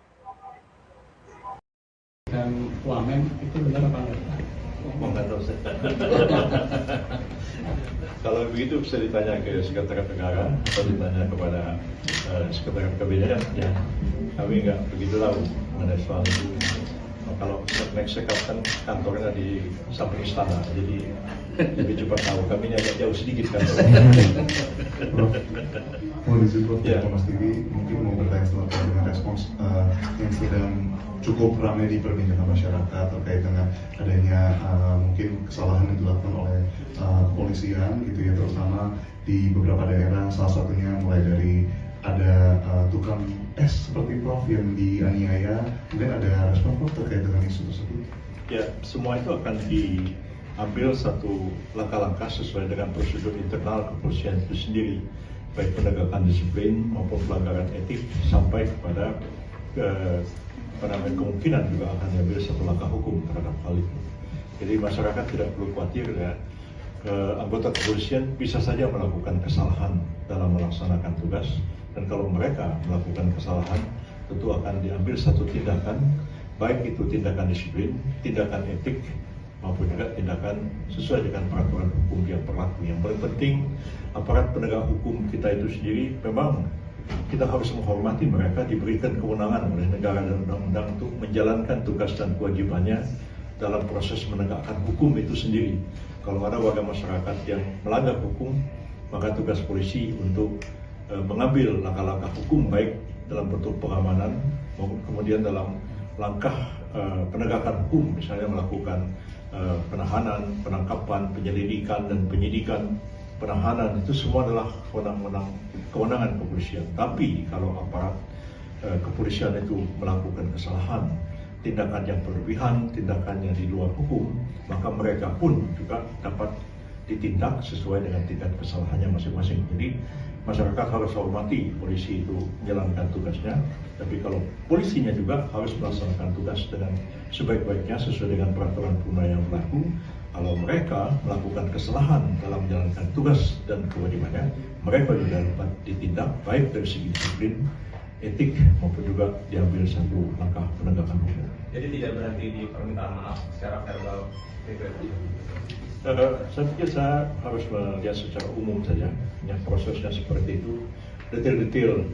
Dan Wamen itu benar apa enggak? Oh, nggak tahu saya. Kalau begitu bisa ditanya ke Sekretariat Negara atau ditanya kepada Sekretariat Kabinet. Ya, kami nggak begitu tahu mengenai soal itu. Kalau next kan kantornya di samping istana, jadi lebih cepat tahu. Kami ini agak jauh sedikit kan. Mau izin Prof, Ya. Kompas TV mungkin mau bertanya selanjutnya dengan respons yang sedang cukup ramai diperbincangkan masyarakat terkait dengan adanya mungkin kesalahan yang dilakukan oleh kepolisian gitu ya, terutama di beberapa daerah, salah satunya mulai dari ada tukang es seperti Prof yang dianiaya. Mungkin ada respon Prof terkait dengan isu tersebut? Ya, semua itu akan diambil satu langkah-langkah sesuai dengan prosedur internal kepolisian itu sendiri, baik penegakan disiplin maupun pelanggaran etik sampai kepada kemungkinan juga akan diambil satu langkah hukum terhadap hal itu. Jadi masyarakat tidak perlu khawatir ya. Anggota kepolisian bisa saja melakukan kesalahan dalam melaksanakan tugas, dan kalau mereka melakukan kesalahan tentu akan diambil satu tindakan, baik itu tindakan disiplin, tindakan etik, maupun juga tindakan sesuai dengan peraturan hukum yang berlaku. Yang paling penting, aparat penegak hukum kita itu sendiri memang kita harus menghormati mereka, diberikan kewenangan oleh negara dan undang-undang untuk menjalankan tugas dan kewajibannya dalam proses menegakkan hukum itu sendiri. Kalau ada warga masyarakat yang melanggar hukum, maka tugas polisi untuk mengambil langkah-langkah hukum baik dalam bentuk pengamanan maupun kemudian dalam langkah penegakan hukum, misalnya melakukan penahanan, penangkapan, penyelidikan dan penyidikan. Penahanan itu semua adalah kewenangan kepolisian. Tapi kalau aparat kepolisian itu melakukan kesalahan, tindakan yang berlebihan, tindakan yang di luar hukum, maka mereka pun juga dapat ditindak sesuai dengan tingkat kesalahannya masing-masing. Jadi masyarakat harus hormati polisi itu menjalankan tugasnya, tapi kalau polisinya juga harus melaksanakan tugas dengan sebaik-baiknya sesuai dengan peraturan perundang yang berlaku. Kalau mereka melakukan kesalahan dalam menjalankan tugas dan kewajibannya, mereka juga dapat ditindak baik dari segi disiplin, etik maupun juga diambil satu langkah penegakan hukum. Jadi tidak berhenti di permintaan maaf secara verbal. Saya pikir saya harus melihat secara umum saja, yang prosesnya seperti itu, detail-detail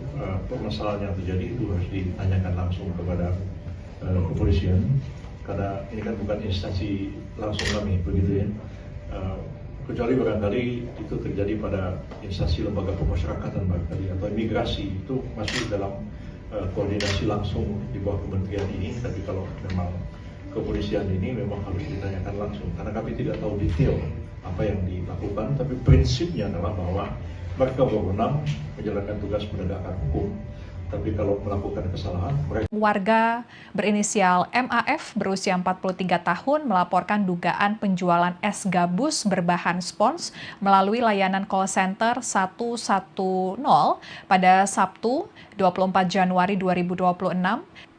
permasalahan yang terjadi itu harus ditanyakan langsung kepada kepolisian, karena ini kan bukan instansi langsung kami, begitu ya. Kecuali barangkali itu terjadi pada instansi lembaga pemasyarakatan barangkali atau imigrasi, itu masih dalam koordinasi langsung di bawah kementerian ini. Tapi kalau memang kepolisian ini memang harus ditanyakan langsung, karena kami tidak tahu detail apa yang dilakukan, tapi prinsipnya adalah bahwa mereka berwenang menjalankan tugas menegakkan hukum. Tapi kalau melakukan kesalahan, mereka... Warga berinisial MAF berusia 43 tahun melaporkan dugaan penjualan es gabus berbahan spons melalui layanan call center 110 pada Sabtu 24 Januari 2026.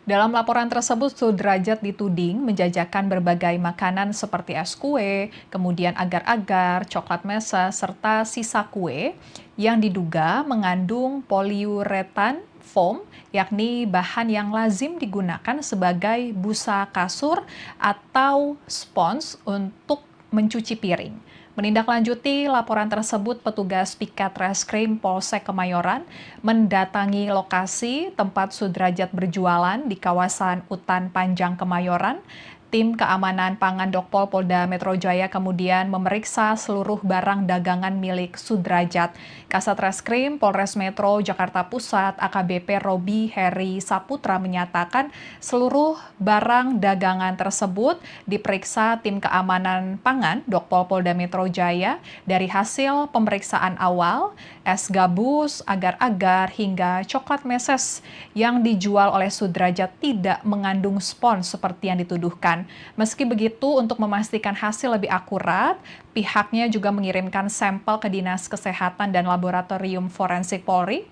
Dalam laporan tersebut, Sudrajat dituding menjajakan berbagai makanan seperti es kue, kemudian agar-agar, coklat mesa, serta sisa kue yang diduga mengandung poliuretan foam, yakni bahan yang lazim digunakan sebagai busa kasur atau spons untuk mencuci piring. Menindaklanjuti laporan tersebut, petugas Piket Reskrim Polsek Kemayoran mendatangi lokasi tempat Sudrajat berjualan di kawasan Utan Panjang Kemayoran. Tim Keamanan Pangan Dokpol Polda Metro Jaya kemudian memeriksa seluruh barang dagangan milik Sudrajat. Kasat Reskrim Polres Metro Jakarta Pusat AKBP Robi Heri Saputra menyatakan seluruh barang dagangan tersebut diperiksa Tim Keamanan Pangan Dokpol Polda Metro Jaya. Dari hasil pemeriksaan awal, es gabus, agar-agar, hingga coklat meses yang dijual oleh Sudrajat tidak mengandung spons seperti yang dituduhkan. Meski begitu, untuk memastikan hasil lebih akurat, pihaknya juga mengirimkan sampel ke Dinas Kesehatan dan Laboratorium Forensik Polri.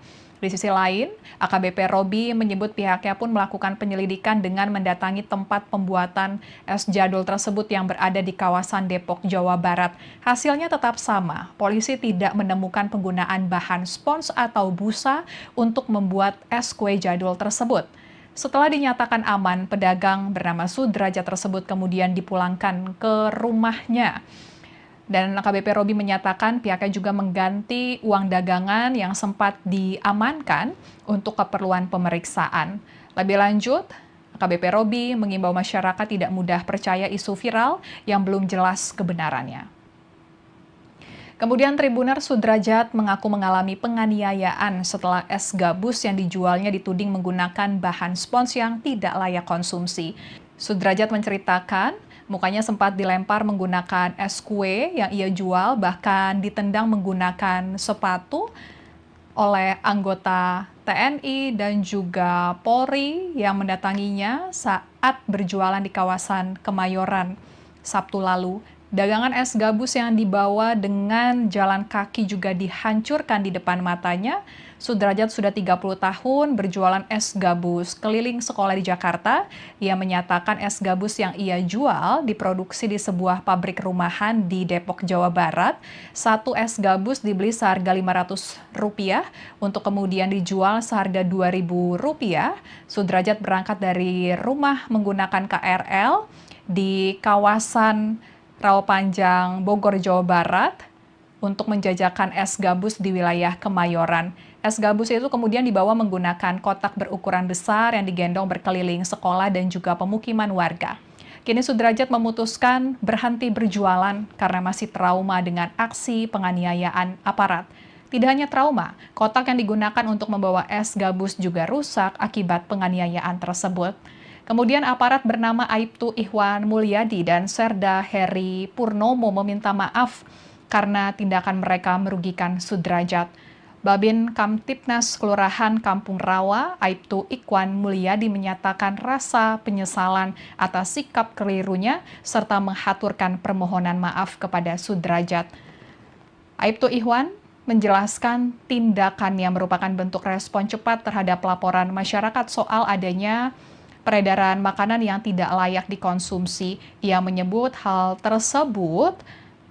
Di sisi lain, AKBP Robi menyebut pihaknya pun melakukan penyelidikan dengan mendatangi tempat pembuatan es jadul tersebut yang berada di kawasan Depok, Jawa Barat. Hasilnya tetap sama, polisi tidak menemukan penggunaan bahan spons atau busa untuk membuat es kue jadul tersebut. Setelah dinyatakan aman, pedagang bernama Sudrajat tersebut kemudian dipulangkan ke rumahnya. Dan AKBP Robi menyatakan pihaknya juga mengganti uang dagangan yang sempat diamankan untuk keperluan pemeriksaan. Lebih lanjut, AKBP Robi mengimbau masyarakat tidak mudah percaya isu viral yang belum jelas kebenarannya. Kemudian Tribuner Sudrajat mengaku mengalami penganiayaan setelah es gabus yang dijualnya dituding menggunakan bahan spons yang tidak layak konsumsi. Sudrajat menceritakan, mukanya sempat dilempar menggunakan es kue yang ia jual, bahkan ditendang menggunakan sepatu oleh anggota TNI dan juga Polri yang mendatanginya saat berjualan di kawasan Kemayoran Sabtu lalu. Dagangan es gabus yang dibawa dengan jalan kaki juga dihancurkan di depan matanya. Sudrajat sudah 30 tahun berjualan es gabus keliling sekolah di Jakarta. Ia menyatakan es gabus yang ia jual diproduksi di sebuah pabrik rumahan di Depok, Jawa Barat. Satu es gabus dibeli seharga Rp500 untuk kemudian dijual seharga Rp2.000. Sudrajat berangkat dari rumah menggunakan KRL di kawasan Rawapanjang, Bogor, Jawa Barat untuk menjajakan es gabus di wilayah Kemayoran. Es gabus itu kemudian dibawa menggunakan kotak berukuran besar yang digendong berkeliling sekolah dan juga pemukiman warga. Kini Sudrajat memutuskan berhenti berjualan karena masih trauma dengan aksi penganiayaan aparat. Tidak hanya trauma, kotak yang digunakan untuk membawa es gabus juga rusak akibat penganiayaan tersebut. Kemudian aparat bernama Aibtu Ihwan Mulyadi dan Serda Heri Purnomo meminta maaf karena tindakan mereka merugikan Sudrajat. Babin Kamtipnas Kelurahan Kampung Rawa, Aibtu Ihwan Mulyadi menyatakan rasa penyesalan atas sikap kelirunya serta menghaturkan permohonan maaf kepada Sudrajat. Aibtu Ihwan menjelaskan tindakan yang merupakan bentuk respon cepat terhadap laporan masyarakat soal adanya peredaran makanan yang tidak layak dikonsumsi. Ia menyebut hal tersebut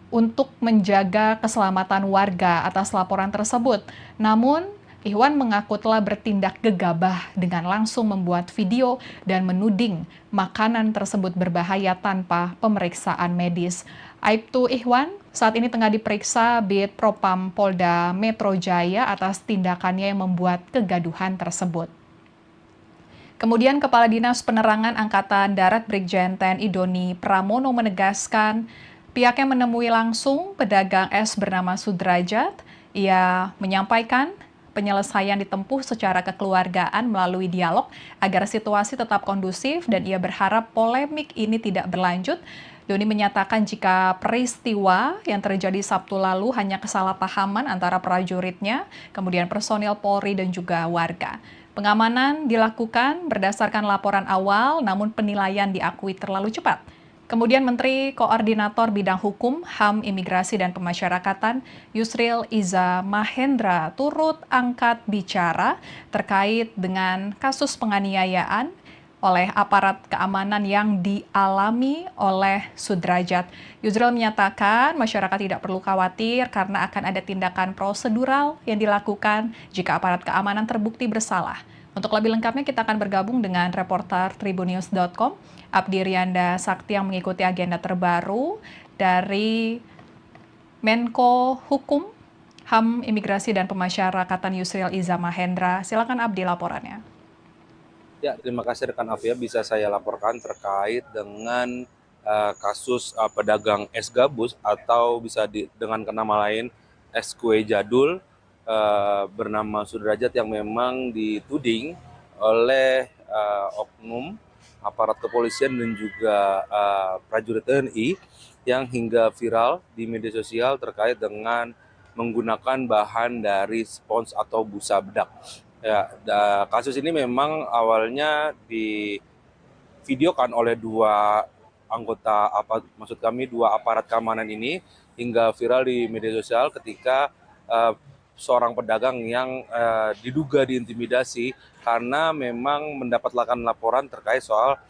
untuk menjaga keselamatan warga atas laporan tersebut. Namun, Ihwan mengaku telah bertindak gegabah dengan langsung membuat video dan menuding makanan tersebut berbahaya tanpa pemeriksaan medis. Aibtu Ihwan saat ini tengah diperiksa Bid Propam Polda Metro Jaya atas tindakannya yang membuat kegaduhan tersebut. Kemudian Kepala Dinas Penerangan Angkatan Darat Brigjen TNI Doni Pramono menegaskan pihaknya menemui langsung pedagang es bernama Sudrajat. Ia menyampaikan penyelesaian ditempuh secara kekeluargaan melalui dialog agar situasi tetap kondusif dan ia berharap polemik ini tidak berlanjut. Doni menyatakan jika peristiwa yang terjadi Sabtu lalu hanya kesalahpahaman antara prajuritnya, kemudian personil Polri dan juga warga. Pengamanan dilakukan berdasarkan laporan awal, namun penilaian diakui terlalu cepat. Kemudian Menteri Koordinator Bidang Hukum, HAM, Imigrasi, dan Pemasyarakatan Yusril Iza Mahendra turut angkat bicara terkait dengan kasus penganiayaan oleh aparat keamanan yang dialami oleh Sudrajat. Yusril menyatakan masyarakat tidak perlu khawatir karena akan ada tindakan prosedural yang dilakukan jika aparat keamanan terbukti bersalah. Untuk lebih lengkapnya kita akan bergabung dengan reporter Tribunnews.com, Abdi Rianda Sakti yang mengikuti agenda terbaru dari Menko Hukum, HAM, Imigrasi, dan Pemasyarakatan Yusril Iza Mahendra. Silakan Abdi laporannya. Ya, terima kasih rekan Afia, bisa saya laporkan terkait dengan kasus pedagang es gabus atau bisa dengan nama lain es kue jadul bernama Sudrajat yang memang dituding oleh oknum aparat kepolisian dan juga prajurit TNI yang hingga viral di media sosial terkait dengan menggunakan bahan dari spons atau busa bedak. Ya, kasus ini memang awalnya divideokan oleh dua aparat keamanan ini hingga viral di media sosial ketika seorang pedagang yang diduga diintimidasi karena memang mendapatkan laporan terkait soal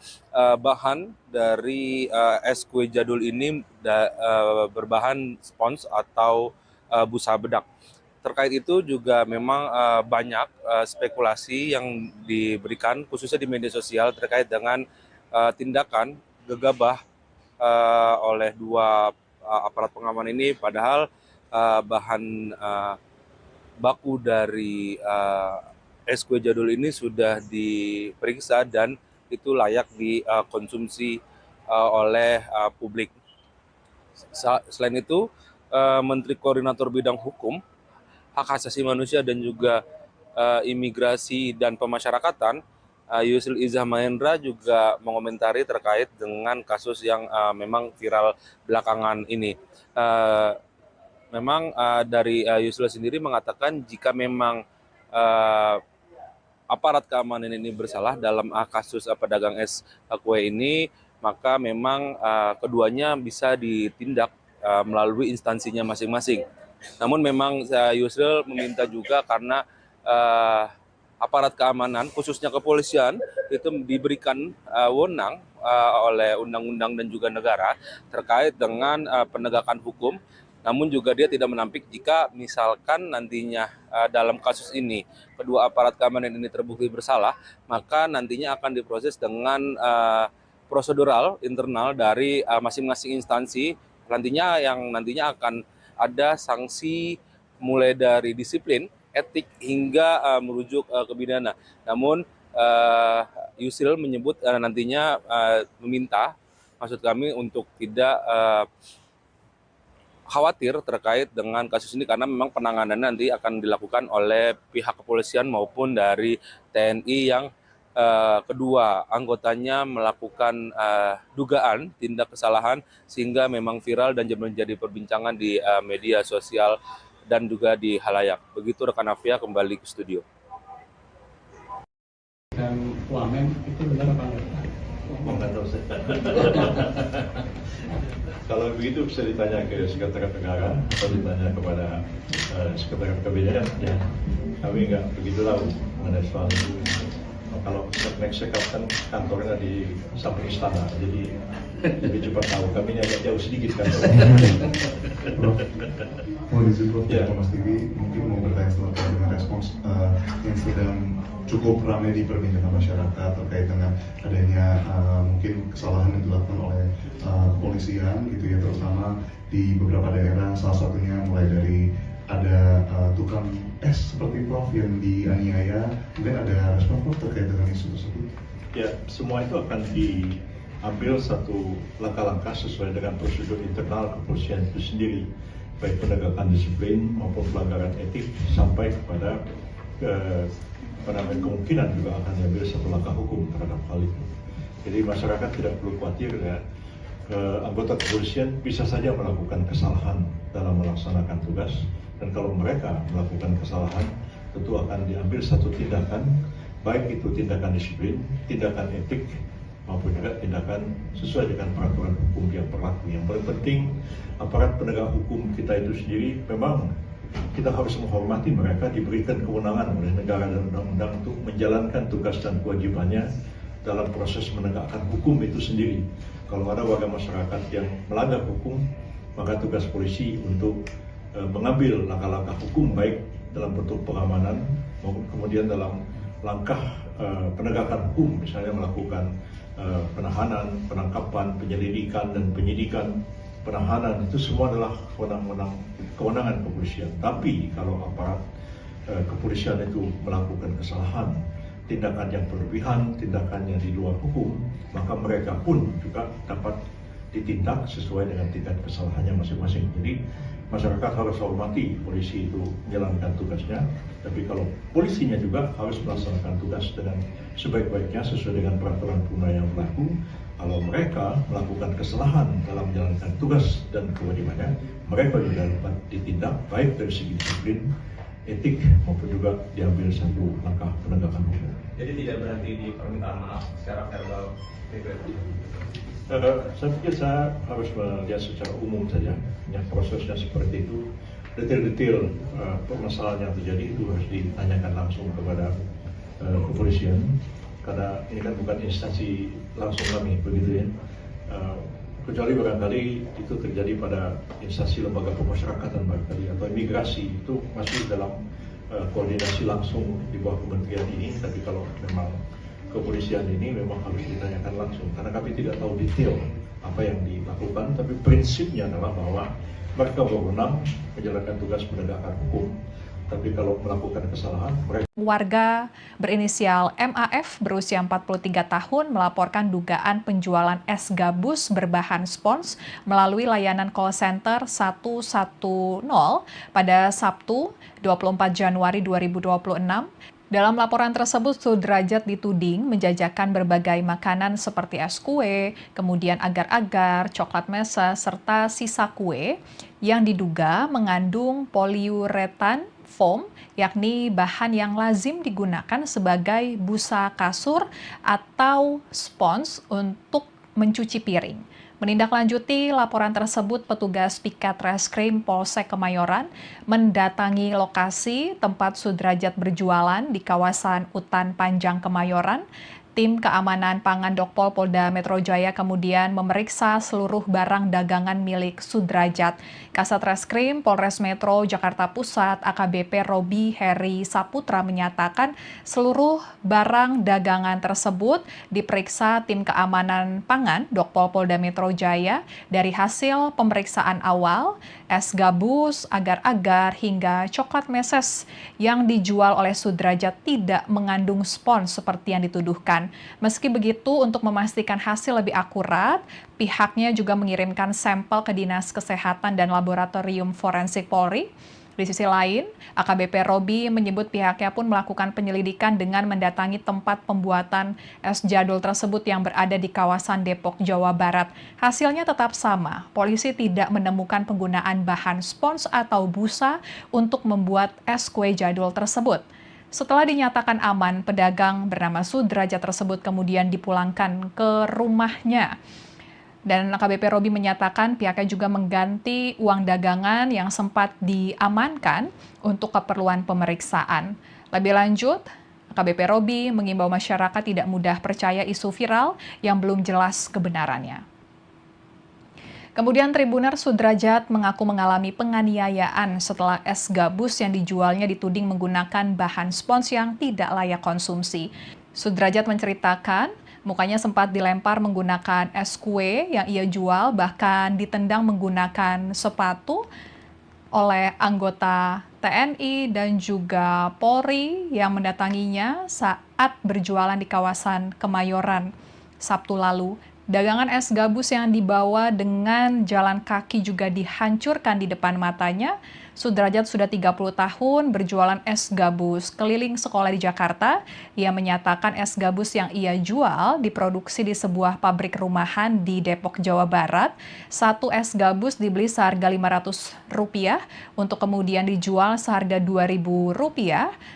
bahan dari es kue jadul ini berbahan spons atau busa bedak. Terkait itu juga memang banyak spekulasi yang diberikan khususnya di media sosial terkait dengan tindakan gegabah oleh dua aparat pengaman ini, padahal bahan baku dari es kue jadul ini sudah diperiksa dan itu layak dikonsumsi oleh publik. Selain itu, Menteri Koordinator Bidang Hukum, Hak Asasi Manusia dan juga Imigrasi dan Pemasyarakatan, Yusril Izzah Mahendra juga mengomentari terkait dengan kasus yang memang viral belakangan ini. Memang dari Yusril sendiri mengatakan jika memang aparat keamanan ini bersalah dalam kasus pedagang es kue ini, maka memang keduanya bisa ditindak melalui instansinya masing-masing. Namun memang Yusril meminta juga karena aparat keamanan, khususnya kepolisian, itu diberikan wewenang oleh undang-undang dan juga negara terkait dengan penegakan hukum. Namun juga dia tidak menampik jika misalkan nantinya dalam kasus ini kedua aparat keamanan ini terbukti bersalah, maka nantinya akan diproses dengan prosedural internal dari masing-masing instansi. Nantinya akan ada sanksi mulai dari disiplin, etik hingga merujuk ke pidana. Namun Yusril menyebut nantinya meminta, maksud kami untuk tidak khawatir terkait dengan kasus ini karena memang penanganannya nanti akan dilakukan oleh pihak kepolisian maupun dari TNI yang kedua anggotanya melakukan dugaan tindak kesalahan sehingga memang viral dan menjadi perbincangan di media sosial dan juga di halayak. Begitu rekan Afia, kembali ke studio. Dan Wamen itu benar apa enggak? Nggak tahu saya. Kalau begitu bisa ditanya ke Sekretariat Negara atau ditanya kepada Sekretariat Kabinet. Ya, kami nggak begitu tahu mengenai soal itu. Kalau Seknek kan kantornya di samping istana, jadi lebih cepat tahu. Kami agak jauh sedikit kan. Mau izin Prof, Ya. Kompas TV mungkin mau bertanya selanjutnya dengan respons yang sedang cukup ramai diperbincangkan masyarakat terkait dengan adanya mungkin kesalahan yang dilakukan oleh kepolisian gitu ya, terutama di beberapa daerah, salah satunya mulai dari ada tukang es seperti Prof yang dianiaya. Mungkin ada respon Prof terkait dengan isu tersebut? Ya, semua itu akan diambil satu langkah-langkah sesuai dengan prosedur internal kepolisian itu sendiri, baik penegakan disiplin maupun pelanggaran etik sampai kepada kemungkinan juga akan diambil satu langkah hukum terhadap hal itu. Jadi masyarakat tidak perlu khawatir ya. Anggota kepolisian bisa saja melakukan kesalahan dalam melaksanakan tugas, dan kalau mereka melakukan kesalahan tentu akan diambil satu tindakan, baik itu tindakan disiplin, tindakan etik maupun juga tindakan sesuai dengan peraturan hukum yang berlaku. Yang paling penting, aparat penegak hukum kita itu sendiri memang kita harus menghormati mereka, diberikan kewenangan oleh negara dan undang-undang untuk menjalankan tugas dan kewajibannya dalam proses menegakkan hukum itu sendiri. Kalau ada warga masyarakat yang melanggar hukum, maka tugas polisi untuk mengambil langkah-langkah hukum baik dalam bentuk pengamanan maupun kemudian dalam langkah penegakan hukum, misalnya melakukan penahanan, penangkapan, penyelidikan dan penyidikan. Penahanan itu semua adalah kewenangan kepolisian. Tapi kalau aparat kepolisian itu melakukan kesalahan, tindakan yang berlebihan, tindakan yang di luar hukum, maka mereka pun juga dapat ditindak sesuai dengan tingkat kesalahannya masing-masing. Jadi masyarakat harus hormati polisi itu menjalankan tugasnya, tapi kalau polisinya juga harus melaksanakan tugas dengan sebaik-baiknya sesuai dengan peraturan perundang yang berlaku. Kalau mereka melakukan kesalahan dalam menjalankan tugas dan kewajibannya, mereka juga dapat ditindak baik dari segi disiplin, etik maupun juga diambil satu langkah penegakan hukum. Jadi tidak berhenti di permintaan maaf secara verbal. Saya pikir saya harus melihat secara umum saja, yang prosesnya seperti itu detail-detail permasalahan yang terjadi itu harus ditanyakan langsung kepada kepolisian, karena ini kan bukan instansi langsung kami, begitu ya. Kecuali barangkali itu terjadi pada instansi lembaga pemasyarakatan barangkali atau imigrasi, itu masih dalam koordinasi langsung di bawah kementerian ini. Tapi kalau memang kepolisian ini memang harus ditanyakan langsung, karena kami tidak tahu detail apa yang dilakukan, tapi prinsipnya adalah bahwa mereka berwenang menjalankan tugas penegakan hukum. Tapi kalau melakukan kesalahan, mereka... Warga berinisial MAF berusia 43 tahun melaporkan dugaan penjualan es gabus berbahan spons melalui layanan call center 110 pada Sabtu 24 Januari 2026. Dalam laporan tersebut, Sudrajat dituding menjajakan berbagai makanan seperti es kue, kemudian agar-agar, coklat mesa, serta sisa kue yang diduga mengandung poliuretan foam, yakni bahan yang lazim digunakan sebagai busa kasur atau spons untuk mencuci piring. Menindaklanjuti laporan tersebut, petugas Piket Reskrim Polsek Kemayoran mendatangi lokasi tempat Sudrajat berjualan di kawasan Utan Panjang Kemayoran. Tim Keamanan Pangan Dokpol Polda Metro Jaya kemudian memeriksa seluruh barang dagangan milik Sudrajat. Kasat Reskrim Polres Metro Jakarta Pusat AKBP Robi Heri Saputra menyatakan seluruh barang dagangan tersebut diperiksa Tim Keamanan Pangan Dokpol Polda Metro Jaya. Dari hasil pemeriksaan awal, es gabus, agar-agar, hingga coklat meses yang dijual oleh Sudrajat tidak mengandung spons seperti yang dituduhkan. Meski begitu, untuk memastikan hasil lebih akurat, pihaknya juga mengirimkan sampel ke Dinas Kesehatan dan Laboratorium Forensik Polri. Di sisi lain, AKBP Robi menyebut pihaknya pun melakukan penyelidikan dengan mendatangi tempat pembuatan es jadul tersebut yang berada di kawasan Depok, Jawa Barat. Hasilnya tetap sama, polisi tidak menemukan penggunaan bahan spons atau busa untuk membuat es kue jadul tersebut. Setelah dinyatakan aman, pedagang bernama Sudrajat tersebut kemudian dipulangkan ke rumahnya. Dan AKBP Robi menyatakan pihaknya juga mengganti uang dagangan yang sempat diamankan untuk keperluan pemeriksaan. Lebih lanjut, AKBP Robi mengimbau masyarakat tidak mudah percaya isu viral yang belum jelas kebenarannya. Kemudian Tribuner Sudrajat mengaku mengalami penganiayaan setelah es gabus yang dijualnya dituding menggunakan bahan spons yang tidak layak konsumsi. Sudrajat menceritakan mukanya sempat dilempar menggunakan es kue yang ia jual, bahkan ditendang menggunakan sepatu oleh anggota TNI dan juga Polri yang mendatanginya saat berjualan di kawasan Kemayoran Sabtu lalu. Dagangan es gabus yang dibawa dengan jalan kaki juga dihancurkan di depan matanya. Sudrajat sudah 30 tahun berjualan es gabus keliling sekolah di Jakarta. Ia menyatakan es gabus yang ia jual diproduksi di sebuah pabrik rumahan di Depok, Jawa Barat. Satu es gabus dibeli seharga Rp500 untuk kemudian dijual seharga Rp2.000.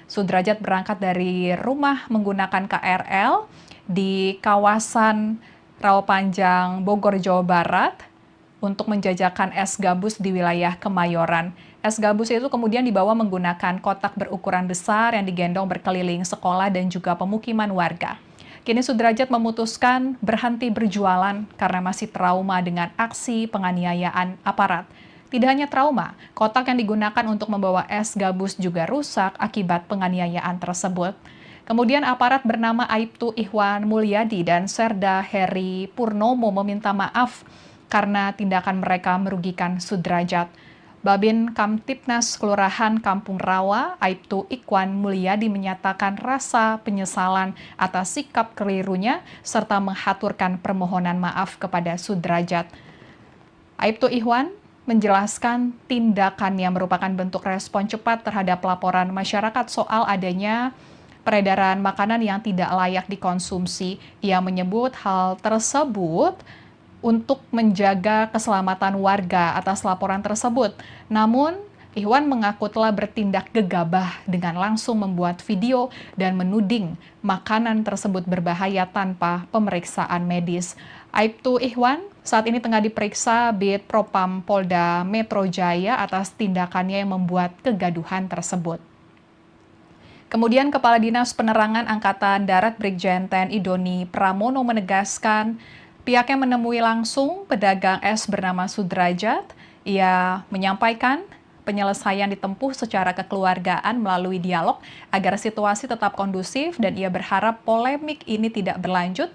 Sudrajat berangkat dari rumah menggunakan KRL di kawasan Rawapanjang, Bogor, Jawa Barat untuk menjajakan es gabus di wilayah Kemayoran. Es gabus itu kemudian dibawa menggunakan kotak berukuran besar yang digendong berkeliling sekolah dan juga pemukiman warga. Kini Sudrajat memutuskan berhenti berjualan karena masih trauma dengan aksi penganiayaan aparat. Tidak hanya trauma, kotak yang digunakan untuk membawa es gabus juga rusak akibat penganiayaan tersebut. Kemudian aparat bernama Aibtu Ihwan Mulyadi dan Serda Heri Purnomo meminta maaf karena tindakan mereka merugikan Sudrajat. Babin Kamtipnas Kelurahan Kampung Rawa, Aibtu Ihwan Mulyadi menyatakan rasa penyesalan atas sikap kelirunya serta menghaturkan permohonan maaf kepada Sudrajat. Aibtu Ihwan menjelaskan tindakan yang merupakan bentuk respon cepat terhadap laporan masyarakat soal adanya peredaran makanan yang tidak layak dikonsumsi. Ia menyebut hal tersebut untuk menjaga keselamatan warga atas laporan tersebut. Namun, Ihwan mengaku telah bertindak gegabah dengan langsung membuat video dan menuding makanan tersebut berbahaya tanpa pemeriksaan medis. Aibtu Ihwan saat ini tengah diperiksa Bid Propam Polda Metro Jaya atas tindakannya yang membuat kegaduhan tersebut. Kemudian Kepala Dinas Penerangan Angkatan Darat Brigjen TNI Doni Pramono menegaskan pihaknya menemui langsung pedagang es bernama Sudrajat. Ia menyampaikan penyelesaian ditempuh secara kekeluargaan melalui dialog agar situasi tetap kondusif dan ia berharap polemik ini tidak berlanjut.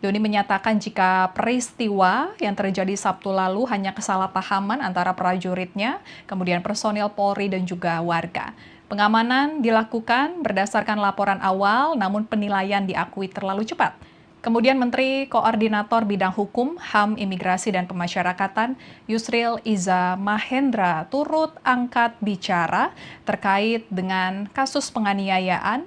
Doni menyatakan jika peristiwa yang terjadi Sabtu lalu hanya kesalahpahaman antara prajuritnya, kemudian personil Polri dan juga warga. Pengamanan dilakukan berdasarkan laporan awal, namun penilaian diakui terlalu cepat. Kemudian Menteri Koordinator Bidang Hukum, HAM, Imigrasi, dan Pemasyarakatan Yusril Iza Mahendra turut angkat bicara terkait dengan kasus penganiayaan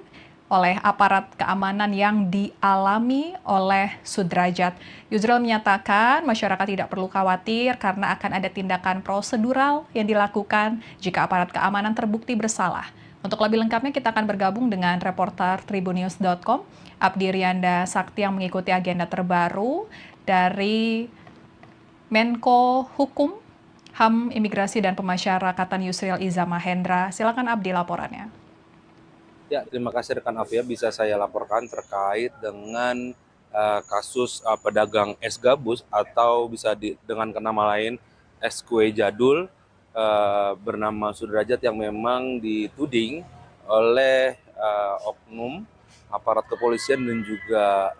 oleh aparat keamanan yang dialami oleh Sudrajat. Yusril menyatakan masyarakat tidak perlu khawatir karena akan ada tindakan prosedural yang dilakukan jika aparat keamanan terbukti bersalah. Untuk lebih lengkapnya kita akan bergabung dengan reporter Tribunnews.com, Abdi Rianda Sakti yang mengikuti agenda terbaru dari Menko Hukum, HAM, Imigrasi, dan Pemasyarakatan Yusril Iza Mahendra. Silakan Abdi laporannya. Ya, terima kasih rekan Afia, bisa saya laporkan terkait dengan kasus pedagang es gabus atau bisa dengan nama lain es kue jadul bernama Sudrajat yang memang dituding oleh oknum aparat kepolisian dan juga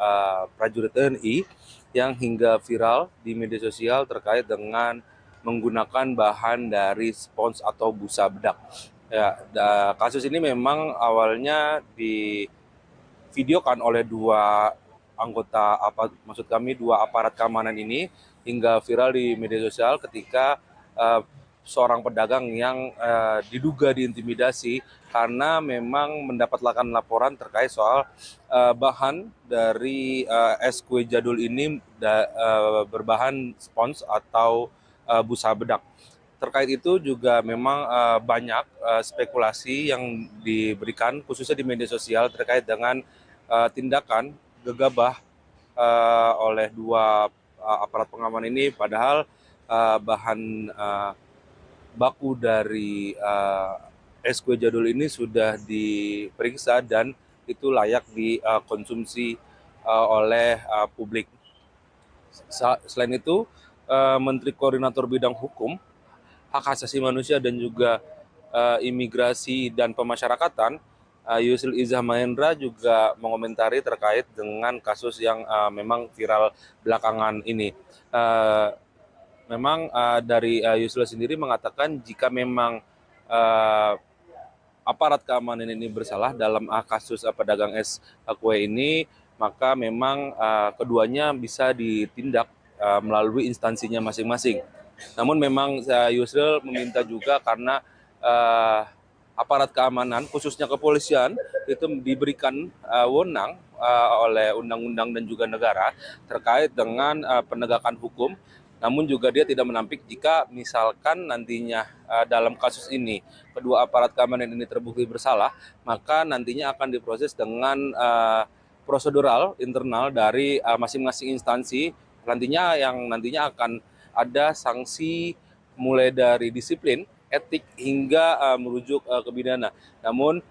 prajurit TNI yang hingga viral di media sosial terkait dengan menggunakan bahan dari spons atau busa bedak. Ya, kasus ini memang awalnya divideokan oleh dua aparat keamanan ini hingga viral di media sosial ketika seorang pedagang yang diduga diintimidasi karena memang mendapatkan laporan terkait soal bahan dari es kue jadul ini berbahan spons atau busa bedak. Terkait itu juga memang banyak spekulasi yang diberikan khususnya di media sosial terkait dengan tindakan gegabah oleh dua aparat pengaman ini, padahal bahan baku dari es kue jadul ini sudah diperiksa dan itu layak dikonsumsi oleh publik. Selain itu, Menteri Koordinator Bidang Hukum, Hak Asasi Manusia, dan juga Imigrasi dan Pemasyarakatan, Yusril Iza Mahendra juga mengomentari terkait dengan kasus yang memang viral belakangan ini. Memang dari Yusril sendiri mengatakan jika memang aparat keamanan ini bersalah dalam kasus pedagang es kue ini, maka memang keduanya bisa ditindak melalui instansinya masing-masing. Namun memang Yusril meminta juga karena aparat keamanan khususnya kepolisian itu diberikan wewenang oleh undang-undang dan juga negara terkait dengan penegakan hukum. Namun juga dia tidak menampik jika misalkan nantinya dalam kasus ini kedua aparat keamanan ini terbukti bersalah, maka nantinya akan diproses dengan prosedural internal dari masing-masing instansi. Nantinya akan ada sanksi mulai dari disiplin, etik hingga merujuk ke pidana. Namun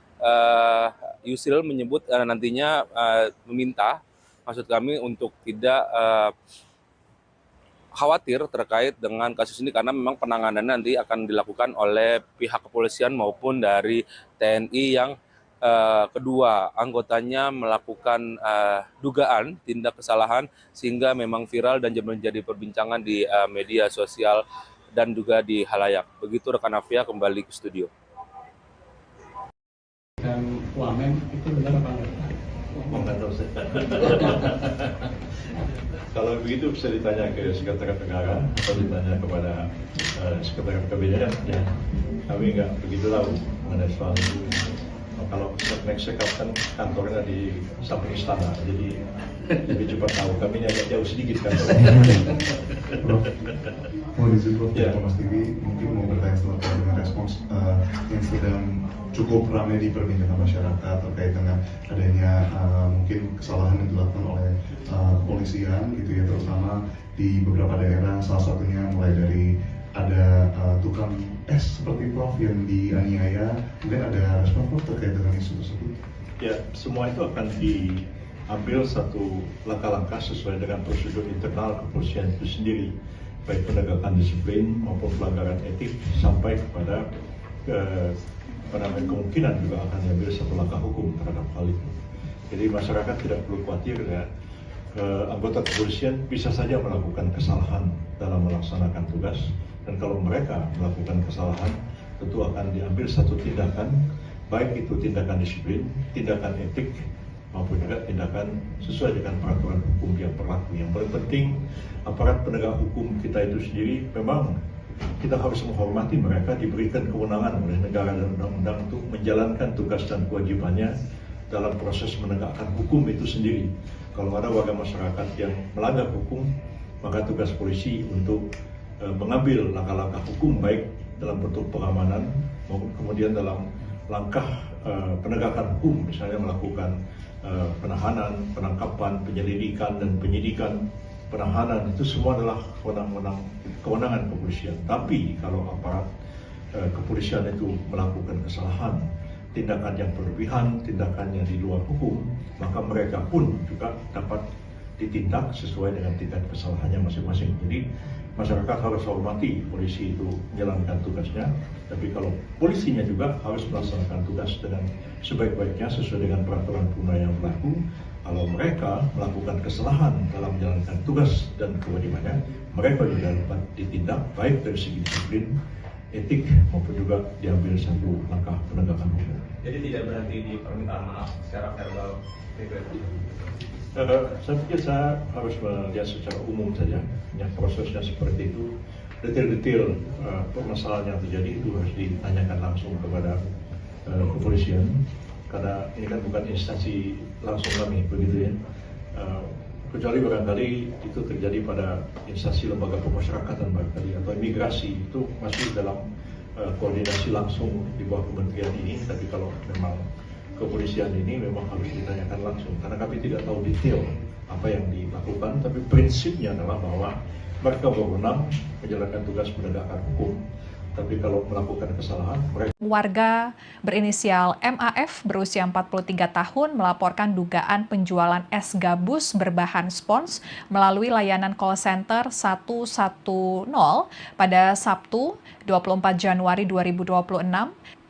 Yusril menyebut nantinya meminta, maksud kami untuk tidak khawatir terkait dengan kasus ini karena memang penanganan nanti akan dilakukan oleh pihak kepolisian maupun dari TNI yang kedua anggotanya melakukan dugaan tindak kesalahan sehingga memang viral dan menjadi perbincangan di media sosial dan juga di halayak. Begitu rekan Afia, kembali ke studio. Dan Wamen itu benar apa enggak? Nggak tahu saya. Kalau begitu bisa ditanya ke Sekretariat Negara atau ditanya kepada Sekretariat Kabinet. Ya, kami nggak begitu tahu mengenai soal itu. Kalau Sekap kan kantornya di samping istana, jadi lebih cepat tahu. Kami ini agak jauh sedikit kantornya. Mau disebut Ya. Mas TV mungkin mau bertanya setelah dengan respon respons yang sedang cukup ramai diperbincangkan masyarakat terkait dengan adanya mungkin kesalahan yang dilakukan oleh kepolisian gitu ya, terutama di beberapa daerah, salah satunya mulai dari ada tukang es seperti Prof yang dianiaya, kemudian ada respon Prof terkait dengan isu tersebut. Ya, semua itu akan diambil satu langkah-langkah sesuai dengan prosedur internal kepolisian itu sendiri, baik penegakan disiplin maupun pelanggaran etik sampai kepada kemungkinan juga akan diambil satu langkah hukum terhadap hal itu. Jadi masyarakat tidak perlu khawatir ya, anggota kepolisian bisa saja melakukan kesalahan dalam melaksanakan tugas, dan kalau mereka melakukan kesalahan tentu akan diambil satu tindakan, baik itu tindakan disiplin, tindakan etik, maupun juga tindakan sesuai dengan peraturan hukum yang berlaku. Yang paling penting, aparat penegak hukum kita itu sendiri memang kita harus menghormati mereka, diberikan kewenangan oleh negara dan undang-undang untuk menjalankan tugas dan kewajibannya dalam proses menegakkan hukum itu sendiri. Kalau ada warga masyarakat yang melanggar hukum, maka tugas polisi untuk mengambil langkah-langkah hukum baik dalam bentuk pengamanan maupun kemudian dalam langkah penegakan hukum, misalnya melakukan penahanan, penangkapan, penyelidikan dan penyidikan. Penahanan itu semua adalah kewenangan kepolisian. Tapi kalau aparat kepolisian itu melakukan kesalahan, tindakan yang berlebihan, tindakan yang di luar hukum, maka mereka pun juga dapat ditindak sesuai dengan tingkat kesalahannya masing-masing. Jadi masyarakat harus hormati polisi itu menjalankan tugasnya, tapi kalau polisinya juga harus melaksanakan tugas dengan sebaik-baiknya sesuai dengan peraturan perundang yang berlaku. Kalau mereka melakukan kesalahan dalam menjalankan tugas dan kewajibannya, mereka juga dapat ditindak baik dari segi disiplin, etik maupun juga diambil satu langkah penegakan hukum. Jadi tidak berhenti di permintaan maaf secara verbal. Saya pikir saya harus melihat secara umum saja, yang prosesnya seperti itu, detail-detail permasalahan yang terjadi itu harus ditanyakan langsung kepada kepolisian, karena ini kan bukan instansi langsung kami, begitu ya. Kecuali barangkali itu terjadi pada instansi lembaga pemasyarakatan barangkali atau imigrasi, itu masih dalam koordinasi langsung di bawah kementerian ini. Tapi kalau memang kepolisian ini memang harus ditanyakan langsung, karena kami tidak tahu detail apa yang dilakukan, tapi prinsipnya adalah bahwa mereka berwenang menjalankan tugas penegakan hukum. Tapi kalau melakukan kesalahan, mereka... Warga berinisial MAF berusia 43 tahun melaporkan dugaan penjualan es gabus berbahan spons melalui layanan call center 110 pada Sabtu 24 Januari 2026.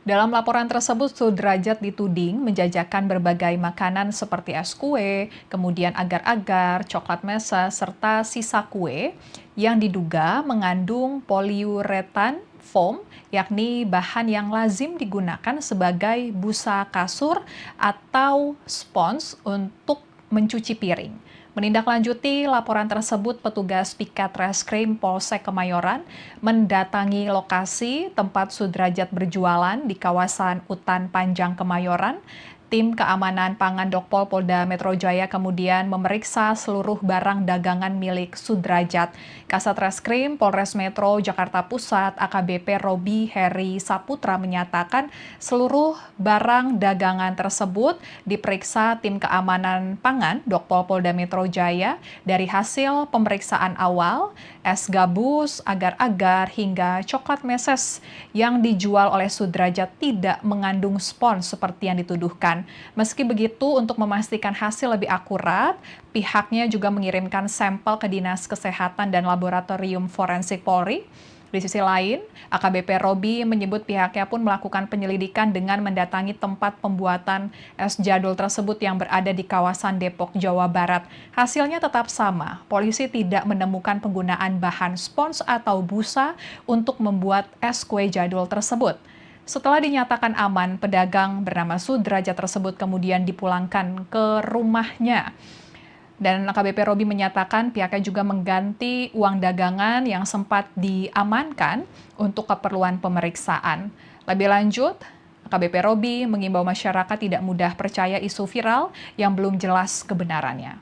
Dalam laporan tersebut, Sudrajat dituding menjajakan berbagai makanan seperti es kue, kemudian agar-agar, coklat mesa, serta sisa kue yang diduga mengandung poliuretan foam, yakni bahan yang lazim digunakan sebagai busa kasur atau spons untuk mencuci piring. Menindaklanjuti laporan tersebut, petugas Piket Reskrim Polsek Kemayoran mendatangi lokasi tempat Sudrajat berjualan di kawasan Utan Panjang Kemayoran. Tim Keamanan Pangan Dokpol Polda Metro Jaya kemudian memeriksa seluruh barang dagangan milik Sudrajat. Kasat Reskrim Polres Metro Jakarta Pusat AKBP Robi Heri Saputra menyatakan seluruh barang dagangan tersebut diperiksa Tim Keamanan Pangan Dokpol Polda Metro Jaya. Dari hasil pemeriksaan awal, es gabus, agar-agar, hingga coklat meses yang dijual oleh Sudrajat tidak mengandung spons seperti yang dituduhkan. Meski begitu, untuk memastikan hasil lebih akurat, pihaknya juga mengirimkan sampel ke Dinas Kesehatan dan Laboratorium Forensik Polri. Di sisi lain, AKBP Robi menyebut pihaknya pun melakukan penyelidikan dengan mendatangi tempat pembuatan es jadul tersebut yang berada di kawasan Depok, Jawa Barat. Hasilnya tetap sama, polisi tidak menemukan penggunaan bahan spons atau busa untuk membuat es kue jadul tersebut. Setelah dinyatakan aman, pedagang bernama Sudrajat tersebut kemudian dipulangkan ke rumahnya. Dan AKBP Robi menyatakan pihaknya juga mengganti uang dagangan yang sempat diamankan untuk keperluan pemeriksaan. Lebih lanjut, AKBP Robi mengimbau masyarakat tidak mudah percaya isu viral yang belum jelas kebenarannya.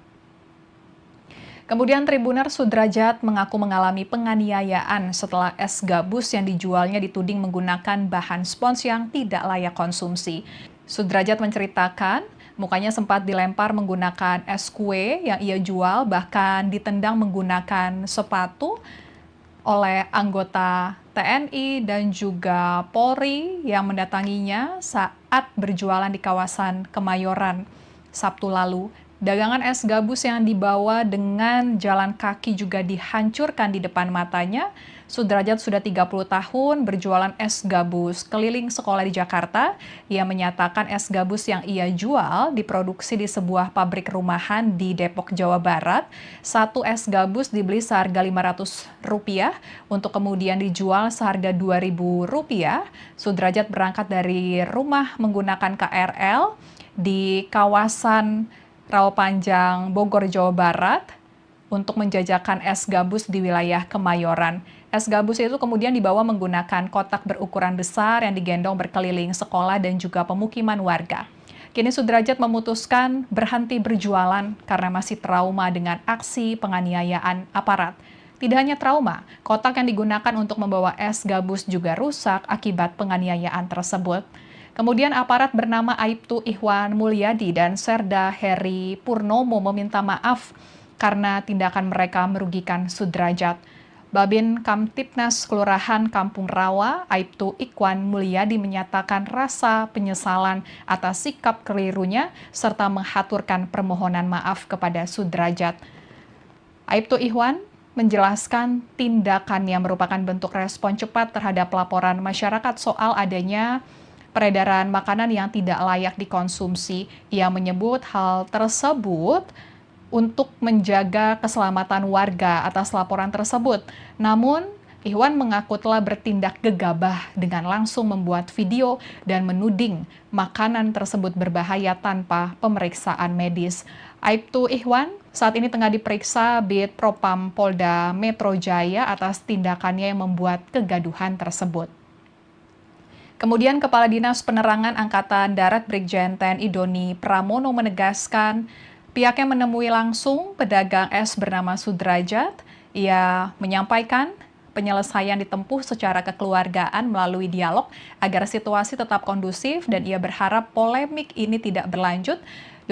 Kemudian Tribuner Sudrajat mengaku mengalami penganiayaan setelah es gabus yang dijualnya dituding menggunakan bahan spons yang tidak layak konsumsi. Sudrajat menceritakan, mukanya sempat dilempar menggunakan es kue yang ia jual, bahkan ditendang menggunakan sepatu oleh anggota TNI dan juga Polri yang mendatanginya saat berjualan di kawasan Kemayoran Sabtu lalu. Dagangan es gabus yang dibawa dengan jalan kaki juga dihancurkan di depan matanya. Sudrajat sudah 30 tahun berjualan es gabus keliling sekolah di Jakarta. Ia menyatakan es gabus yang ia jual diproduksi di sebuah pabrik rumahan di Depok, Jawa Barat. Satu es gabus dibeli seharga Rp500 untuk kemudian dijual seharga Rp2.000. Sudrajat berangkat dari rumah menggunakan KRL di kawasan Rawapanjang, Bogor, Jawa Barat untuk menjajakan es gabus di wilayah Kemayoran. Es gabus itu kemudian dibawa menggunakan kotak berukuran besar yang digendong berkeliling sekolah dan juga pemukiman warga. Kini Sudrajat memutuskan berhenti berjualan karena masih trauma dengan aksi penganiayaan aparat. Tidak hanya trauma, kotak yang digunakan untuk membawa es gabus juga rusak akibat penganiayaan tersebut. Kemudian aparat bernama Aibtu Ihwan Mulyadi dan Serda Heri Purnomo meminta maaf karena tindakan mereka merugikan Sudrajat. Babin Kamtipnas Kelurahan Kampung Rawa, Aibtu Ihwan Mulyadi menyatakan rasa penyesalan atas sikap kelirunya serta menghaturkan permohonan maaf kepada Sudrajat. Aibtu Ihwan menjelaskan tindakan yang merupakan bentuk respon cepat terhadap laporan masyarakat soal adanya peredaran makanan yang tidak layak dikonsumsi. Ia menyebut hal tersebut untuk menjaga keselamatan warga atas laporan tersebut. Namun, Ihwan mengaku telah bertindak gegabah dengan langsung membuat video dan menuding makanan tersebut berbahaya tanpa pemeriksaan medis. Aibtu Ihwan saat ini tengah diperiksa Bid Propam Polda Metro Jaya atas tindakannya yang membuat kegaduhan tersebut. Kemudian Kepala Dinas Penerangan Angkatan Darat Brigjen TNI Doni Pramono menegaskan pihaknya menemui langsung pedagang es bernama Sudrajat. Ia menyampaikan penyelesaian ditempuh secara kekeluargaan melalui dialog agar situasi tetap kondusif dan ia berharap polemik ini tidak berlanjut.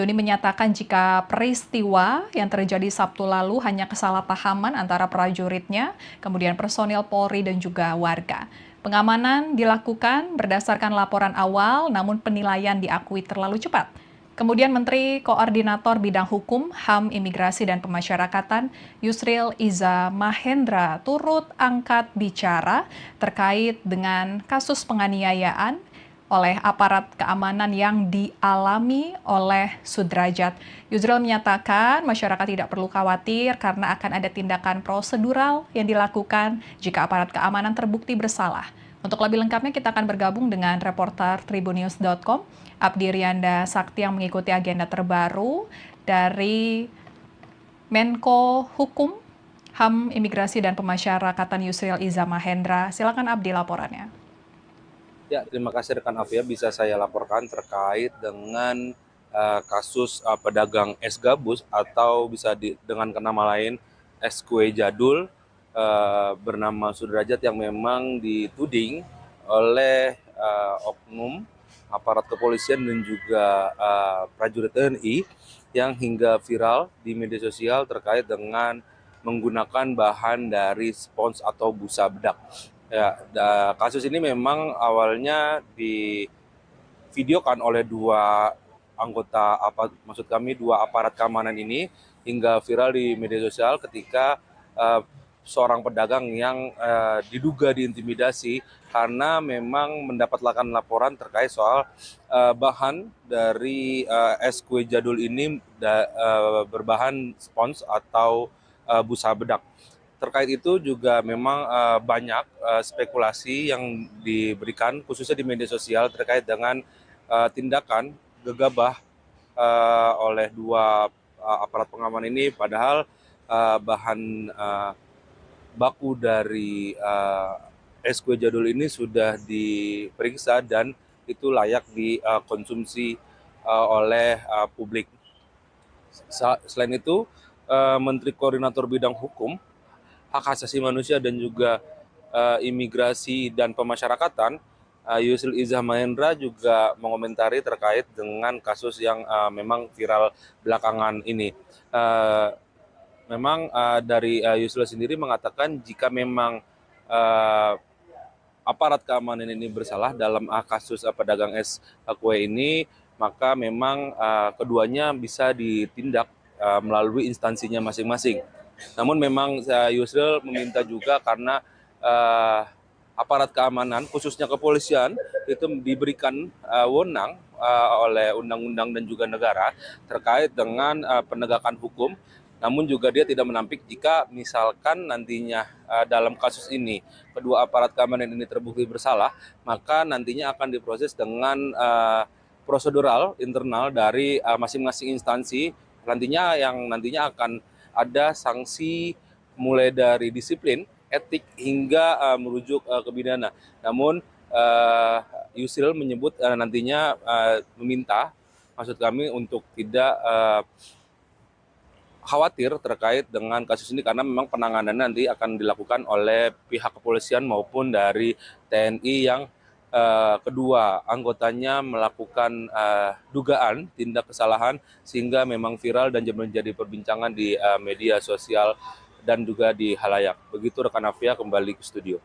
Doni menyatakan jika peristiwa yang terjadi Sabtu lalu hanya kesalahpahaman antara prajuritnya, kemudian personil Polri dan juga warga. Pengamanan dilakukan berdasarkan laporan awal, namun penilaian diakui terlalu cepat. Kemudian Menteri Koordinator Bidang Hukum, HAM, Imigrasi, dan Pemasyarakatan Yusril Iza Mahendra turut angkat bicara terkait dengan kasus penganiayaan oleh aparat keamanan yang dialami oleh Sudrajat. Yusril menyatakan masyarakat tidak perlu khawatir karena akan ada tindakan prosedural yang dilakukan jika aparat keamanan terbukti bersalah. Untuk lebih lengkapnya kita akan bergabung dengan reporter Tribunnews.com, Abdi Rianda Sakti yang mengikuti agenda terbaru dari Menko Hukum, HAM, Imigrasi, dan Pemasyarakatan Yusril Iza Mahendra. Silakan Abdi laporannya. Ya, terima kasih rekan Afia, bisa saya laporkan terkait dengan kasus pedagang es gabus atau bisa dengan nama lain es kue jadul bernama Sudrajat yang memang dituding oleh oknum aparat kepolisian dan juga prajurit TNI yang hingga viral di media sosial terkait dengan menggunakan bahan dari spons atau busa bedak. Ya, kasus ini memang awalnya divideokan oleh dua aparat keamanan ini hingga viral di media sosial ketika seorang pedagang yang diduga diintimidasi karena memang mendapatkan laporan terkait soal bahan dari es kue jadul ini berbahan spons atau busa bedak. Terkait itu juga memang banyak spekulasi yang diberikan khususnya di media sosial terkait dengan tindakan gegabah oleh dua aparat pengaman ini, padahal bahan baku dari es kue jadul ini sudah diperiksa dan itu layak dikonsumsi oleh publik. Selain itu, Menteri Koordinator Bidang Hukum, Hak Asasi Manusia dan juga Imigrasi dan Pemasyarakatan, Yusril Izzah Mahendra juga mengomentari terkait dengan kasus yang memang viral belakangan ini. Memang dari Yusril sendiri mengatakan jika memang aparat keamanan ini bersalah dalam kasus pedagang es kue ini, maka memang keduanya bisa ditindak melalui instansinya masing-masing. Namun memang Yusril meminta juga karena aparat keamanan, khususnya kepolisian, itu diberikan wewenang oleh undang-undang dan juga negara terkait dengan penegakan hukum. Namun juga dia tidak menampik jika misalkan nantinya dalam kasus ini kedua aparat keamanan ini terbukti bersalah, maka nantinya akan diproses dengan prosedural internal dari masing-masing instansi. Nantinya akan ada sanksi mulai dari disiplin, etik hingga merujuk ke pidana. Namun Yusril menyebut nantinya meminta, maksud kami untuk tidak khawatir terkait dengan kasus ini karena memang penanganan nanti akan dilakukan oleh pihak kepolisian maupun dari TNI yang kedua anggotanya melakukan dugaan tindak kesalahan sehingga memang viral dan menjadi perbincangan di media sosial dan juga di halayak. Begitu rekan Afia, kembali ke studio.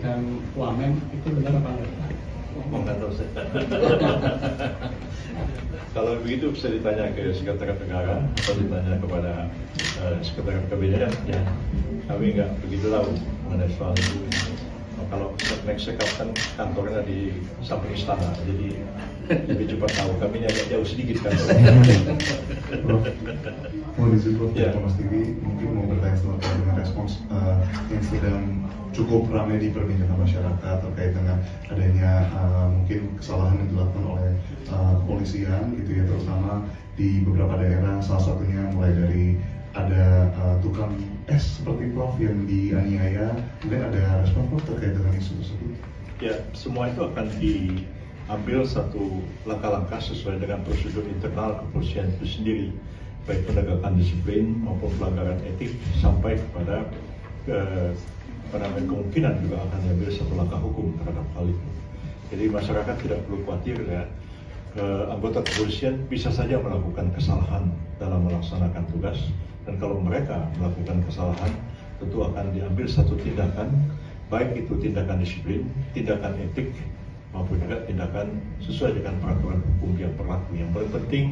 Dan Wamen itu benar apa enggak? Nggak tahu saya. Kalau begitu bisa ditanya ke Sekretariat Negara atau ditanya kepada Sekretariat Kabinet. Ya, kami nggak begitu tahu mengenai soal itu. Kalau next kan kantornya di samping istana, jadi lebih cepat tahu. Kami agak jauh sedikit kan. Mau di situ Ya. Mas TV mungkin mau bertanya terkait dengan respons yang sedang cukup ramai diperbincangkan masyarakat terkait dengan adanya mungkin kesalahan yang dilakukan oleh kepolisian gitu ya, terutama di beberapa daerah, salah satunya mulai dari ada tukang es seperti Prof yang dianiaya. Mungkin ada respon Prof terkait dengan isu tersebut? Ya, semua itu akan diambil satu langkah-langkah sesuai dengan prosedur internal kepolisian itu sendiri, baik penegakan disiplin maupun pelanggaran etik sampai kepada kemungkinan juga akan diambil satu langkah hukum terhadap hal itu. Jadi masyarakat tidak perlu khawatir ya. Anggota kepolisian bisa saja melakukan kesalahan dalam melaksanakan tugas, dan kalau mereka melakukan kesalahan tentu akan diambil satu tindakan, baik itu tindakan disiplin, tindakan etik maupun juga tindakan sesuai dengan peraturan hukum yang berlaku. Yang paling penting,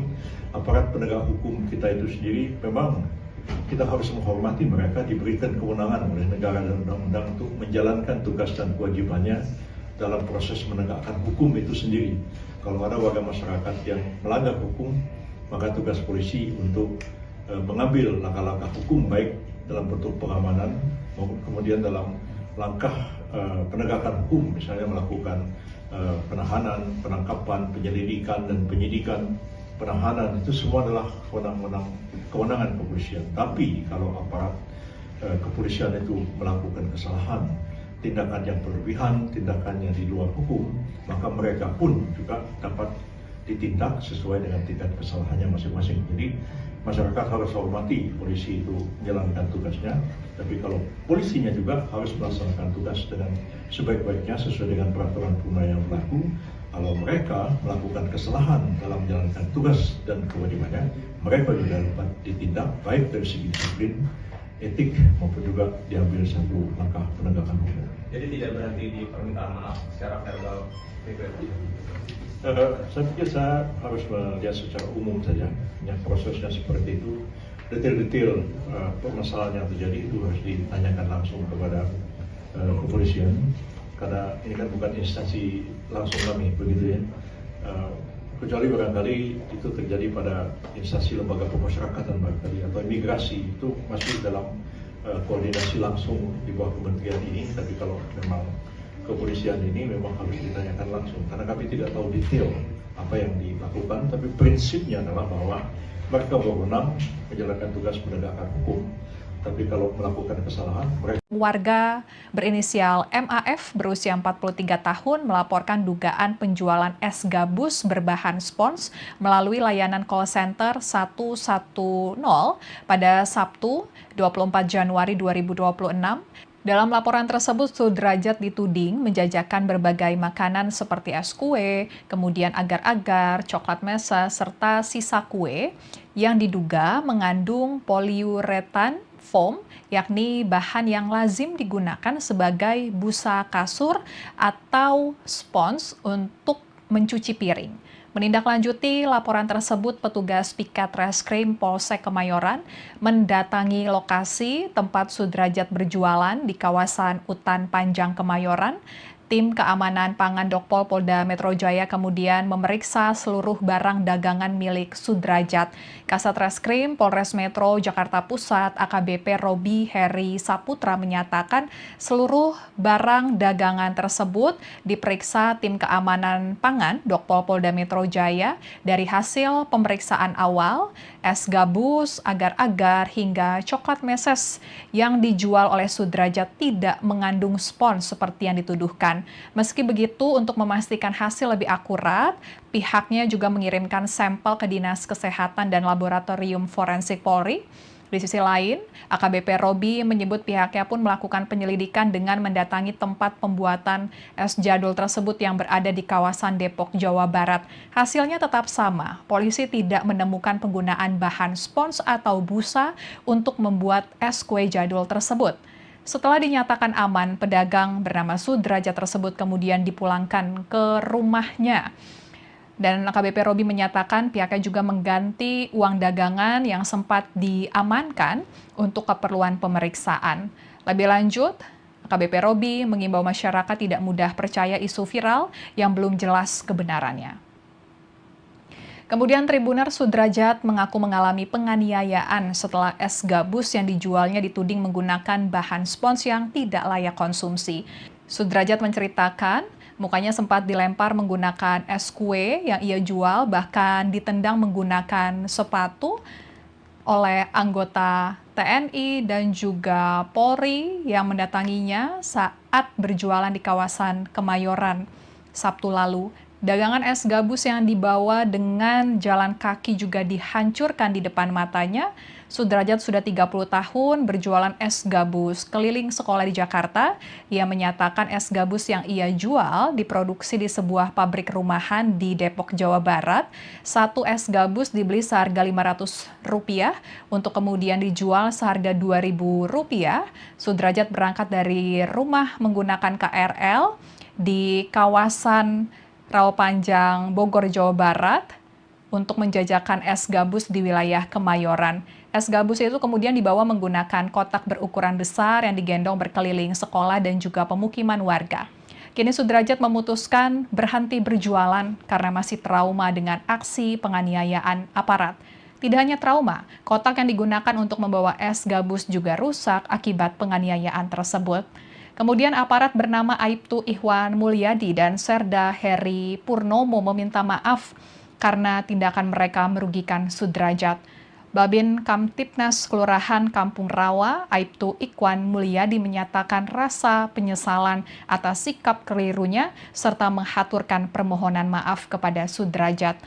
aparat penegak hukum kita itu sendiri memang kita harus menghormati mereka, diberikan kewenangan oleh negara dan undang-undang untuk menjalankan tugas dan kewajibannya dalam proses menegakkan hukum itu sendiri. Kalau ada warga masyarakat yang melanggar hukum, maka tugas polisi untuk mengambil langkah-langkah hukum baik dalam bentuk pengamanan maupun kemudian dalam langkah penegakan hukum, misalnya melakukan penahanan, penangkapan, penyelidikan dan penyidikan. Penahanan itu semua adalah kewenangan kepolisian. Tapi kalau aparat kepolisian itu melakukan kesalahan, tindakan yang berlebihan, tindakan yang di luar hukum, maka mereka pun juga dapat ditindak sesuai dengan tingkat kesalahannya masing-masing. Jadi masyarakat harus hormati polisi itu menjalankan tugasnya, tapi kalau polisinya juga harus melaksanakan tugas dengan sebaik-baiknya sesuai dengan peraturan perundang yang berlaku. Kalau mereka melakukan kesalahan dalam menjalankan tugas dan kewajibannya, mereka juga dapat ditindak baik dari segi disiplin, etik maupun juga diambil satu langkah penegakan hukum. Jadi tidak berhenti di permintaan maaf secara verbal. Saya pikir saya harus melihat secara umum saja, yang prosesnya seperti itu, detail-detail permasalahan yang terjadi itu harus ditanyakan langsung kepada kepolisian, karena ini kan bukan instansi langsung kami, begitu ya. Kecuali barangkali itu terjadi pada instansi lembaga pemasyarakatan barangkali atau imigrasi, itu masih dalam koordinasi langsung di bawah kementerian ini. Tapi kalau memang kepolisian ini memang harus ditanyakan langsung, karena kami tidak tahu detail apa yang dilakukan, tapi prinsipnya adalah bahwa mereka berwenang menjalankan tugas penegakan hukum. Tapi kalau melakukan kesalahan, mereka Warga berinisial MAF berusia 43 tahun melaporkan dugaan penjualan es gabus berbahan spons melalui layanan call center 110 pada Sabtu 24 Januari 2026. Dalam laporan tersebut, Sudrajat dituding menjajakan berbagai makanan seperti es kue, kemudian agar-agar, coklat mesa, serta sisa kue yang diduga mengandung poliuretan foam, yakni bahan yang lazim digunakan sebagai busa kasur atau spons untuk mencuci piring. Menindaklanjuti laporan tersebut, petugas Piket Reskrim Polsek Kemayoran mendatangi lokasi tempat Sudrajat berjualan di kawasan Utan Panjang Kemayoran. Tim Keamanan Pangan Dokpol Polda Metro Jaya kemudian memeriksa seluruh barang dagangan milik Sudrajat. Kasat Reskrim Polres Metro Jakarta Pusat AKBP Robi Heri Saputra menyatakan seluruh barang dagangan tersebut diperiksa tim keamanan pangan Dokpol Polda Metro Jaya. Dari hasil pemeriksaan awal, es gabus, agar-agar, hingga coklat meses yang dijual oleh Sudrajat tidak mengandung spons seperti yang dituduhkan. Meski begitu, untuk memastikan hasil lebih akurat, pihaknya juga mengirimkan sampel ke Dinas Kesehatan dan Laboratorium Forensik Polri. Di sisi lain, AKBP Robi menyebut pihaknya pun melakukan penyelidikan dengan mendatangi tempat pembuatan es jadul tersebut yang berada di kawasan Depok, Jawa Barat. Hasilnya tetap sama, polisi tidak menemukan penggunaan bahan spons atau busa untuk membuat es kue jadul tersebut. Setelah dinyatakan aman, pedagang bernama Sudrajat tersebut kemudian dipulangkan ke rumahnya. Dan AKBP Robi menyatakan pihaknya juga mengganti uang dagangan yang sempat diamankan untuk keperluan pemeriksaan. Lebih lanjut, AKBP Robi mengimbau masyarakat tidak mudah percaya isu viral yang belum jelas kebenarannya. Kemudian Tribuner Sudrajat mengaku mengalami penganiayaan setelah es gabus yang dijualnya dituding menggunakan bahan spons yang tidak layak konsumsi. Sudrajat menceritakan, mukanya sempat dilempar menggunakan es kue yang ia jual, bahkan ditendang menggunakan sepatu oleh anggota TNI dan juga Polri yang mendatanginya saat berjualan di kawasan Kemayoran Sabtu lalu. Dagangan es gabus yang dibawa dengan jalan kaki juga dihancurkan di depan matanya. Sudrajat sudah 30 tahun berjualan es gabus keliling sekolah di Jakarta. Ia menyatakan es gabus yang ia jual diproduksi di sebuah pabrik rumahan di Depok, Jawa Barat. Satu es gabus dibeli seharga Rp500 untuk kemudian dijual seharga Rp2.000. Sudrajat berangkat dari rumah menggunakan KRL di kawasan Rawapanjang, Bogor, Jawa Barat untuk menjajakan es gabus di wilayah Kemayoran. Es gabus itu kemudian dibawa menggunakan kotak berukuran besar yang digendong berkeliling sekolah dan juga pemukiman warga. Kini Sudrajat memutuskan berhenti berjualan karena masih trauma dengan aksi penganiayaan aparat. Tidak hanya trauma, kotak yang digunakan untuk membawa es gabus juga rusak akibat penganiayaan tersebut. Kemudian aparat bernama Aibtu Ihwan Mulyadi dan Serda Heri Purnomo meminta maaf karena tindakan mereka merugikan Sudrajat. Babin Kamtipnas Kelurahan Kampung Rawa, Aibtu Ihwan Mulyadi menyatakan rasa penyesalan atas sikap kelirunya serta menghaturkan permohonan maaf kepada Sudrajat.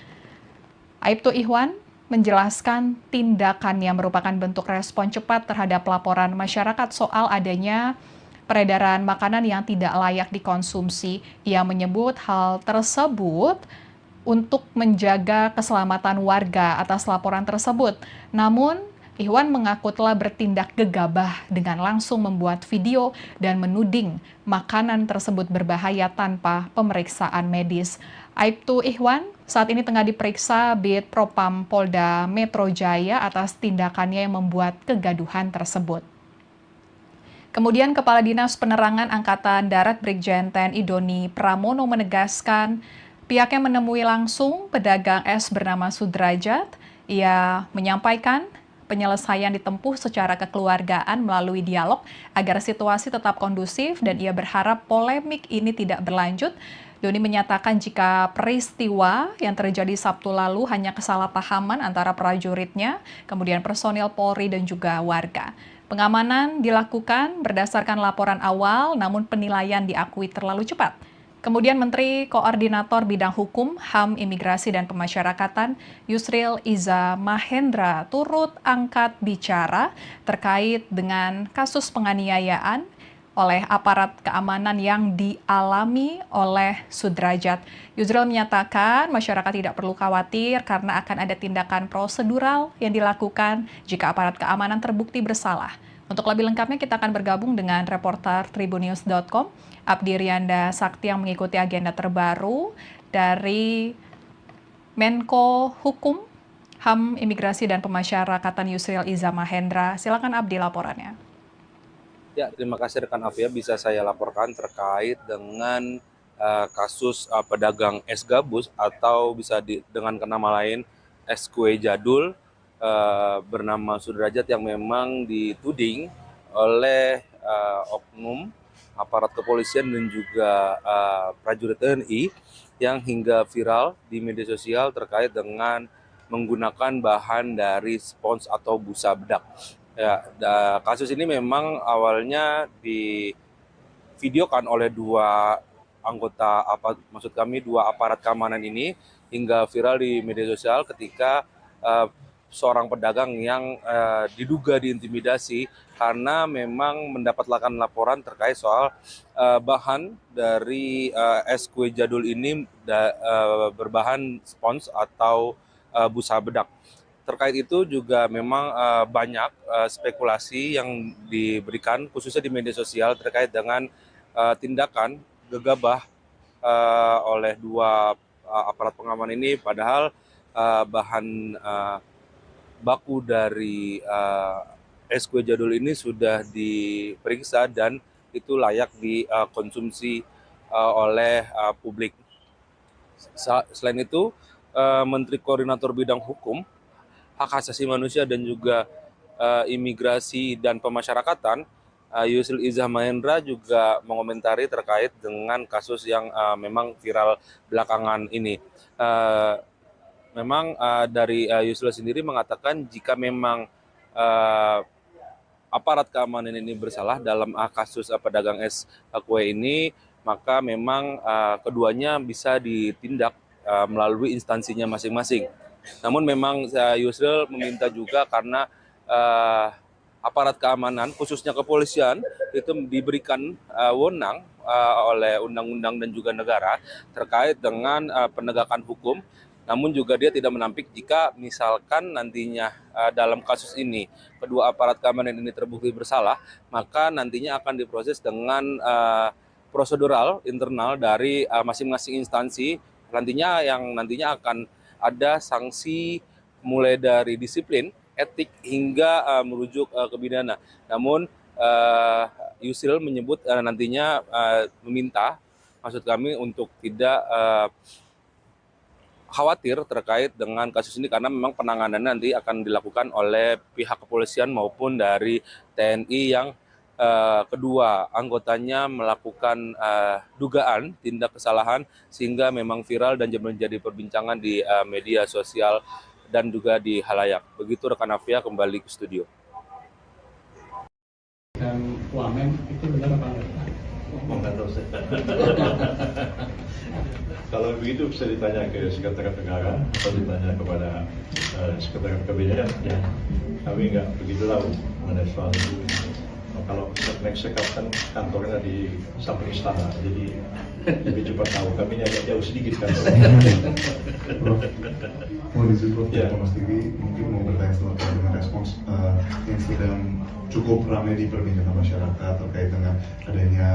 Aibtu Ihwan menjelaskan tindakan yang merupakan bentuk respon cepat terhadap laporan masyarakat soal adanya peredaran makanan yang tidak layak dikonsumsi. Ia menyebut hal tersebut untuk menjaga keselamatan warga atas laporan tersebut. Namun, Ihwan mengaku telah bertindak gegabah dengan langsung membuat video dan menuding makanan tersebut berbahaya tanpa pemeriksaan medis. Aibtu Ihwan saat ini tengah diperiksa Bid Propam Polda Metro Jaya atas tindakannya yang membuat kegaduhan tersebut. Kemudian Kepala Dinas Penerangan Angkatan Darat Brigjen TNI Doni Pramono menegaskan pihaknya menemui langsung pedagang es bernama Sudrajat. Ia menyampaikan penyelesaian ditempuh secara kekeluargaan melalui dialog agar situasi tetap kondusif dan ia berharap polemik ini tidak berlanjut. Doni menyatakan jika peristiwa yang terjadi Sabtu lalu hanya kesalahpahaman antara prajuritnya, kemudian personil Polri dan juga warga. Pengamanan dilakukan berdasarkan laporan awal, namun penilaian diakui terlalu cepat. Kemudian Menteri Koordinator Bidang Hukum, HAM, Imigrasi, dan Pemasyarakatan Yusril Iza Mahendra turut angkat bicara terkait dengan kasus penganiayaan oleh aparat keamanan yang dialami oleh Sudrajat. Yusril menyatakan masyarakat tidak perlu khawatir karena akan ada tindakan prosedural yang dilakukan jika aparat keamanan terbukti bersalah. Untuk lebih lengkapnya kita akan bergabung dengan reporter Tribunnews.com, Abdi Rianda Sakti yang mengikuti agenda terbaru dari Menko Hukum, HAM, Imigrasi, dan Pemasyarakatan Yusril Iza Mahendra. Silakan Abdi laporannya. Ya, terima kasih rekan Afia, bisa saya laporkan terkait dengan kasus pedagang es gabus atau bisa dengan nama lain es kue jadul bernama Sudrajat yang memang dituding oleh oknum aparat kepolisian dan juga prajurit TNI yang hingga viral di media sosial terkait dengan menggunakan bahan dari spons atau busa bedak. Ya, kasus ini memang awalnya divideokan oleh dua aparat keamanan ini hingga viral di media sosial ketika seorang pedagang yang diduga diintimidasi karena memang mendapatkan laporan terkait soal bahan dari es kue jadul ini berbahan spons atau busa bedak. Terkait itu juga memang banyak spekulasi yang diberikan khususnya di media sosial terkait dengan tindakan gegabah oleh dua aparat pengaman ini, padahal bahan baku dari es kue jadul ini sudah diperiksa dan itu layak dikonsumsi oleh publik. Selain itu, Menteri Koordinator Bidang Hukum, Hak Asasi Manusia, dan juga Imigrasi dan Pemasyarakatan Yusril Iza Mahendra juga mengomentari terkait dengan kasus yang memang viral belakangan ini. Memang dari Yusril sendiri mengatakan jika memang aparat keamanan ini bersalah dalam kasus pedagang es kue ini, maka memang keduanya bisa ditindak melalui instansinya masing-masing. Namun memang Yusril meminta juga karena aparat keamanan, khususnya kepolisian, itu diberikan wewenang oleh undang-undang dan juga negara terkait dengan penegakan hukum. Namun juga dia tidak menampik jika misalkan nantinya dalam kasus ini kedua aparat keamanan ini terbukti bersalah, maka nantinya akan diproses dengan prosedural internal dari masing-masing instansi. Nantinya akan ada sanksi mulai dari disiplin, etik, hingga merujuk ke pidana. Namun Yusril menyebut nantinya meminta, maksud kami, untuk tidak khawatir terkait dengan kasus ini karena memang penanganannya nanti akan dilakukan oleh pihak kepolisian maupun dari TNI yang kedua anggotanya melakukan dugaan tindak kesalahan sehingga memang viral dan menjadi perbincangan di media sosial dan juga di halayak. Begitu rekan Afia, kembali ke studio. Dan Wamen itu benar apa enggak? Enggak tahu saya. Kalau begitu bisa ditanya ke Sekretariat Negara atau ditanya kepada Sekretariat Kabinet. Ya, kami nggak begitu tahu mengenai soal itu. Kalau Sekap kan kantornya di samping istana, jadi lebih cepat tahu. Kami ini agak jauh sedikit kantornya. Mau disebut ya, Mas TV mungkin mau bertanya terkait dengan respons yang sedang cukup ramai diperbincangkan masyarakat terkait dengan adanya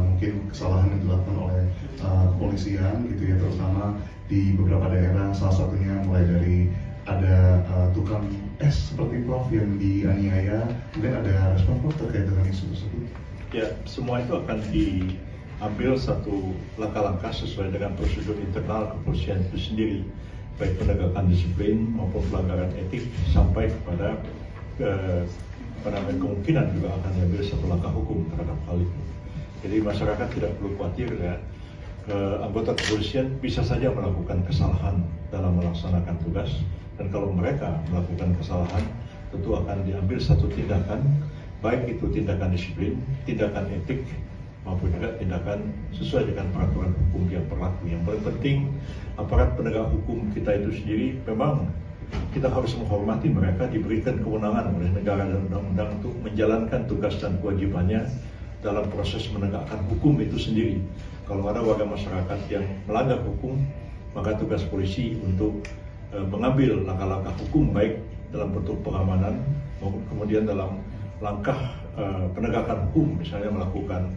mungkin kesalahan yang dilakukan oleh kepolisian gitu ya, terutama di beberapa daerah, salah satunya mulai dari ada tukang es seperti Prof yang dianiaya, kemudian ada respon Prof terkait dengan isu tersebut. Ya, semua itu akan diambil satu langkah-langkah sesuai dengan prosedur internal kepolisian itu sendiri, baik penegakan disiplin maupun pelanggaran etik sampai kepada kemungkinan juga akan diambil satu langkah hukum terhadap hal itu. Jadi masyarakat tidak perlu khawatir ya. Anggota kepolisian bisa saja melakukan kesalahan dalam melaksanakan tugas, dan kalau mereka melakukan kesalahan tentu akan diambil satu tindakan baik itu tindakan disiplin, tindakan etik, maupun juga tindakan sesuai dengan peraturan hukum yang berlaku. Yang paling penting, aparat penegak hukum kita itu sendiri memang kita harus menghormati mereka, diberikan kewenangan oleh negara dan undang-undang untuk menjalankan tugas dan kewajibannya dalam proses menegakkan hukum itu sendiri. Kalau ada warga masyarakat yang melanggar hukum, maka tugas polisi untuk mengambil langkah-langkah hukum baik dalam bentuk pengamanan maupun kemudian dalam langkah penegakan hukum, misalnya melakukan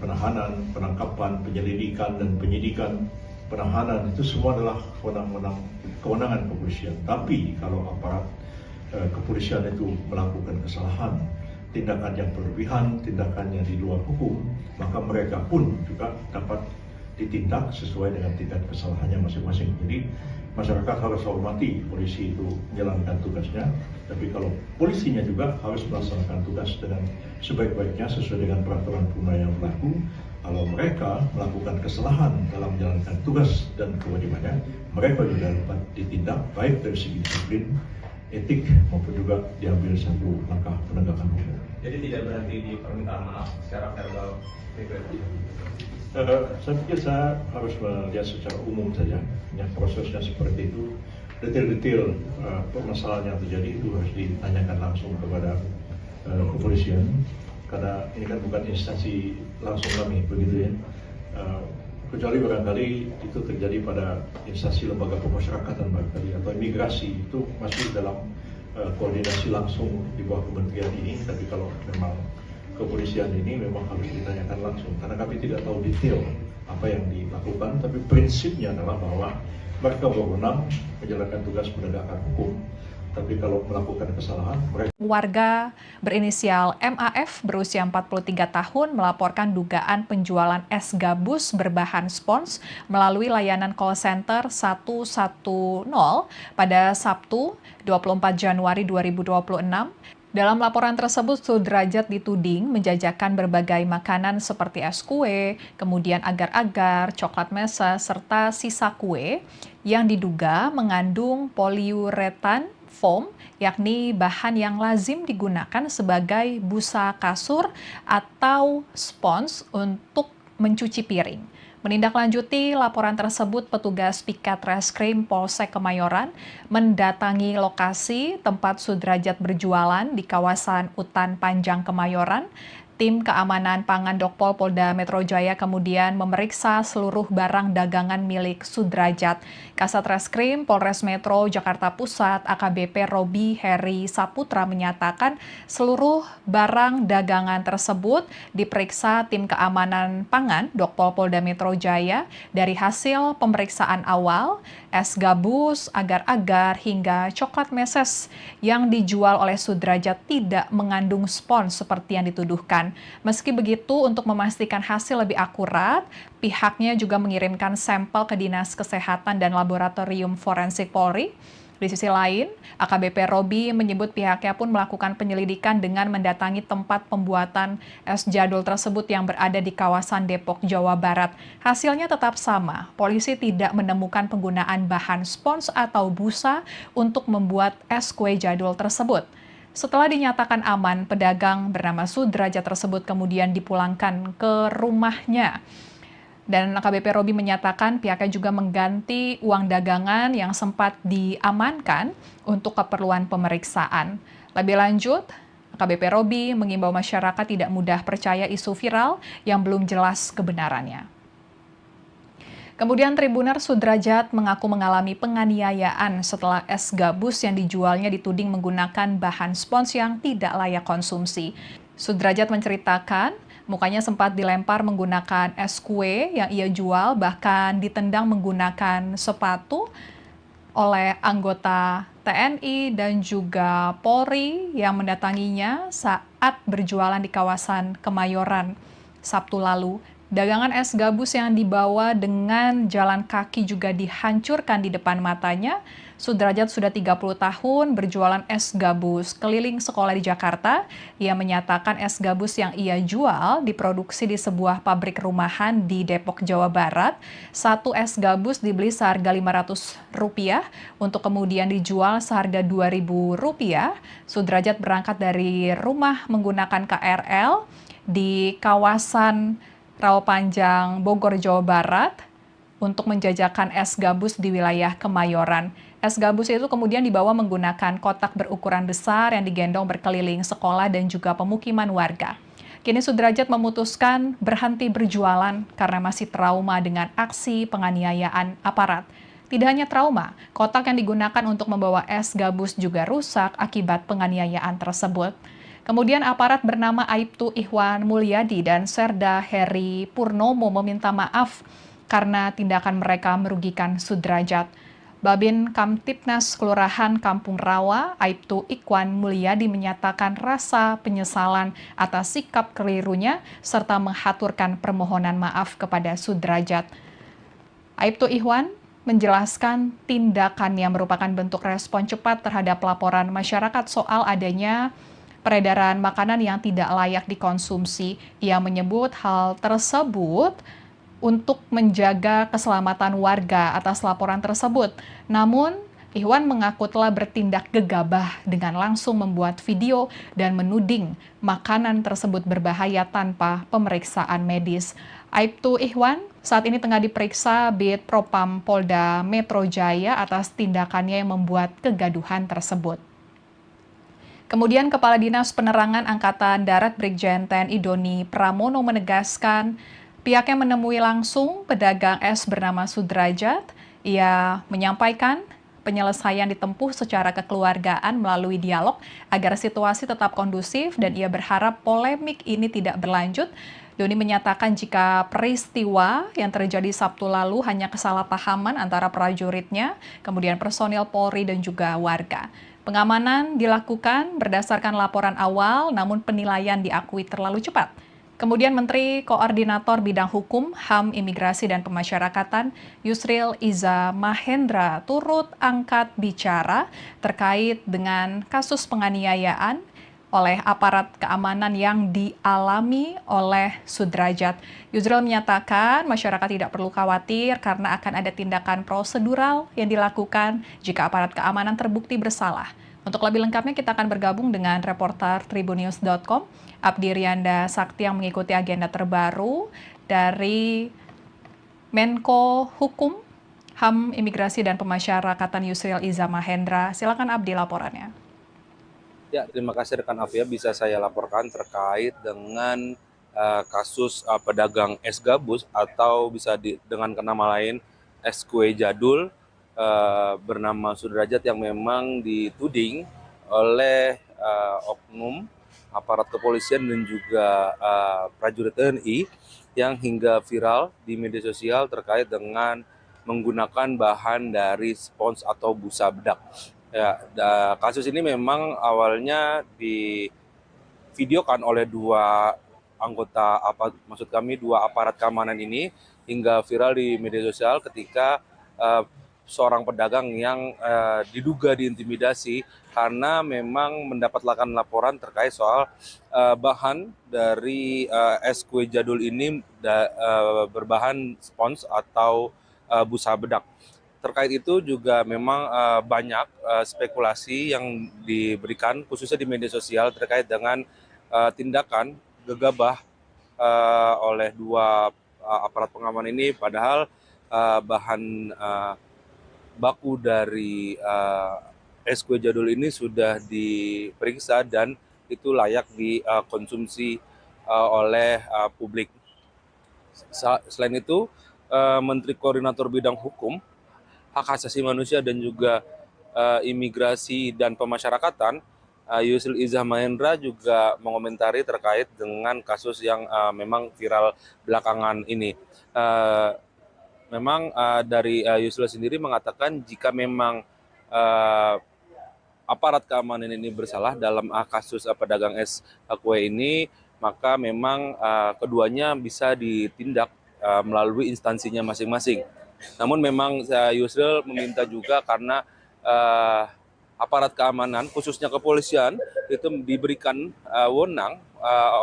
penahanan, penangkapan, penyelidikan dan penyidikan. Penahanan itu semua adalah kewenangan kepolisian. Tapi kalau aparat kepolisian itu melakukan kesalahan, tindakan yang berlebihan, tindakan yang di luar hukum, maka mereka pun juga dapat ditindak sesuai dengan tingkat kesalahannya masing-masing. Jadi masyarakat harus hormati polisi itu menjalankan tugasnya, tapi kalau polisinya juga harus melaksanakan tugas dengan sebaik-baiknya sesuai dengan peraturan perundang yang berlaku. Kalau mereka melakukan kesalahan dalam menjalankan tugas dan kewajibannya, mereka juga dapat ditindak baik dari segi disiplin, etik maupun juga diambil satu langkah penegakan hukum. Jadi tidak berhenti di permintaan maaf secara verbal. Saya pikir saya harus melihat secara umum saja, ya, prosesnya seperti itu. Detail-detail permasalahan yang terjadi itu harus ditanyakan langsung kepada kepolisian, karena ini kan bukan instansi langsung kami, begitu ya. Kecuali barangkali itu terjadi pada instansi lembaga pemasyarakatan barangkali atau imigrasi, itu masih dalam koordinasi langsung di bawah kementerian ini. Tapi kalau memang kepolisian ini memang harus ditanyakan langsung, karena kami tidak tahu detail apa yang dilakukan, tapi prinsipnya adalah bahwa mereka berwenang menjalankan tugas penegakan hukum. Tapi kalau melakukan kesalahan, mereka... Warga berinisial MAF berusia 43 tahun melaporkan dugaan penjualan es gabus berbahan spons melalui layanan call center 110 pada Sabtu 24 Januari 2026. Dalam laporan tersebut, Sudrajat dituding menjajakan berbagai makanan seperti es kue, kemudian agar-agar, coklat mesa, serta sisa kue yang diduga mengandung poliuretan foam, yakni bahan yang lazim digunakan sebagai busa kasur atau spons untuk mencuci piring. Menindaklanjuti laporan tersebut, petugas Piket Reskrim Polsek Kemayoran mendatangi lokasi tempat Sudrajat berjualan di kawasan Utan Panjang Kemayoran. Tim Keamanan Pangan Dokpol Polda Metro Jaya kemudian memeriksa seluruh barang dagangan milik Sudrajat. Kasat Reskrim Polres Metro Jakarta Pusat AKBP Robi Heri Saputra menyatakan seluruh barang dagangan tersebut diperiksa Tim Keamanan Pangan Dokpol Polda Metro Jaya. Dari hasil pemeriksaan awal, es gabus, agar-agar, hingga coklat meses yang dijual oleh Sudrajat tidak mengandung spons seperti yang dituduhkan. Meski begitu, untuk memastikan hasil lebih akurat, pihaknya juga mengirimkan sampel ke Dinas Kesehatan dan Laboratorium Forensik Polri. Di sisi lain, AKBP Robi menyebut pihaknya pun melakukan penyelidikan dengan mendatangi tempat pembuatan es jadul tersebut yang berada di kawasan Depok, Jawa Barat. Hasilnya tetap sama, polisi tidak menemukan penggunaan bahan spons atau busa untuk membuat es kue jadul tersebut. Setelah dinyatakan aman, pedagang bernama Sudrajat tersebut kemudian dipulangkan ke rumahnya. Dan AKBP Robi menyatakan pihaknya juga mengganti uang dagangan yang sempat diamankan untuk keperluan pemeriksaan. Lebih lanjut, AKBP Robi mengimbau masyarakat tidak mudah percaya isu viral yang belum jelas kebenarannya. Kemudian Tribuner Sudrajat mengaku mengalami penganiayaan setelah es gabus yang dijualnya dituding menggunakan bahan spons yang tidak layak konsumsi. Sudrajat menceritakan, mukanya sempat dilempar menggunakan es kue yang ia jual, bahkan ditendang menggunakan sepatu oleh anggota TNI dan juga Polri yang mendatanginya saat berjualan di kawasan Kemayoran Sabtu lalu. Dagangan es gabus yang dibawa dengan jalan kaki juga dihancurkan di depan matanya. Sudrajat sudah 30 tahun berjualan es gabus keliling sekolah di Jakarta. Ia menyatakan es gabus yang ia jual diproduksi di sebuah pabrik rumahan di Depok, Jawa Barat. Satu es gabus dibeli seharga Rp500 untuk kemudian dijual seharga Rp2.000. Sudrajat berangkat dari rumah menggunakan KRL di kawasan Rawapanjang, Bogor, Jawa Barat untuk menjajakan es gabus di wilayah Kemayoran. Es gabus itu kemudian dibawa menggunakan kotak berukuran besar yang digendong berkeliling sekolah dan juga pemukiman warga. Kini Sudrajat memutuskan berhenti berjualan karena masih trauma dengan aksi penganiayaan aparat. Tidak hanya trauma, kotak yang digunakan untuk membawa es gabus juga rusak akibat penganiayaan tersebut. Kemudian aparat bernama Aibtu Ikhwan Mulyadi dan Serda Heri Purnomo meminta maaf karena tindakan mereka merugikan Sudrajat. Babin Kamtipnas Kelurahan Kampung Rawa, Aibtu Ikhwan Mulyadi menyatakan rasa penyesalan atas sikap kelirunya serta menghaturkan permohonan maaf kepada Sudrajat. Aibtu Ikhwan menjelaskan tindakannya merupakan bentuk respon cepat terhadap laporan masyarakat soal adanya peredaran makanan yang tidak layak dikonsumsi. Ia menyebut hal tersebut untuk menjaga keselamatan warga atas laporan tersebut. Namun, Ikhwan mengaku telah bertindak gegabah dengan langsung membuat video dan menuding makanan tersebut berbahaya tanpa pemeriksaan medis. Aibtu Ikhwan saat ini tengah diperiksa Bid Propam Polda Metro Jaya atas tindakannya yang membuat kegaduhan tersebut. Kemudian Kepala Dinas Penerangan Angkatan Darat Brigjen TNI Doni Pramono menegaskan pihaknya menemui langsung pedagang es bernama Sudrajat. Ia menyampaikan penyelesaian ditempuh secara kekeluargaan melalui dialog agar situasi tetap kondusif dan ia berharap polemik ini tidak berlanjut. Doni menyatakan jika peristiwa yang terjadi Sabtu lalu hanya kesalahpahaman antara prajuritnya, kemudian personil Polri dan juga warga. Pengamanan dilakukan berdasarkan laporan awal, namun penilaian diakui terlalu cepat. Kemudian Menteri Koordinator Bidang Hukum, HAM, Imigrasi, dan Pemasyarakatan Yusril Iza Mahendra turut angkat bicara terkait dengan kasus penganiayaan oleh aparat keamanan yang dialami oleh Sudrajat. Yusril menyatakan masyarakat tidak perlu khawatir karena akan ada tindakan prosedural yang dilakukan jika aparat keamanan terbukti bersalah. Untuk lebih lengkapnya kita akan bergabung dengan reporter Tribunnews.com, Abdi Rianda Sakti yang mengikuti agenda terbaru dari Menko Hukum, HAM, Imigrasi, dan Pemasyarakatan Yusril Iza Mahendra. Silakan Abdi laporannya. Ya, terima kasih rekan Afia, bisa saya laporkan terkait dengan kasus pedagang es gabus atau bisa dengan nama lain es kue jadul bernama Sudrajat yang memang dituding oleh oknum aparat kepolisian dan juga prajurit TNI yang hingga viral di media sosial terkait dengan menggunakan bahan dari spons atau busa bedak. Ya, kasus ini memang awalnya divideokan oleh dua aparat keamanan ini hingga viral di media sosial ketika seorang pedagang yang diduga diintimidasi karena memang mendapatkan laporan terkait soal bahan dari es kue jadul ini berbahan spons atau busa bedak. Terkait itu juga memang banyak spekulasi yang diberikan khususnya di media sosial terkait dengan tindakan gegabah oleh dua aparat pengaman ini, padahal bahan baku dari es kue jadul ini sudah diperiksa dan itu layak dikonsumsi oleh publik. Selain itu, Menteri Koordinator Bidang Hukum, Hak Asasi Manusia dan juga Imigrasi dan Pemasyarakatan, Yusril Iza Mahendra juga mengomentari terkait dengan kasus yang memang viral belakangan ini. Memang dari Yusril sendiri mengatakan jika memang aparat keamanan ini bersalah dalam kasus pedagang es kue ini, maka memang keduanya bisa ditindak melalui instansinya masing-masing. Namun memang Yusril meminta juga karena aparat keamanan, khususnya kepolisian, itu diberikan wewenang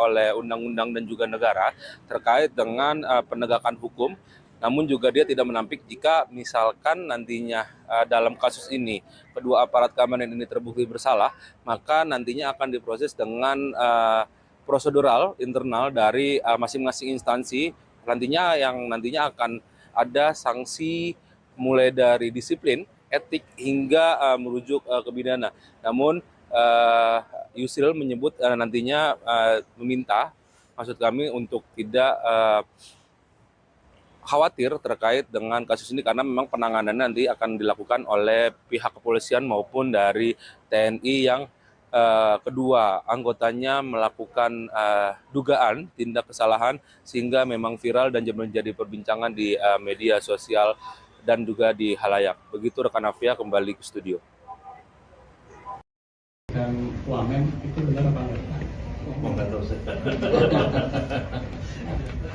oleh undang-undang dan juga negara terkait dengan penegakan hukum. Namun juga dia tidak menampik jika misalkan nantinya dalam kasus ini kedua aparat keamanan ini terbukti bersalah, maka nantinya akan diproses dengan prosedural internal dari masing-masing instansi. Nantinya akan ada sanksi mulai dari disiplin, etik hingga merujuk ke pidana. Namun Yusril menyebut nantinya meminta, maksud kami untuk tidak khawatir terkait dengan kasus ini karena memang penanganannya nanti akan dilakukan oleh pihak kepolisian maupun dari TNI yang kedua anggotanya melakukan dugaan tindak kesalahan sehingga memang viral dan menjadi perbincangan di media sosial dan juga di halayak. Begitu rekan Afia, kembali ke studio. Dan wamen itu benar apa enggak? Nggak tahu saya.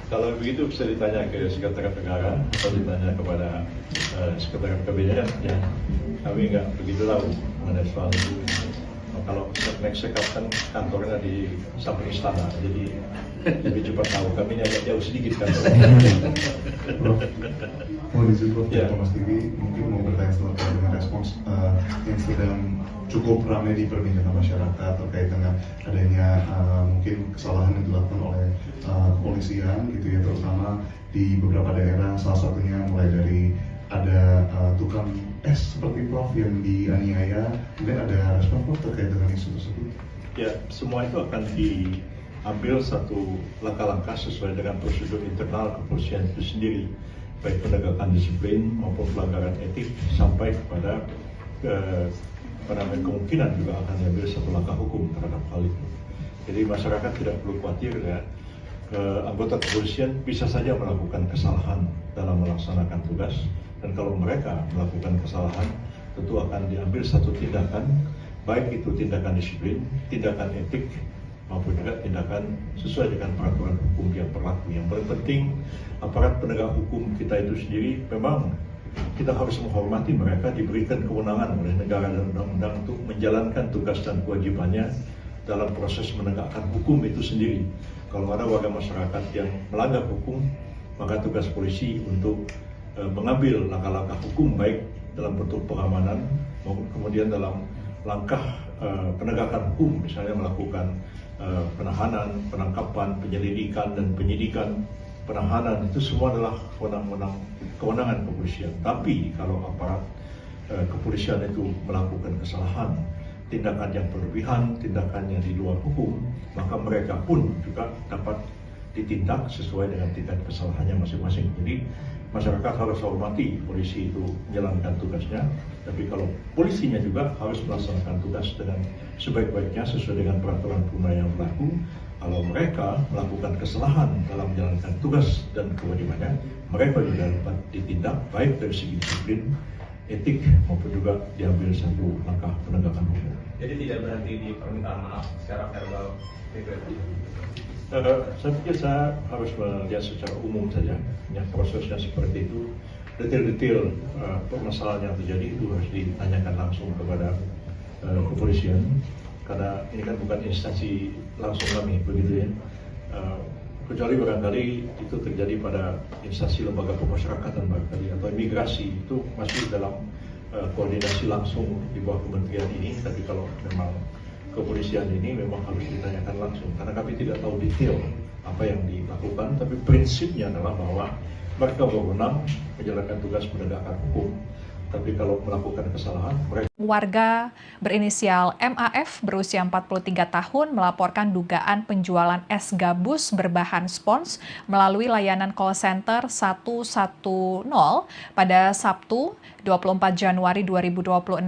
Kalau begitu bisa ditanya ke Sekretariat Negara atau ditanya kepada Sekretariat Kabinet. Ya, kami nggak begitu tahu mengenai soal itu. Kalau next check up kan kantornya di samping istana, jadi lebih cepat tahu. Kami ini agak jauh sedikit kantornya. Mau izin Prof, Ya. Kompas TV mungkin mau bertanya setelah dengan respons yang sedang cukup ramai diperbincangkan masyarakat terkait dengan adanya mungkin kesalahan yang dilakukan oleh kepolisian gitu ya, terutama di beberapa daerah, salah satunya mulai dari ada tukang es seperti Prof yang dianiaya. Mungkin ada respon Prof terkait dengan isu tersebut? Ya, semua itu akan diambil satu langkah-langkah sesuai dengan prosedur internal kepolisian itu sendiri, baik penegakan disiplin maupun pelanggaran etik sampai kepada kemungkinan juga akan diambil satu langkah hukum terhadap hal itu. Jadi masyarakat tidak perlu khawatir ya. Anggota kepolisian bisa saja melakukan kesalahan dalam melaksanakan tugas, dan kalau mereka melakukan kesalahan tentu akan diambil satu tindakan, baik itu tindakan disiplin, tindakan etik, maupun juga tindakan sesuai dengan peraturan hukum yang berlaku. Yang paling penting, aparat penegak hukum kita itu sendiri memang kita harus menghormati mereka, diberikan kewenangan oleh negara dan undang-undang untuk menjalankan tugas dan kewajibannya dalam proses menegakkan hukum itu sendiri. Kalau ada warga masyarakat yang melanggar hukum, maka tugas polisi untuk mengambil langkah-langkah hukum baik dalam bentuk pengamanan maupun kemudian dalam langkah penegakan hukum, misalnya melakukan penahanan, penangkapan, penyelidikan dan penyidikan. Penahanan itu semua adalah kewenangan kepolisian. Tapi kalau aparat kepolisian itu melakukan kesalahan, tindakan yang berlebihan, tindakan yang di luar hukum, maka mereka pun juga dapat ditindak sesuai dengan tingkat kesalahannya masing-masing. Jadi masyarakat harus hormati polisi itu menjalankan tugasnya, tapi kalau polisinya juga harus melaksanakan tugas dengan sebaik-baiknya sesuai dengan peraturan perundang yang berlaku. Kalau mereka melakukan kesalahan dalam menjalankan tugas dan kewajibannya, mereka juga dapat ditindak baik dari segi disiplin, etik maupun juga diambil satu langkah penegakan hukum. Jadi tidak berhenti di permintaan maaf secara verbal. Saya pikir saya harus melihat secara umum saja, yang prosesnya seperti itu, detail-detail permasalahan yang terjadi itu harus ditanyakan langsung kepada kepolisian, karena ini kan bukan instansi langsung kami, begitu ya. Kecuali barangkali itu terjadi pada instansi lembaga pemasyarakatan barangkali atau imigrasi, itu masih dalam koordinasi langsung di bawah kementerian ini. Tapi kalau memang kepolisian ini memang harus ditanyakan langsung, karena kami tidak tahu detail apa yang dilakukan, tapi prinsipnya adalah bahwa mereka berwenang menjalankan tugas penegakan hukum. Tapi kalau melakukan kesalahan, mereka... Warga berinisial MAF berusia 43 tahun melaporkan dugaan penjualan es gabus berbahan spons melalui layanan call center 110 pada Sabtu 24 Januari 2026.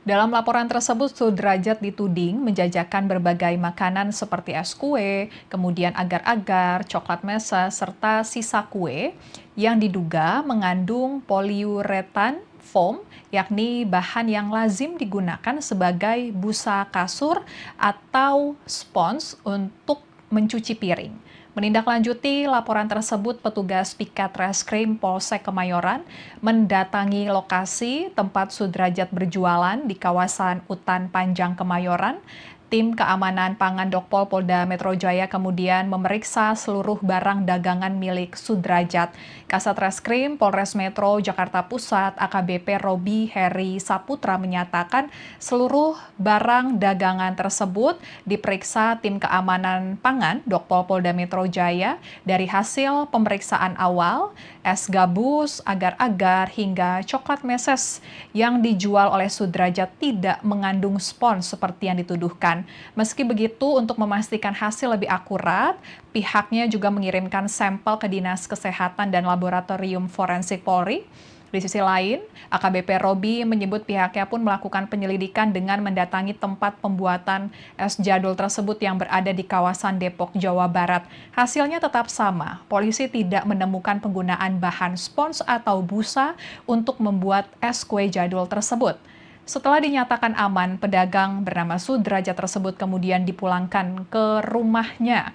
Dalam laporan tersebut, Sudrajat dituding menjajakan berbagai makanan seperti es kue, kemudian agar-agar, coklat mesa, serta sisa kue yang diduga mengandung poliuretan foam, yakni bahan yang lazim digunakan sebagai busa kasur atau spons untuk mencuci piring. Menindaklanjuti laporan tersebut, petugas Piket Reskrim Polsek Kemayoran mendatangi lokasi tempat Sudrajat berjualan di kawasan Utan Panjang Kemayoran. Tim Keamanan Pangan Dokpol Polda Metro Jaya kemudian memeriksa seluruh barang dagangan milik Sudrajat. Kasat Reskrim Polres Metro Jakarta Pusat AKBP Robi Heri Saputra menyatakan seluruh barang dagangan tersebut diperiksa Tim Keamanan Pangan Dokpol Polda Metro Jaya. Dari hasil pemeriksaan awal, es gabus, agar-agar, hingga coklat meses yang dijual oleh Sudrajat tidak mengandung spons seperti yang dituduhkan. Meski begitu, untuk memastikan hasil lebih akurat, pihaknya juga mengirimkan sampel ke Dinas Kesehatan dan Laboratorium Forensik Polri. Di sisi lain, AKBP Robi menyebut pihaknya pun melakukan penyelidikan dengan mendatangi tempat pembuatan es jadul tersebut yang berada di kawasan Depok, Jawa Barat. Hasilnya tetap sama, polisi tidak menemukan penggunaan bahan spons atau busa untuk membuat es kue jadul tersebut. Setelah dinyatakan aman, pedagang bernama Sudrajat tersebut kemudian dipulangkan ke rumahnya.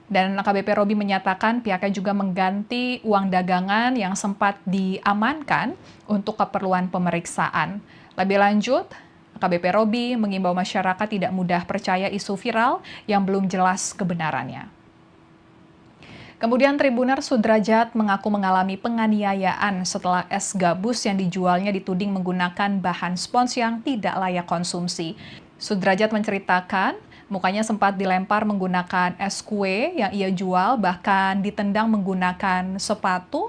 Dan AKBP Robi menyatakan pihaknya juga mengganti uang dagangan yang sempat diamankan untuk keperluan pemeriksaan. Lebih lanjut, AKBP Robi mengimbau masyarakat tidak mudah percaya isu viral yang belum jelas kebenarannya. Kemudian Tribuner Sudrajat mengaku mengalami penganiayaan setelah es gabus yang dijualnya dituding menggunakan bahan spons yang tidak layak konsumsi. Sudrajat menceritakan mukanya sempat dilempar menggunakan es kue yang ia jual, bahkan ditendang menggunakan sepatu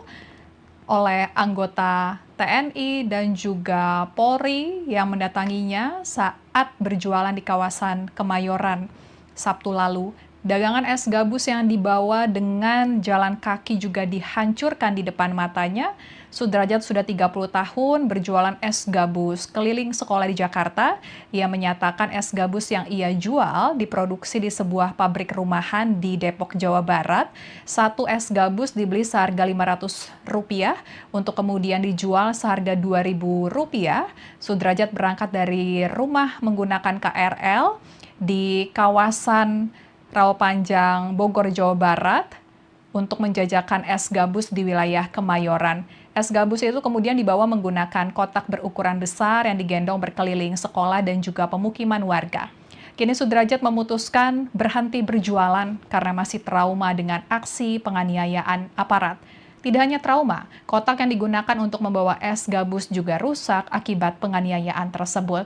oleh anggota TNI dan juga Polri yang mendatanginya saat berjualan di kawasan Kemayoran Sabtu lalu. Dagangan es gabus yang dibawa dengan jalan kaki juga dihancurkan di depan matanya. Sudrajat sudah 30 tahun berjualan es gabus keliling sekolah di Jakarta. Ia menyatakan es gabus yang ia jual diproduksi di sebuah pabrik rumahan di Depok, Jawa Barat. Satu es gabus dibeli seharga Rp500 untuk kemudian dijual seharga Rp2.000. Sudrajat berangkat dari rumah menggunakan KRL di kawasan Rawapanjang, Bogor, Jawa Barat untuk menjajakan es gabus di wilayah Kemayoran. Es gabus itu kemudian dibawa menggunakan kotak berukuran besar yang digendong berkeliling sekolah dan juga pemukiman warga. Kini Sudrajat memutuskan berhenti berjualan karena masih trauma dengan aksi penganiayaan aparat. Tidak hanya trauma, kotak yang digunakan untuk membawa es gabus juga rusak akibat penganiayaan tersebut.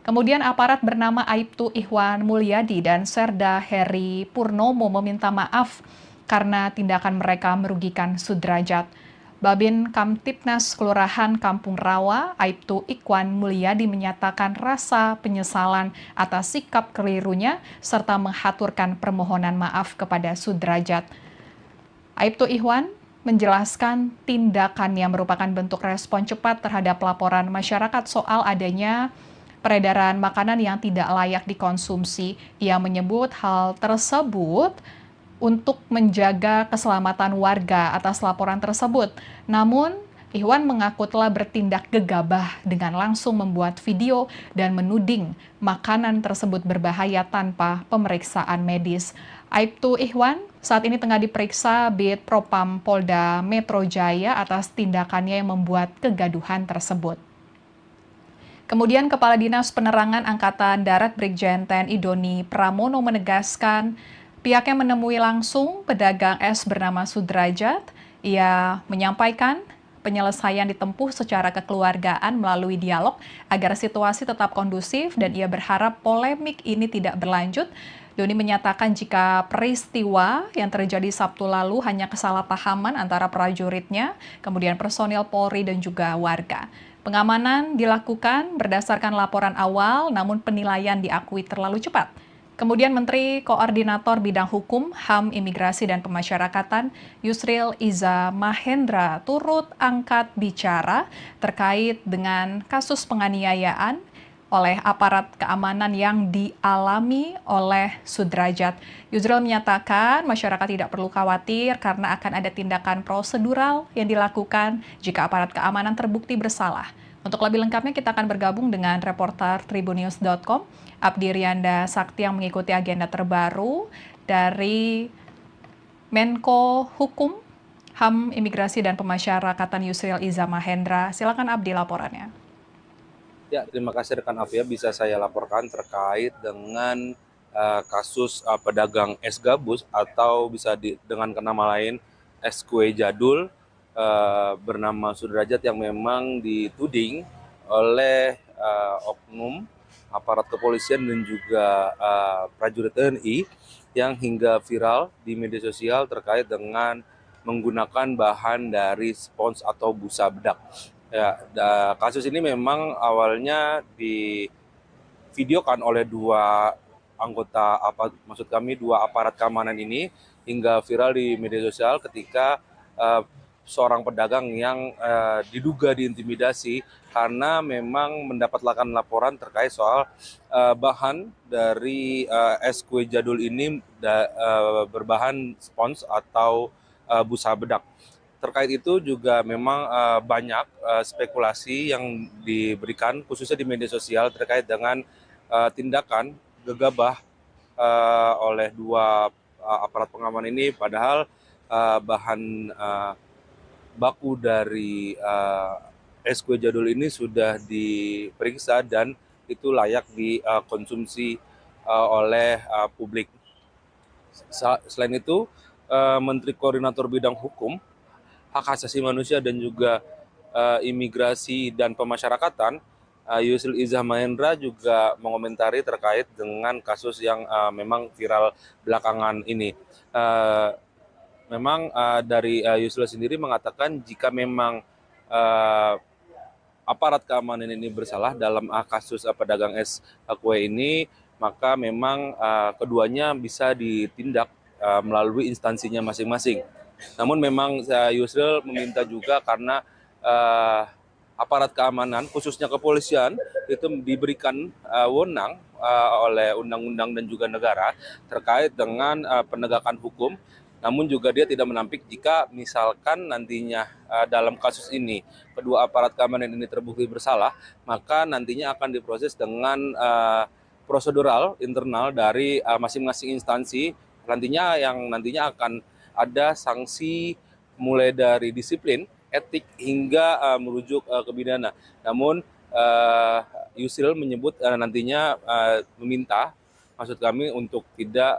Kemudian aparat bernama Aibtu Ihwan Mulyadi dan Serda Heri Purnomo meminta maaf karena tindakan mereka merugikan Sudrajat. Babin Kamtipnas Kelurahan Kampung Rawa, Aibtu Ihwan Mulyadi menyatakan rasa penyesalan atas sikap kelirunya serta menghaturkan permohonan maaf kepada Sudrajat. Aibtu Ihwan menjelaskan tindakan yang merupakan bentuk respon cepat terhadap laporan masyarakat soal adanya peredaran makanan yang tidak layak dikonsumsi. Ia menyebut hal tersebut untuk menjaga keselamatan warga atas laporan tersebut. Namun, Ihwan mengaku telah bertindak gegabah dengan langsung membuat video dan menuding makanan tersebut berbahaya tanpa pemeriksaan medis. Aibtu Ihwan saat ini tengah diperiksa Bid Propam Polda Metro Jaya atas tindakannya yang membuat kegaduhan tersebut. Kemudian Kepala Dinas Penerangan Angkatan Darat Brigjen TNI Doni Pramono menegaskan pihaknya menemui langsung pedagang es bernama Sudrajat. Ia menyampaikan penyelesaian ditempuh secara kekeluargaan melalui dialog agar situasi tetap kondusif dan ia berharap polemik ini tidak berlanjut. Doni menyatakan jika peristiwa yang terjadi Sabtu lalu hanya kesalahpahaman antara prajuritnya, kemudian personil Polri dan juga warga. Pengamanan dilakukan berdasarkan laporan awal, namun penilaian diakui terlalu cepat. Kemudian Menteri Koordinator Bidang Hukum, HAM, Imigrasi, dan Pemasyarakatan Yusril Iza Mahendra turut angkat bicara terkait dengan kasus penganiayaan oleh aparat keamanan yang dialami oleh Sudrajat. Yusril menyatakan masyarakat tidak perlu khawatir karena akan ada tindakan prosedural yang dilakukan jika aparat keamanan terbukti bersalah. Untuk lebih lengkapnya kita akan bergabung dengan reporter Tribunnews.com, Abdi Rianda Sakti yang mengikuti agenda terbaru dari Menko Hukum, HAM, Imigrasi dan Pemasyarakatan Yusril Iza Mahendra. Silakan Abdi laporannya. Ya, terima kasih rekan Afia, bisa saya laporkan terkait dengan kasus pedagang es gabus atau bisa dengan nama lain es kue jadul bernama Sudrajat yang memang dituding oleh oknum aparat kepolisian dan juga prajurit TNI yang hingga viral di media sosial terkait dengan menggunakan bahan dari spons atau busa bedak. Ya, kasus ini memang awalnya divideokan oleh dua aparat keamanan ini hingga viral di media sosial ketika seorang pedagang yang diduga diintimidasi karena memang mendapatkan laporan terkait soal bahan dari es kue jadul ini berbahan spons atau busa bedak. Terkait itu juga memang banyak spekulasi yang diberikan khususnya di media sosial terkait dengan tindakan gegabah oleh dua aparat pengaman ini, padahal bahan baku dari es kue jadul ini sudah diperiksa dan itu layak dikonsumsi oleh publik. Selain itu, Menteri Koordinator Bidang Hukum, Hak Asasi Manusia dan juga Imigrasi dan Pemasyarakatan, Yusril Iza Mahendra juga mengomentari terkait dengan kasus yang memang viral belakangan ini. Memang dari Yusril sendiri mengatakan jika memang aparat keamanan ini bersalah dalam kasus pedagang es kue ini, maka memang keduanya bisa ditindak melalui instansinya masing-masing. Namun memang Yusril meminta juga karena aparat keamanan, khususnya kepolisian, itu diberikan wewenang oleh undang-undang dan juga negara terkait dengan penegakan hukum. Namun juga dia tidak menampik jika misalkan nantinya dalam kasus ini kedua aparat keamanan ini terbukti bersalah, maka nantinya akan diproses dengan prosedural internal dari masing-masing instansi. Nantinya akan ada sanksi mulai dari disiplin, etik hingga merujuk ke pidana. Namun Yusril menyebut nantinya meminta, maksud kami untuk tidak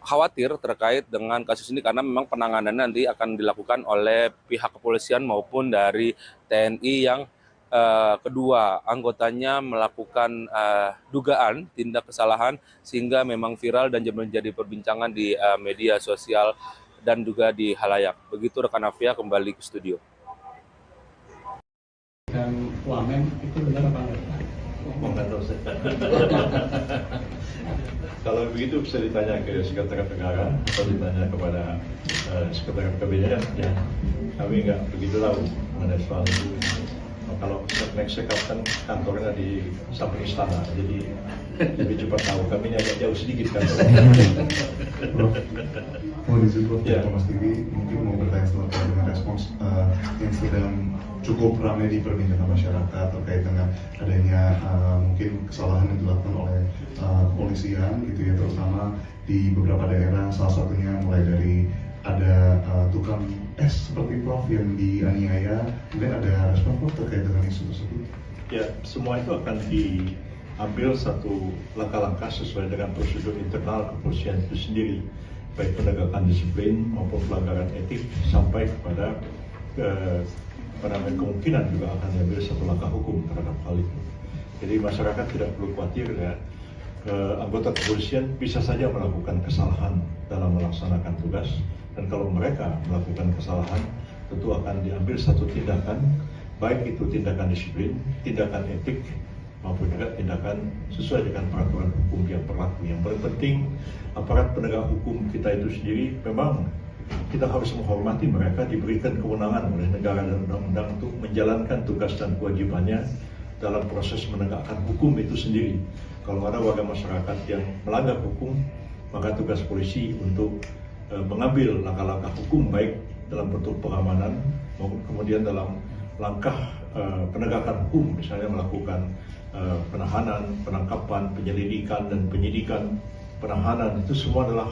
khawatir terkait dengan kasus ini karena memang penanganannya nanti akan dilakukan oleh pihak kepolisian maupun dari TNI yang kedua anggotanya melakukan dugaan tindak kesalahan sehingga memang viral dan menjadi perbincangan di media sosial dan juga di halayak. Begitu rekan Afia, kembali ke studio. Dan Wamen itu benar apa enggak? Nggak tahu saya. Kalau begitu bisa ditanya ke Sekretariat Negara atau ditanya kepada Sekretariat Kabinet. Ya, kami nggak begitu tahu mengenai soal itu. Kalau next kan kantornya di samping istana, jadi lebih cepat tahu. Kami agak jauh sedikit kantornya. Mau disebut ya, Mas TV mungkin mau bertanya terkait dengan respons yang sedang cukup ramai diperbincangkan masyarakat terkait dengan adanya mungkin kesalahan yang dilakukan oleh kepolisian gitu ya, terutama di beberapa daerah, salah satunya mulai dari ada tukang es seperti Prof yang dianiaya, kemudian ada respon Prof terkait dengan isu tersebut. Ya, semua itu akan diambil satu langkah-langkah sesuai dengan prosedur internal kepolisian itu sendiri, baik penegakan disiplin maupun pelanggaran etik sampai kepada kemungkinan juga akan diambil satu langkah hukum terhadap hal itu. Jadi masyarakat tidak perlu khawatir ya. Anggota kepolisian bisa saja melakukan kesalahan dalam melaksanakan tugas, dan kalau mereka melakukan kesalahan tentu akan diambil satu tindakan, baik itu tindakan disiplin, tindakan etik, maupun juga tindakan sesuai dengan peraturan hukum yang berlaku. Yang paling penting, aparat penegak hukum kita itu sendiri memang kita harus menghormati mereka, diberikan kewenangan oleh negara dan undang-undang untuk menjalankan tugas dan kewajibannya dalam proses menegakkan hukum itu sendiri. Kalau ada warga masyarakat yang melanggar hukum, maka tugas polisi untuk mengambil langkah-langkah hukum baik dalam bentuk pengamanan maupun kemudian dalam langkah penegakan hukum, misalnya melakukan penahanan, penangkapan, penyelidikan dan penyidikan, penahanan, itu semua adalah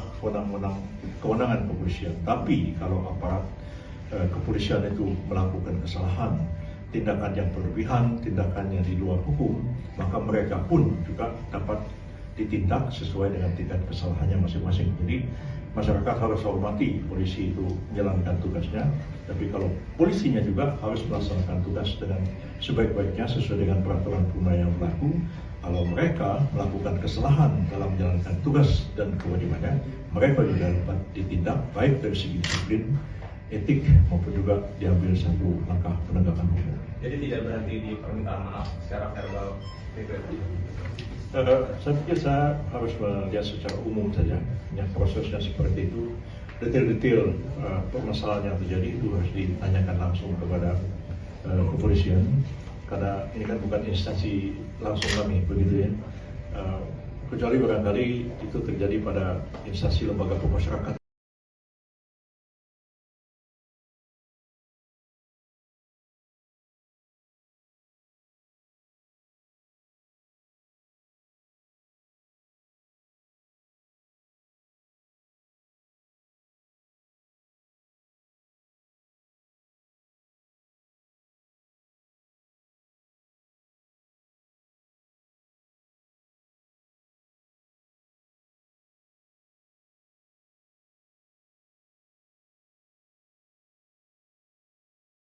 kewenangan kepolisian. Tapi kalau aparat kepolisian itu melakukan kesalahan, tindakan yang berlebihan, tindakan yang di luar hukum, maka mereka pun juga dapat ditindak sesuai dengan tingkat kesalahannya masing-masing. Jadi masyarakat harus hormati polisi itu menjalankan tugasnya, tapi kalau polisinya juga harus melaksanakan tugas dengan sebaik-baiknya sesuai dengan peraturan perundang yang berlaku. Kalau mereka melakukan kesalahan dalam menjalankan tugas dan kewajibannya, mereka juga dapat ditindak baik dari segi disiplin, etik maupun juga diambil satu langkah penegakan hukum. Jadi tidak berhenti di permintaan maaf secara verbal. Saya pikir saya harus melihat secara umum saja, ya, prosesnya seperti itu. Detail-detail permasalahan yang terjadi itu harus ditanyakan langsung kepada kepolisian, karena ini kan bukan instansi langsung kami, begitu ya. Kecuali barangkali itu terjadi pada instansi lembaga pemasyarakatan